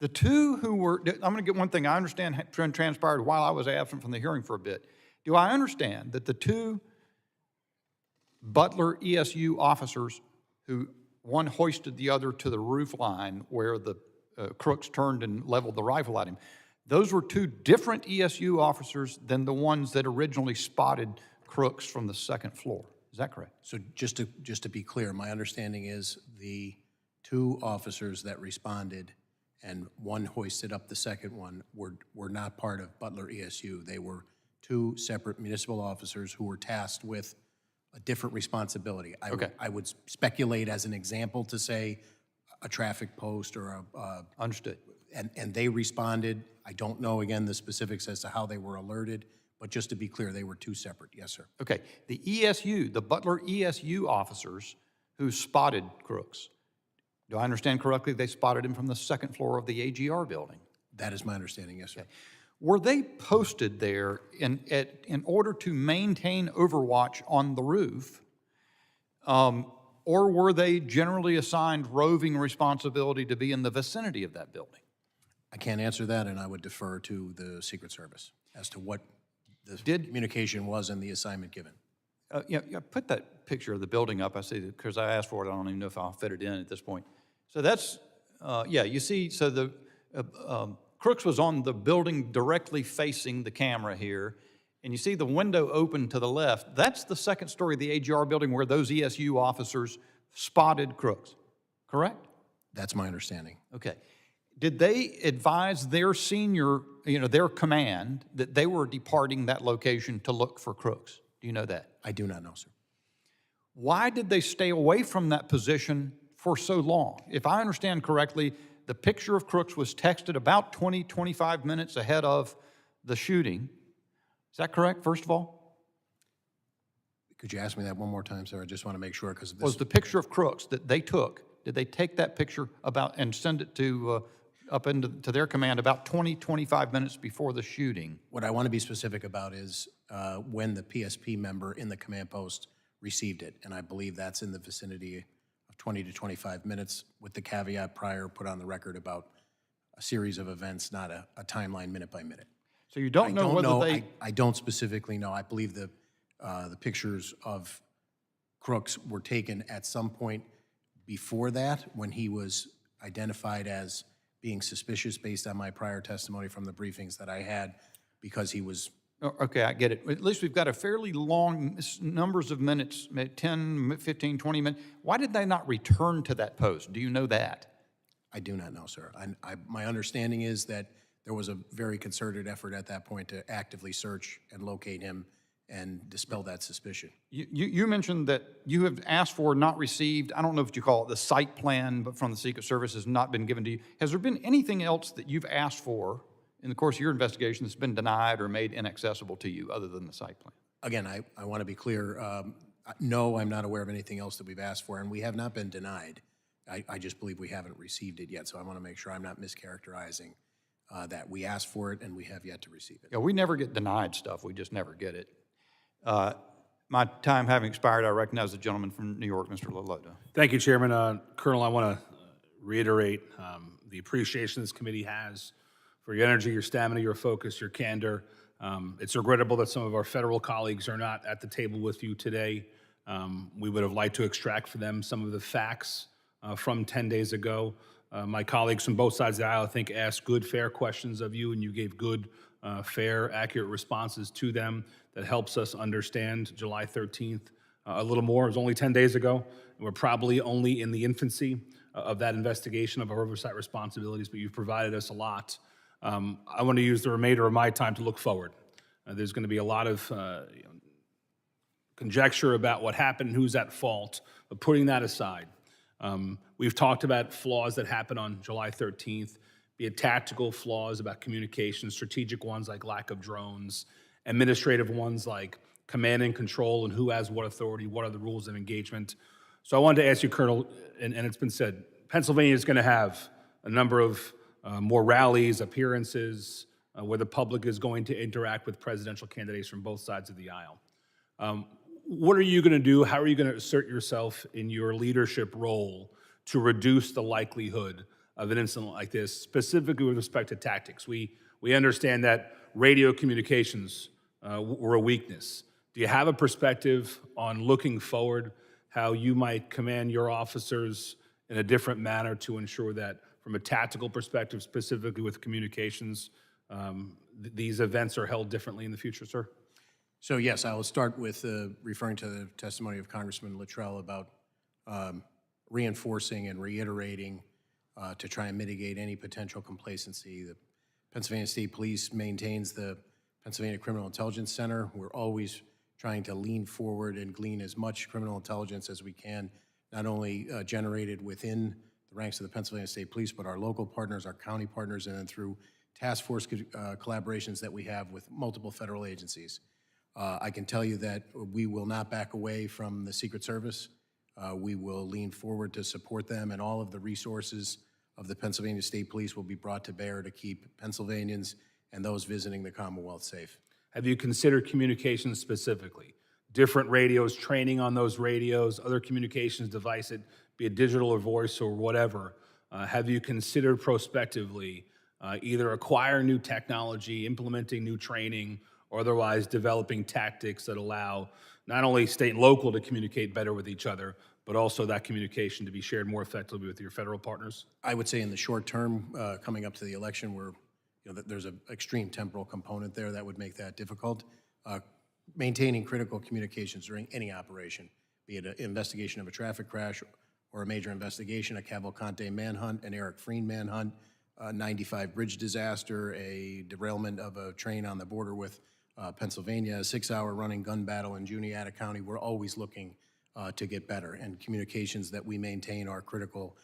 The two who were, I'm going to get one thing I understand transpired while I was absent from the hearing for a bit. Do I understand that the two Butler ESU officers who one hoisted the other to the roof line where the crooks turned and leveled the rifle at him, those were two different ESU officers than the ones that originally spotted crooks from the second floor? Is that correct? So just to be clear, my understanding is the two officers that responded and one hoisted up the second one were not part of Butler ESU. They were two separate municipal officers who were tasked with a different responsibility. I would speculate as an example to say a traffic post or a... Understood. And they responded. I don't know, again, the specifics as to how they were alerted, but just to be clear, they were two separate. Yes, sir. Okay. The ESU, the Butler ESU officers who spotted Crooks. Do I understand correctly? They spotted him from the second floor of the AGR building. That is my understanding, yes, sir. Were they posted there in order to maintain overwatch on the roof, or were they generally assigned roving responsibility to be in the vicinity of that building? I can't answer that, and I would defer to the Secret Service as to what the communication was and the assignment given. Yeah, put that picture of the building up. I see, because I asked for it. I don't even know if I'll fit it in at this point. So that's, yeah, you see, so the Crooks was on the building directly facing the camera here, and you see the window open to the left. That's the second story of the AGR building where those ESU officers spotted Crooks, correct? That's my understanding. Okay. Did they advise their senior, their command, that they were departing that location to look for Crooks? Do you know that? I do not know, sir. Why did they stay away from that position for so long? If I understand correctly, the picture of Crooks was texted about 20, 25 minutes ahead of the shooting. Is that correct, first of all? Could you ask me that one more time, sir? I just want to make sure, because Was the picture of Crooks that they took, did they take that picture about and send it to up into to their command about 20, 25 minutes before the shooting? What I want to be specific about is when the PSP member in the command post received it, and I believe that's in the vicinity of 20 to 25 minutes, with the caveat prior put on the record about a series of events, not a timeline minute by minute. So you don't know whether they... I don't specifically know. I believe the pictures of Crooks were taken at some point before that, when he was identified as being suspicious based on my prior testimony from the briefings that I had, because he was... Okay, I get it. At least we've got a fairly long numbers of minutes, 10, 15, 20 minutes. Why did they not return to that post? Do you know that? I do not know, sir. My understanding is that there was a very concerted effort at that point to actively search and locate him and dispel that suspicion. You mentioned that you have asked for, not received, I don't know if you call it the site plan, but from the Secret Service has not been given to you. Has there been anything else that you've asked for in the course of your investigation that's been denied or made inaccessible to you other than the site plan? Again, I want to be clear. No, I'm not aware of anything else that we've asked for, and we have not been denied. I just believe we haven't received it yet, so I want to make sure I'm not mischaracterizing that. We asked for it, and we have yet to receive it. Yeah, we never get denied stuff. We just never get it. My time having expired, I recognize the gentleman from New York, Mr. Lalotta. Thank you, Chairman. Colonel, I want to reiterate the appreciation this committee has for your energy, your stamina, your focus, your candor. It's regrettable that some of our federal colleagues are not at the table with you today. We would have liked to extract for them some of the facts from 10 days ago. My colleagues from both sides of the aisle, I think, asked good, fair questions of you, and you gave good, fair, accurate responses to them that helps us understand July 13th a little more. It was only 10 days ago, and we're probably only in the infancy of that investigation of our oversight responsibilities, but you've provided us a lot. I want to use the remainder of my time to look forward. There's going to be a lot of conjecture about what happened, who's at fault, but putting that aside, we've talked about flaws that happened on July 13th, be it tactical flaws about communication, strategic ones like lack of drones, administrative ones like command and control and who has what authority, what are the rules of engagement. So I wanted to ask you, Colonel, and it's been said, Pennsylvania is going to have a number of more rallies, appearances, where the public is going to interact with presidential candidates from both sides of the aisle. What are you going to do? How are you going to assert yourself in your leadership role to reduce the likelihood of an incident like this, specifically with respect to tactics? We understand that radio communications were a weakness. Do you have a perspective on looking forward, how you might command your officers in a different manner to ensure that from a tactical perspective, specifically with communications, these events are held differently in the future, sir? So yes, I will start with referring to the testimony of Congressman Luttrell about reinforcing and reiterating to try and mitigate any potential complacency. The Pennsylvania State Police maintains the Pennsylvania Criminal Intelligence Center. We're always trying to lean forward and glean as much criminal intelligence as we can, not only generated within the ranks of the Pennsylvania State Police, but our local partners, our county partners, and then through task force collaborations that we have with multiple federal agencies. I can tell you that we will not back away from the Secret Service We will lean forward to support them, and all of the resources of the Pennsylvania State Police will be brought to bear to keep Pennsylvanians and those visiting the Commonwealth safe. Have you considered communications specifically? Different radios, training on those radios, other communications devices, be it digital or voice or whatever. Have you considered prospectively either acquiring new technology, implementing new training, or otherwise developing tactics that allow not only state and local to communicate better with each other, but also that communication to be shared more effectively with your federal partners? I would say in the short term, coming up to the election, there's an extreme temporal component there that would make that difficult. Maintaining critical communications during any operation, be it an investigation of a traffic crash or a major investigation, a Cavalcante manhunt, an Eric Freen manhunt, a 95 bridge disaster, a derailment of a train on the border with Pennsylvania, a 6-hour running gun battle in Juniata County. We're always looking to get better, and communications that we maintain are a critical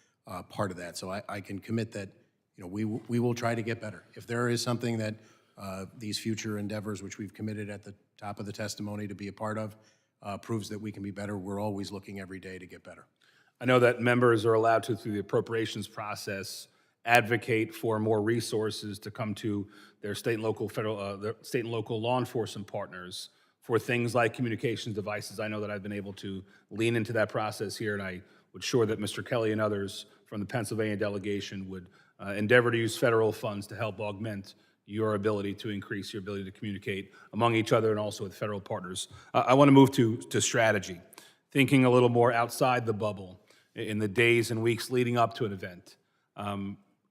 part of that. So I can commit that we will try to get better. If there is something that these future endeavors, which we've committed at the top of the testimony to be a part of, proves that we can be better, we're always looking every day to get better. I know that members are allowed to, through the appropriations process, advocate for more resources to come to their state and local their state and local law enforcement partners for things like communications devices. I know that I've been able to lean into that process here, and I would sure that Mr. Kelly and others from the Pennsylvania delegation would endeavor to use federal funds to help augment your ability to increase your ability to communicate among each other and also with federal partners. I want to move to strategy, thinking a little more outside the bubble in the days and weeks leading up to an event.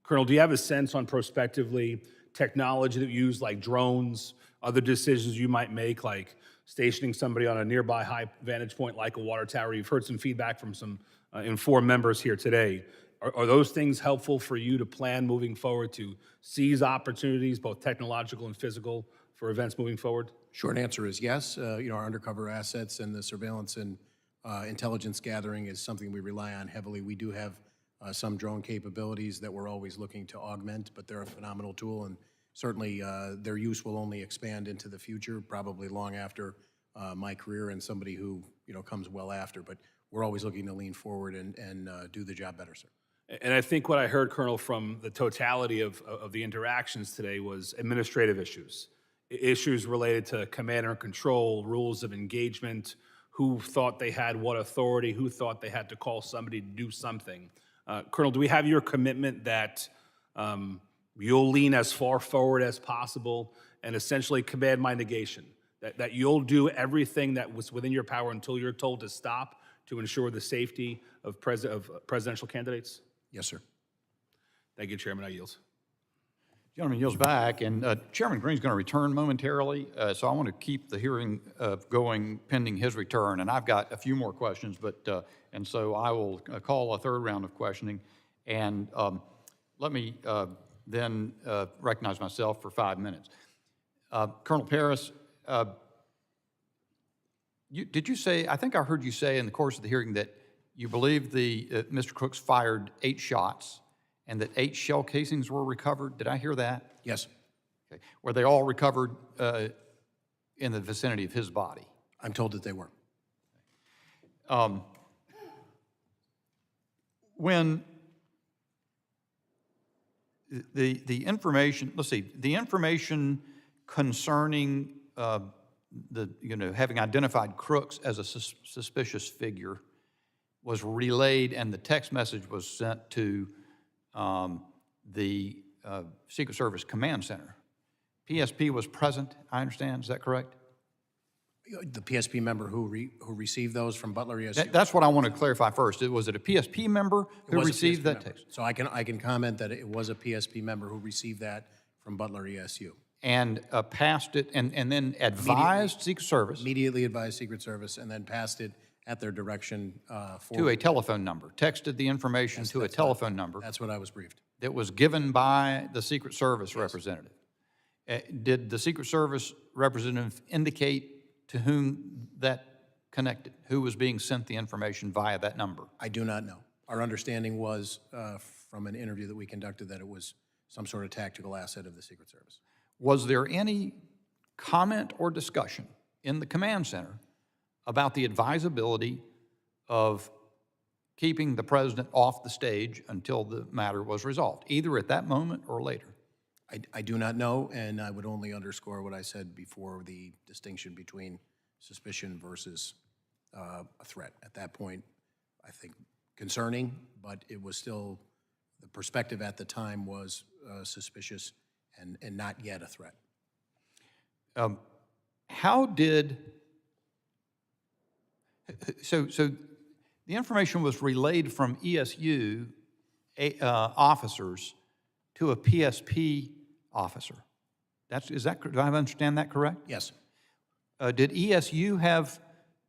Colonel, do you have a sense on prospectively technology that you use, like drones, other decisions you might make, like stationing somebody on a nearby high vantage point like a water tower? You've heard some feedback from some informed members here today. Are those things helpful for you to plan moving forward to seize opportunities, both technological and physical, for events moving forward? Short answer is yes. Our undercover assets and the surveillance and intelligence gathering is something we rely on heavily. We do have some drone capabilities that we're always looking to augment, but they're a phenomenal tool, and certainly their use will only expand into the future, probably long after my career and somebody who comes well after. But we're always looking to lean forward and do the job better, sir. And I think what I heard, Colonel, from the totality of the interactions today was administrative issues, issues related to command and control, rules of engagement, who thought they had what authority, who thought they had to call somebody to do something. Colonel, do we have your commitment that you'll lean as far forward as possible and essentially command my negation, that you'll do everything that was within your power until you're told to stop to ensure the safety of presidential candidates? Yes, sir. Thank you, Chairman. I yield. Gentleman yields back, and Chairman Green's going to return momentarily, so I want to keep the hearing going pending his return, and I've got a few more questions, and so I will call a third round of questioning, and let me then recognize myself for 5 minutes. Colonel Paris, did you say, I think I heard you say in the course of the hearing that you believe Mr. Crooks fired 8 shots and that 8 shell casings were recovered? Did I hear that? Yes. Okay. Were they all recovered in the vicinity of his body? I'm told that they were. When the information, let's see, the information concerning having identified Crooks as a suspicious figure was relayed, and the text message was sent to the Secret Service Command Center. PSP was present, I understand, is that correct? The PSP member who received those from Butler ESU? That's what I want to clarify first. Was it a PSP member who received that text? So I can comment that it was a PSP member who received that from Butler ESU. And passed it, and then advised Secret Service? Immediately advised Secret Service, and then passed it at their direction to a telephone number, texted the information to a telephone number. That's what I was briefed. That was given by the Secret Service representative. Did the Secret Service representative indicate to whom that connected? Who was being sent the information via that number? I do not know. Our understanding was from an interview that we conducted that it was some sort of tactical asset of the Secret Service. Was there any comment or discussion in the command center about the advisability of keeping the president off the stage until the matter was resolved, either at that moment or later? I do not know, and I would only underscore what I said before, the distinction between suspicion versus a threat. At that point, I think concerning, but it was still, the perspective at the time was suspicious and not yet a threat. How did, so the information was relayed from ESU officers to a PSP officer. Do I understand that correct? Yes. Did ESU have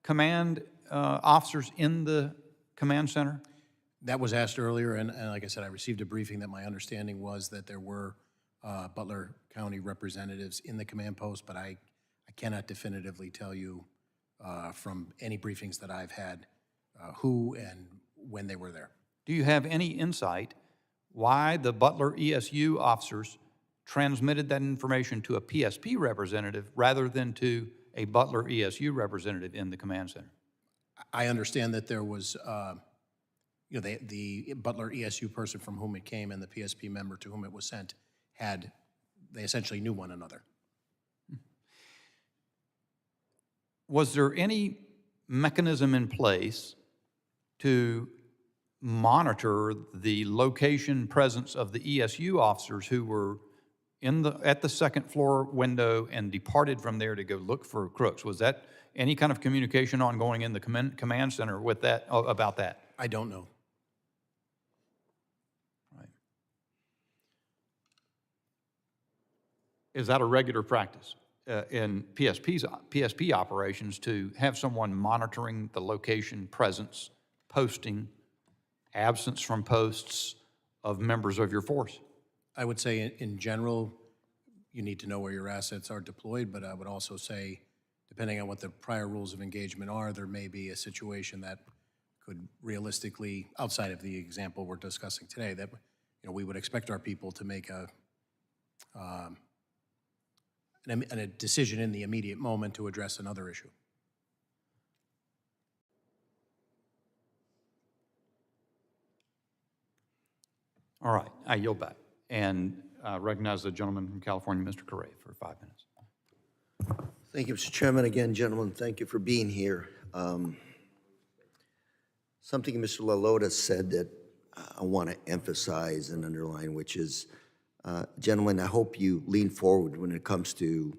command officers in the command center? That was asked earlier, and like I said, I received a briefing that my understanding was that there were Butler County representatives in the command post, but I cannot definitively tell you from any briefings that I've had who and when they were there. Do you have any insight why the Butler ESU officers transmitted that information to a PSP representative rather than to a Butler ESU representative in the command center? I understand that there was, the Butler ESU person from whom it came and the PSP member to whom it was sent they essentially knew one another. Was there any mechanism in place to monitor the location presence of the ESU officers who were at the second floor window and departed from there to go look for crooks? Was that any kind of communication ongoing in the command center with that, about that? I don't know. Right. Is that a regular practice in PSP operations to have someone monitoring the location, presence, posting, absence from posts of members of your force? I would say in general, you need to know where your assets are deployed, but I would also say, depending on what the prior rules of engagement are, there may be a situation that could realistically, outside of the example we're discussing today, that we would expect our people to make a decision in the immediate moment to address another issue. All right, I yield back and recognize the gentleman from California, Mr. Correa, for 5 minutes. Thank you, Mr. Chairman. Again, gentlemen, thank you for being here. Something Mr. LaLota said that I want to emphasize and underline, which is, gentlemen, I hope you lean forward when it comes to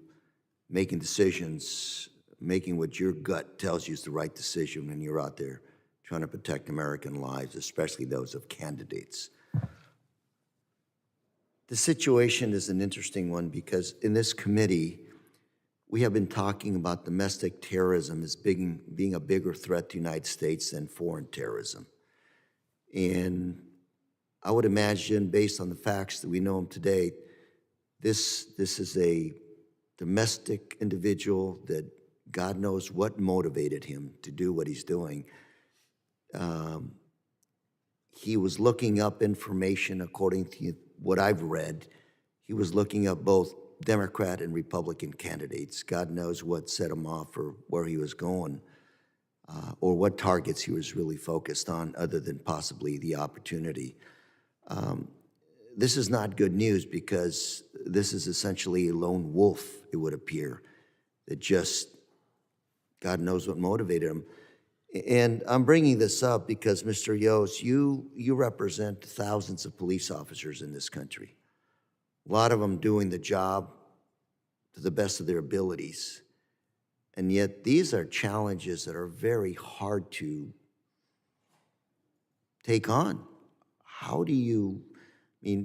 making decisions, making what your gut tells you is the right decision when you're out there trying to protect American lives, especially those of candidates. The situation is an interesting one because in this committee, we have been talking about domestic terrorism as being a bigger threat to the United States than foreign terrorism. And I would imagine, based on the facts that we know them today, this is a domestic individual that God knows what motivated him to do what he's doing. He was looking up information according to what I've read. He was looking up both Democrat and Republican candidates. God knows what set him off or where he was going or what targets he was really focused on other than possibly the opportunity. This is not good news because this is essentially a lone wolf, it would appear, that just God knows what motivated him. And I'm bringing this up because, Mr. Yoes, you represent thousands of police officers in this country. A lot of them doing the job to the best of their abilities. And yet these are challenges that are very hard to take on. How do you,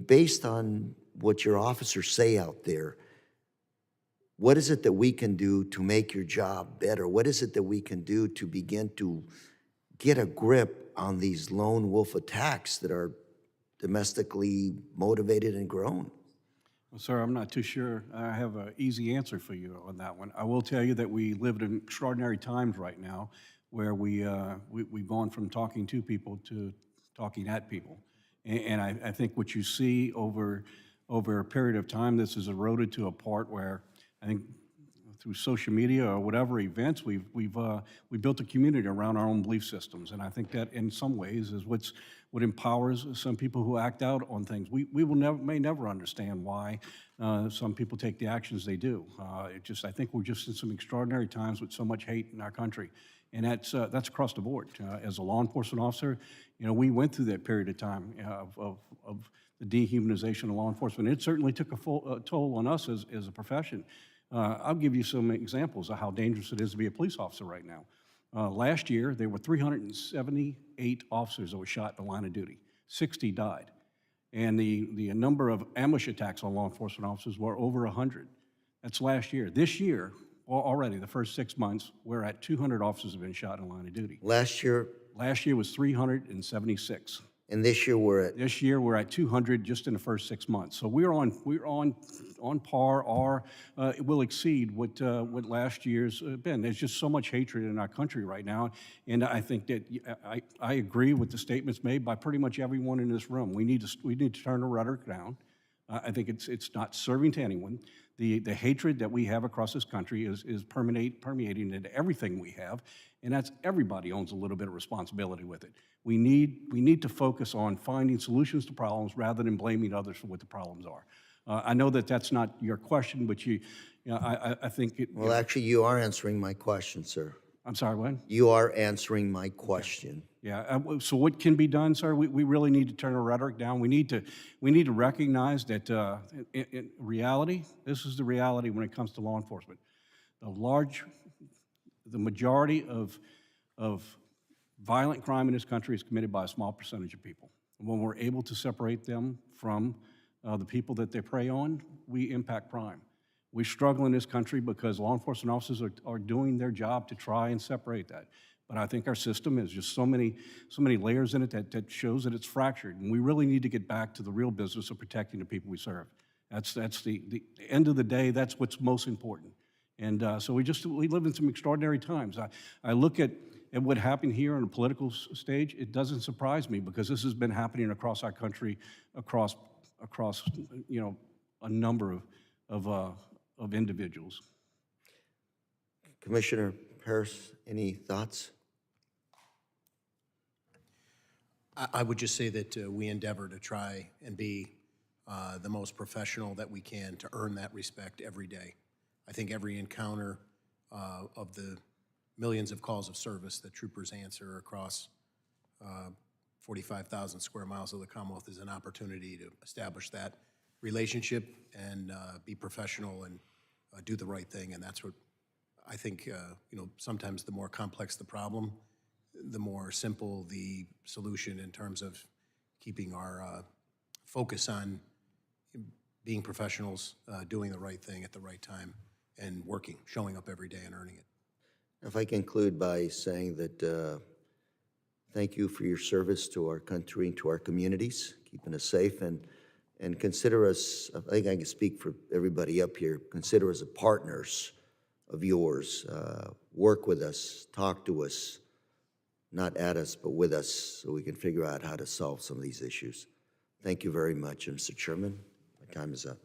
based on what your officers say out there, what is it that we can do to make your job better? What is it that we can do to begin to get a grip on these lone wolf attacks that are domestically motivated and grown? Well, sir, I'm not too sure I have an easy answer for you on that one. I will tell you that we live in extraordinary times right now where we've gone from talking to people to talking at people. And I think what you see over a period of time, this is eroded to a part where I think through social media or whatever events, we built a community around our own belief systems. And I think that in some ways is what empowers some people who act out on things. We may never understand why some people take the actions they do. I think we're just in some extraordinary times with so much hate in our country. And that's across the board. As a law enforcement officer, we went through that period of time of the dehumanization of law enforcement. It certainly took a toll on us as a profession. I'll give you some examples of how dangerous it is to be a police officer right now. Last year, there were 378 officers that were shot in the line of duty. 60 died. And the number of ambush attacks on law enforcement officers were over 100. That's last year. This year, already, the first 6 months, we're at 200 officers have been shot in the line of duty. Last year, was 376. and this year we're at, This year, we're at 200 just in the first 6 months. So we're on par, or it will exceed what last year's been. There's just so much hatred in our country right now, and I think that I agree with the statements made by pretty much everyone in this room. We need to turn the rhetoric down. I think it's not serving to anyone. The hatred that we have across this country is permeating into everything we have, and that's everybody owns a little bit of responsibility with it. We need to focus on finding solutions to problems rather than blaming others for what the problems are. I know that that's not your question, but I think it. well, actually, you are answering my question, sir. I'm sorry, what? You are answering my question. Yeah, so what can be done, sir? We really need to turn our rhetoric down. We need to recognize that in reality, this is the reality when it comes to law enforcement. The majority of violent crime in this country is committed by a small percentage of people. And when we're able to separate them from the people that they prey on, we impact crime. We struggle in this country because law enforcement officers are doing their job to try and separate that. But I think our system has just so many layers in it that shows that it's fractured. And we really need to get back to the real business of protecting the people we serve. That's the end of the day, that's what's most important. And so we live in some extraordinary times. I look at what happened here on the political stage. It doesn't surprise me because this has been happening across our country, across a number of individuals. Commissioner Paris, any thoughts? I would just say that we endeavor to try and be the most professional that we can to earn that respect every day. I think every encounter of the millions of calls of service that troopers answer across 45,000 square miles of the Commonwealth is an opportunity to establish that relationship and be professional and do the right thing. And that's what I think, sometimes the more complex the problem, the more simple the solution in terms of keeping our focus on being professionals, doing the right thing at the right time, and showing up every day and earning it. If I conclude by saying that thank you for your service to our country and to our communities, keeping us safe, and consider us, I think I can speak for everybody up here, consider us partners of yours. Work with us, talk to us, not at us, but with us, so we can figure out how to solve some of these issues. Thank you very much, Mr. Chairman. My time is up.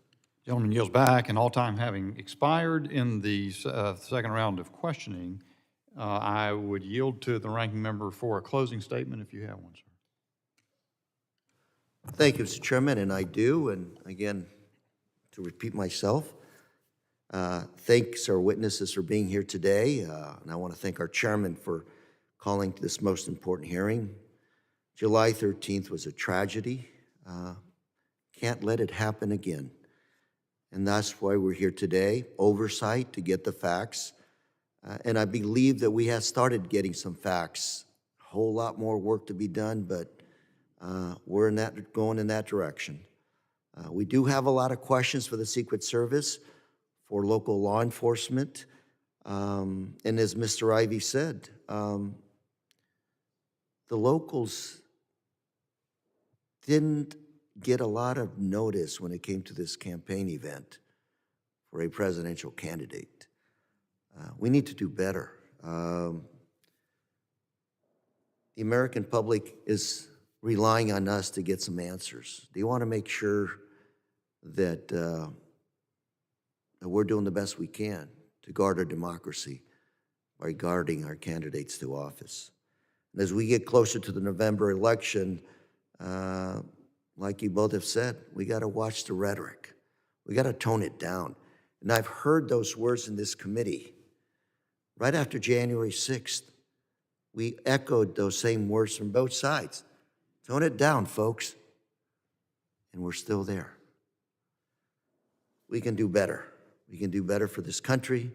Gentleman yields back, and all time having expired in the second round of questioning, I would yield to the ranking member for a closing statement if you have one, sir. Thank you, Mr. Chairman, and I do, and again, to repeat myself, thanks our witnesses for being here today, and I want to thank our chairman for calling this most important hearing. July 13th was a tragedy. Can't let it happen again. And that's why we're here today, oversight to get the facts. And I believe that we have started getting some facts. A whole lot more work to be done, but we're going in that direction. We do have a lot of questions for the Secret Service, for local law enforcement. And as Mr. Ivey said, the locals didn't get a lot of notice when it came to this campaign event for a presidential candidate. We need to do better. The American public is relying on us to get some answers. They want to make sure that we're doing the best we can to guard our democracy by guarding our candidates to office. And as we get closer to the November election, like you both have said, we got to watch the rhetoric. We got to tone it down. And I've heard those words in this committee. Right after January 6th, we echoed those same words from both sides. Tone it down, folks. And we're still there. We can do better. We can do better for this country,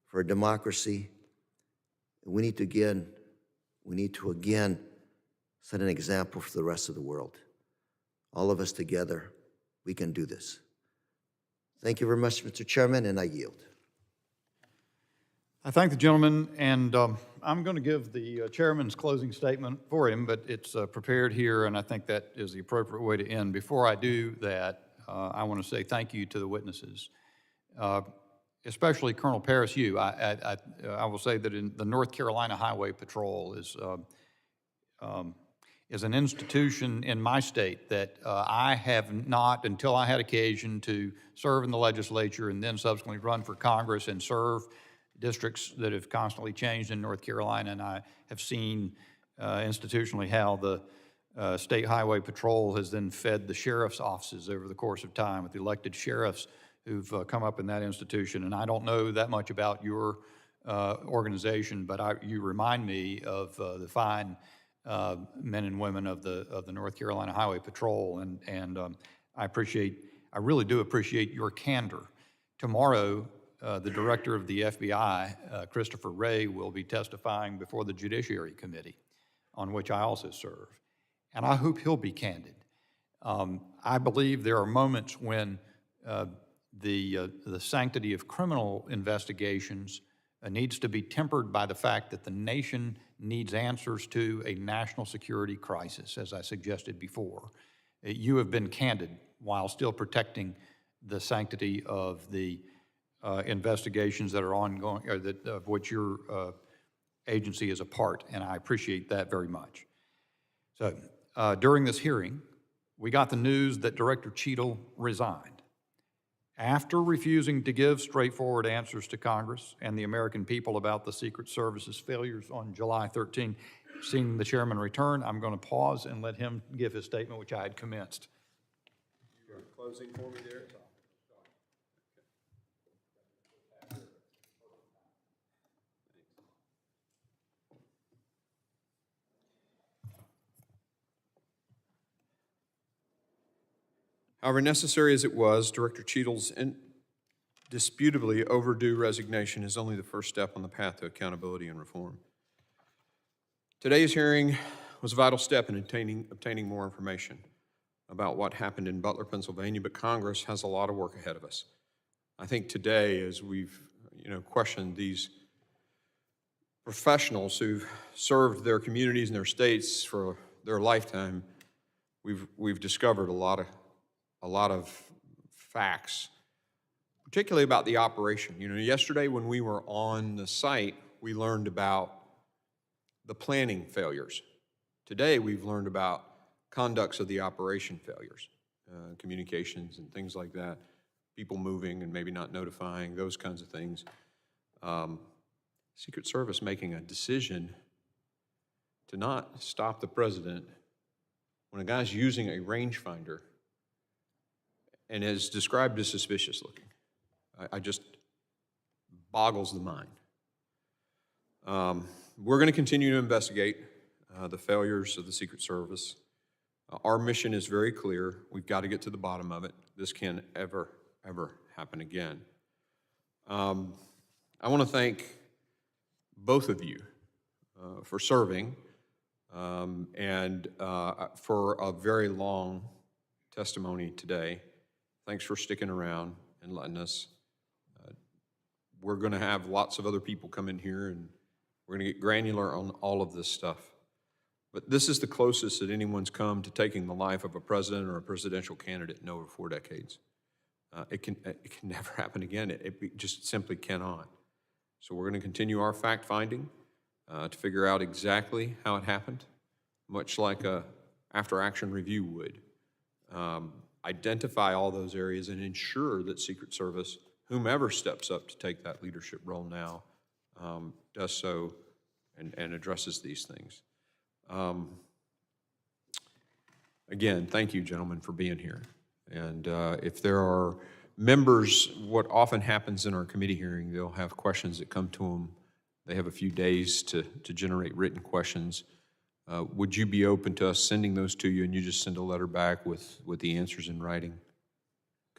for our democracy. And we need to again set an example for the rest of the world. All of us together, we can do this. Thank you very much, Mr. Chairman, and I yield. I thank the gentleman, and I'm going to give the chairman's closing statement for him, but it's prepared here, and I think that is the appropriate way to end. Before I do that, I want to say thank you to the witnesses, especially Colonel Paris. I will say that in the North Carolina Highway Patrol is an institution in my state that I have not, until I had occasion to serve in the legislature and then subsequently run for Congress and serve districts that have constantly changed in North Carolina, and I have seen institutionally how the State Highway Patrol has then fed the sheriff's offices over the course of time with the elected sheriffs who've come up in that institution. And I don't know that much about your organization, but you remind me of the fine men and women of the North Carolina Highway Patrol, and I really do appreciate your candor. Tomorrow, the director of the FBI, Christopher Wray, will be testifying before the Judiciary Committee, on which I also serve. And I hope he'll be candid. I believe there are moments when the sanctity of criminal investigations needs to be tempered by the fact that the nation needs answers to a national security crisis, as I suggested before. You have been candid while still protecting the sanctity of the investigations that are ongoing, or of which your agency is a part, and I appreciate that very much. So during this hearing, we got the news that Director Cheadle resigned. After refusing to give straightforward answers to Congress and the American people about the Secret Service's failures on July 13, seeing the chairman return, I'm going to pause and let him give his statement, which I had commenced. You're closing for me there? However necessary as it was, Director Cheadle's indisputably overdue resignation is only the first step on the path to accountability and reform. Today's hearing was a vital step in obtaining more information about what happened in Butler, Pennsylvania, but Congress has a lot of work ahead of us. I think today, as we've questioned these professionals who've served their communities and their states for their lifetime, we've discovered a lot of facts, particularly about the operation. Yesterday when we were on the site, we learned about the planning failures. Today we've learned about conducts of the operation failures, communications and things like that, people moving and maybe not notifying, those kinds of things. Secret Service making a decision to not stop the president when a guy's using a rangefinder and is described as suspicious looking. I just boggles the mind. We're going to continue to investigate the failures of the Secret Service. Our mission is very clear. We've got to get to the bottom of it. This can't ever happen again. I want to thank both of you for serving and for a very long testimony today. Thanks for sticking around and letting us. We're going to have lots of other people come in here, and we're going to get granular on all of this stuff. But this is the closest that anyone's come to taking the life of a president or a presidential candidate in over 4 decades. It can never happen again. It just simply cannot. So we're going to continue our fact-finding to figure out exactly how it happened, much like a after-action review would. Identify all those areas and ensure that Secret Service whomever steps up to take that leadership role now does so and addresses these things. Again, thank you, gentlemen, for being here. And if there are members, what often happens in our committee hearing, they'll have questions that come to them. They have a few days to generate written questions. Would you be open to us sending those to you and you just send a letter back with the answers in writing?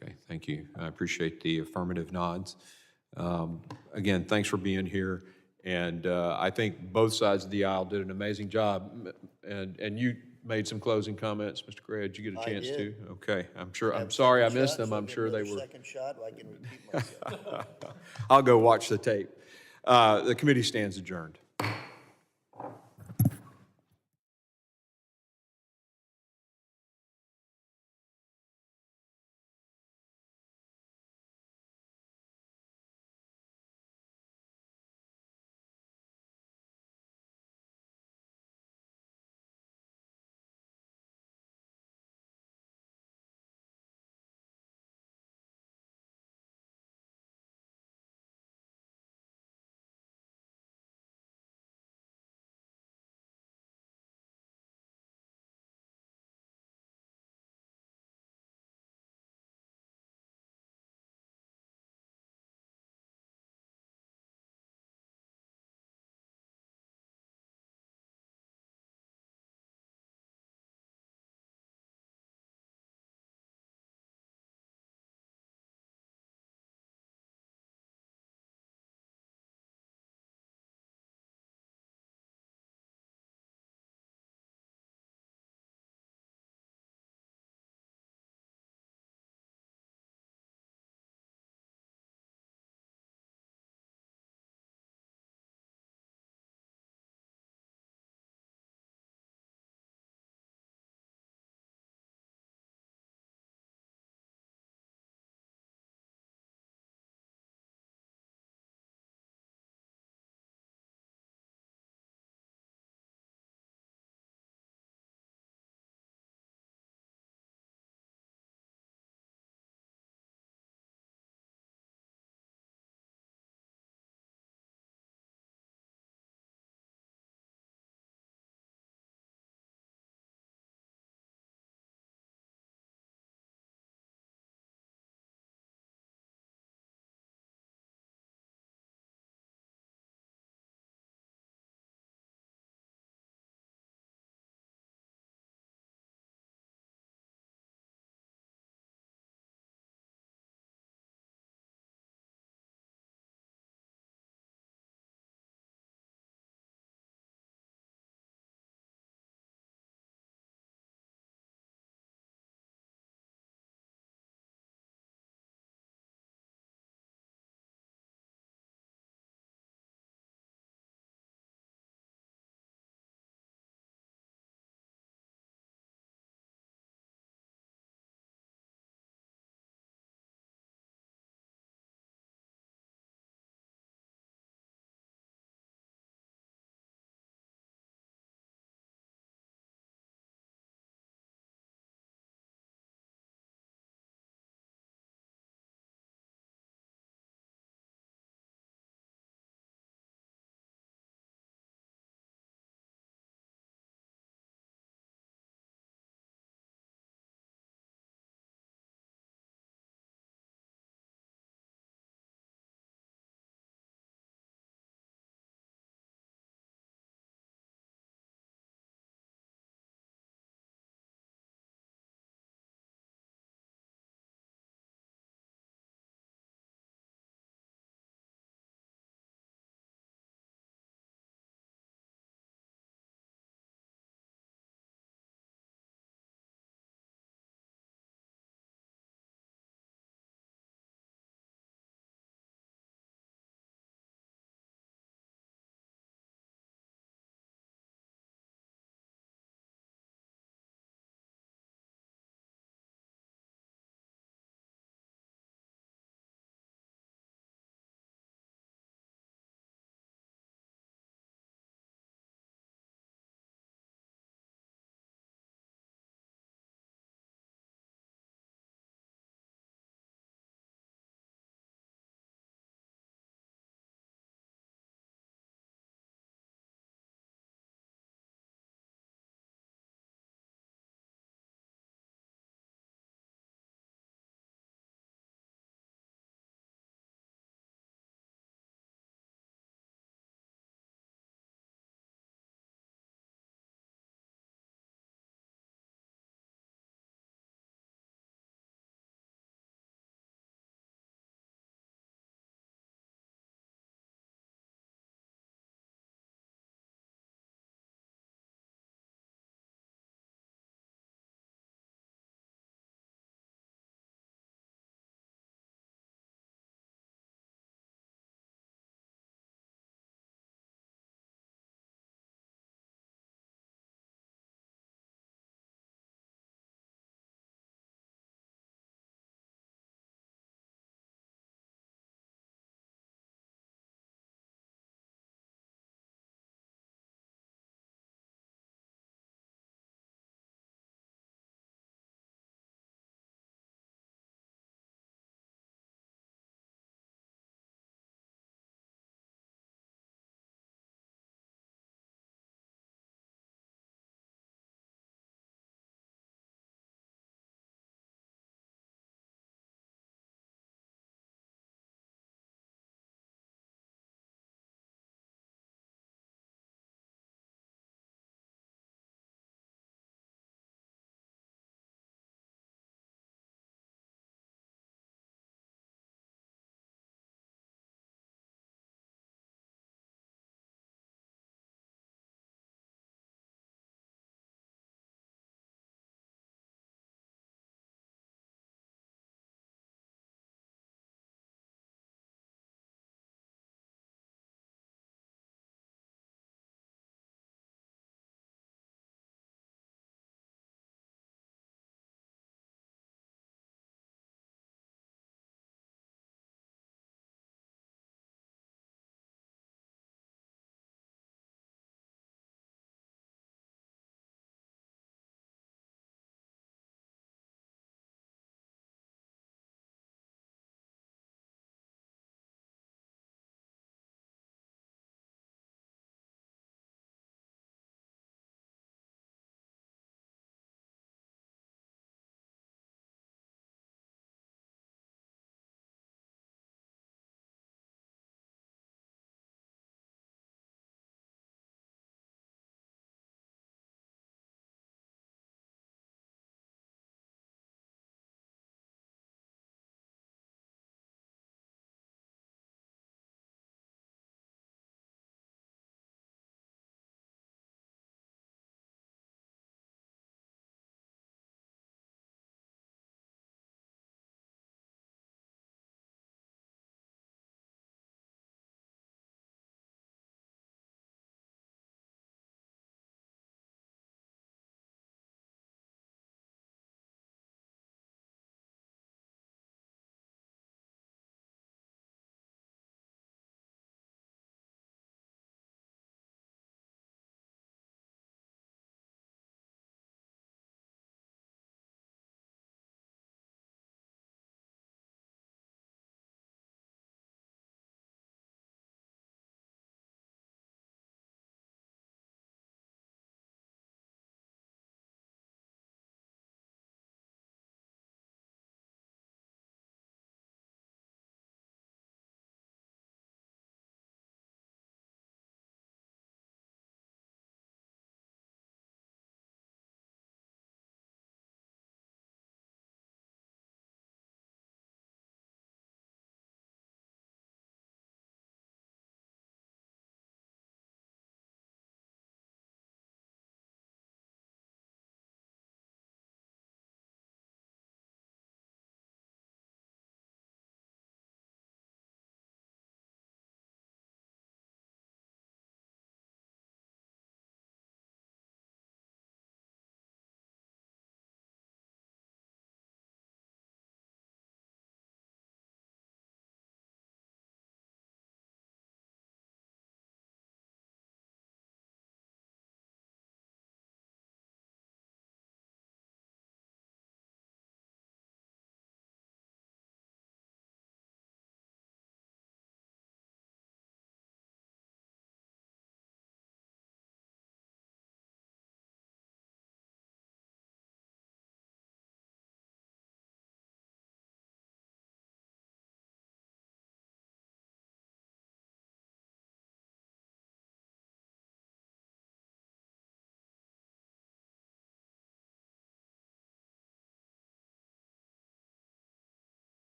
Okay, thank you. I appreciate the affirmative nods. Again, thanks for being here. And I think both sides of the aisle did an amazing job. And you made some closing comments, Mr. Gray. Did you get a chance to? Okay, I'm sorry I missed them. I'm sure they were. Second shot, I can repeat myself. I'll go watch the tape. The committee stands adjourned.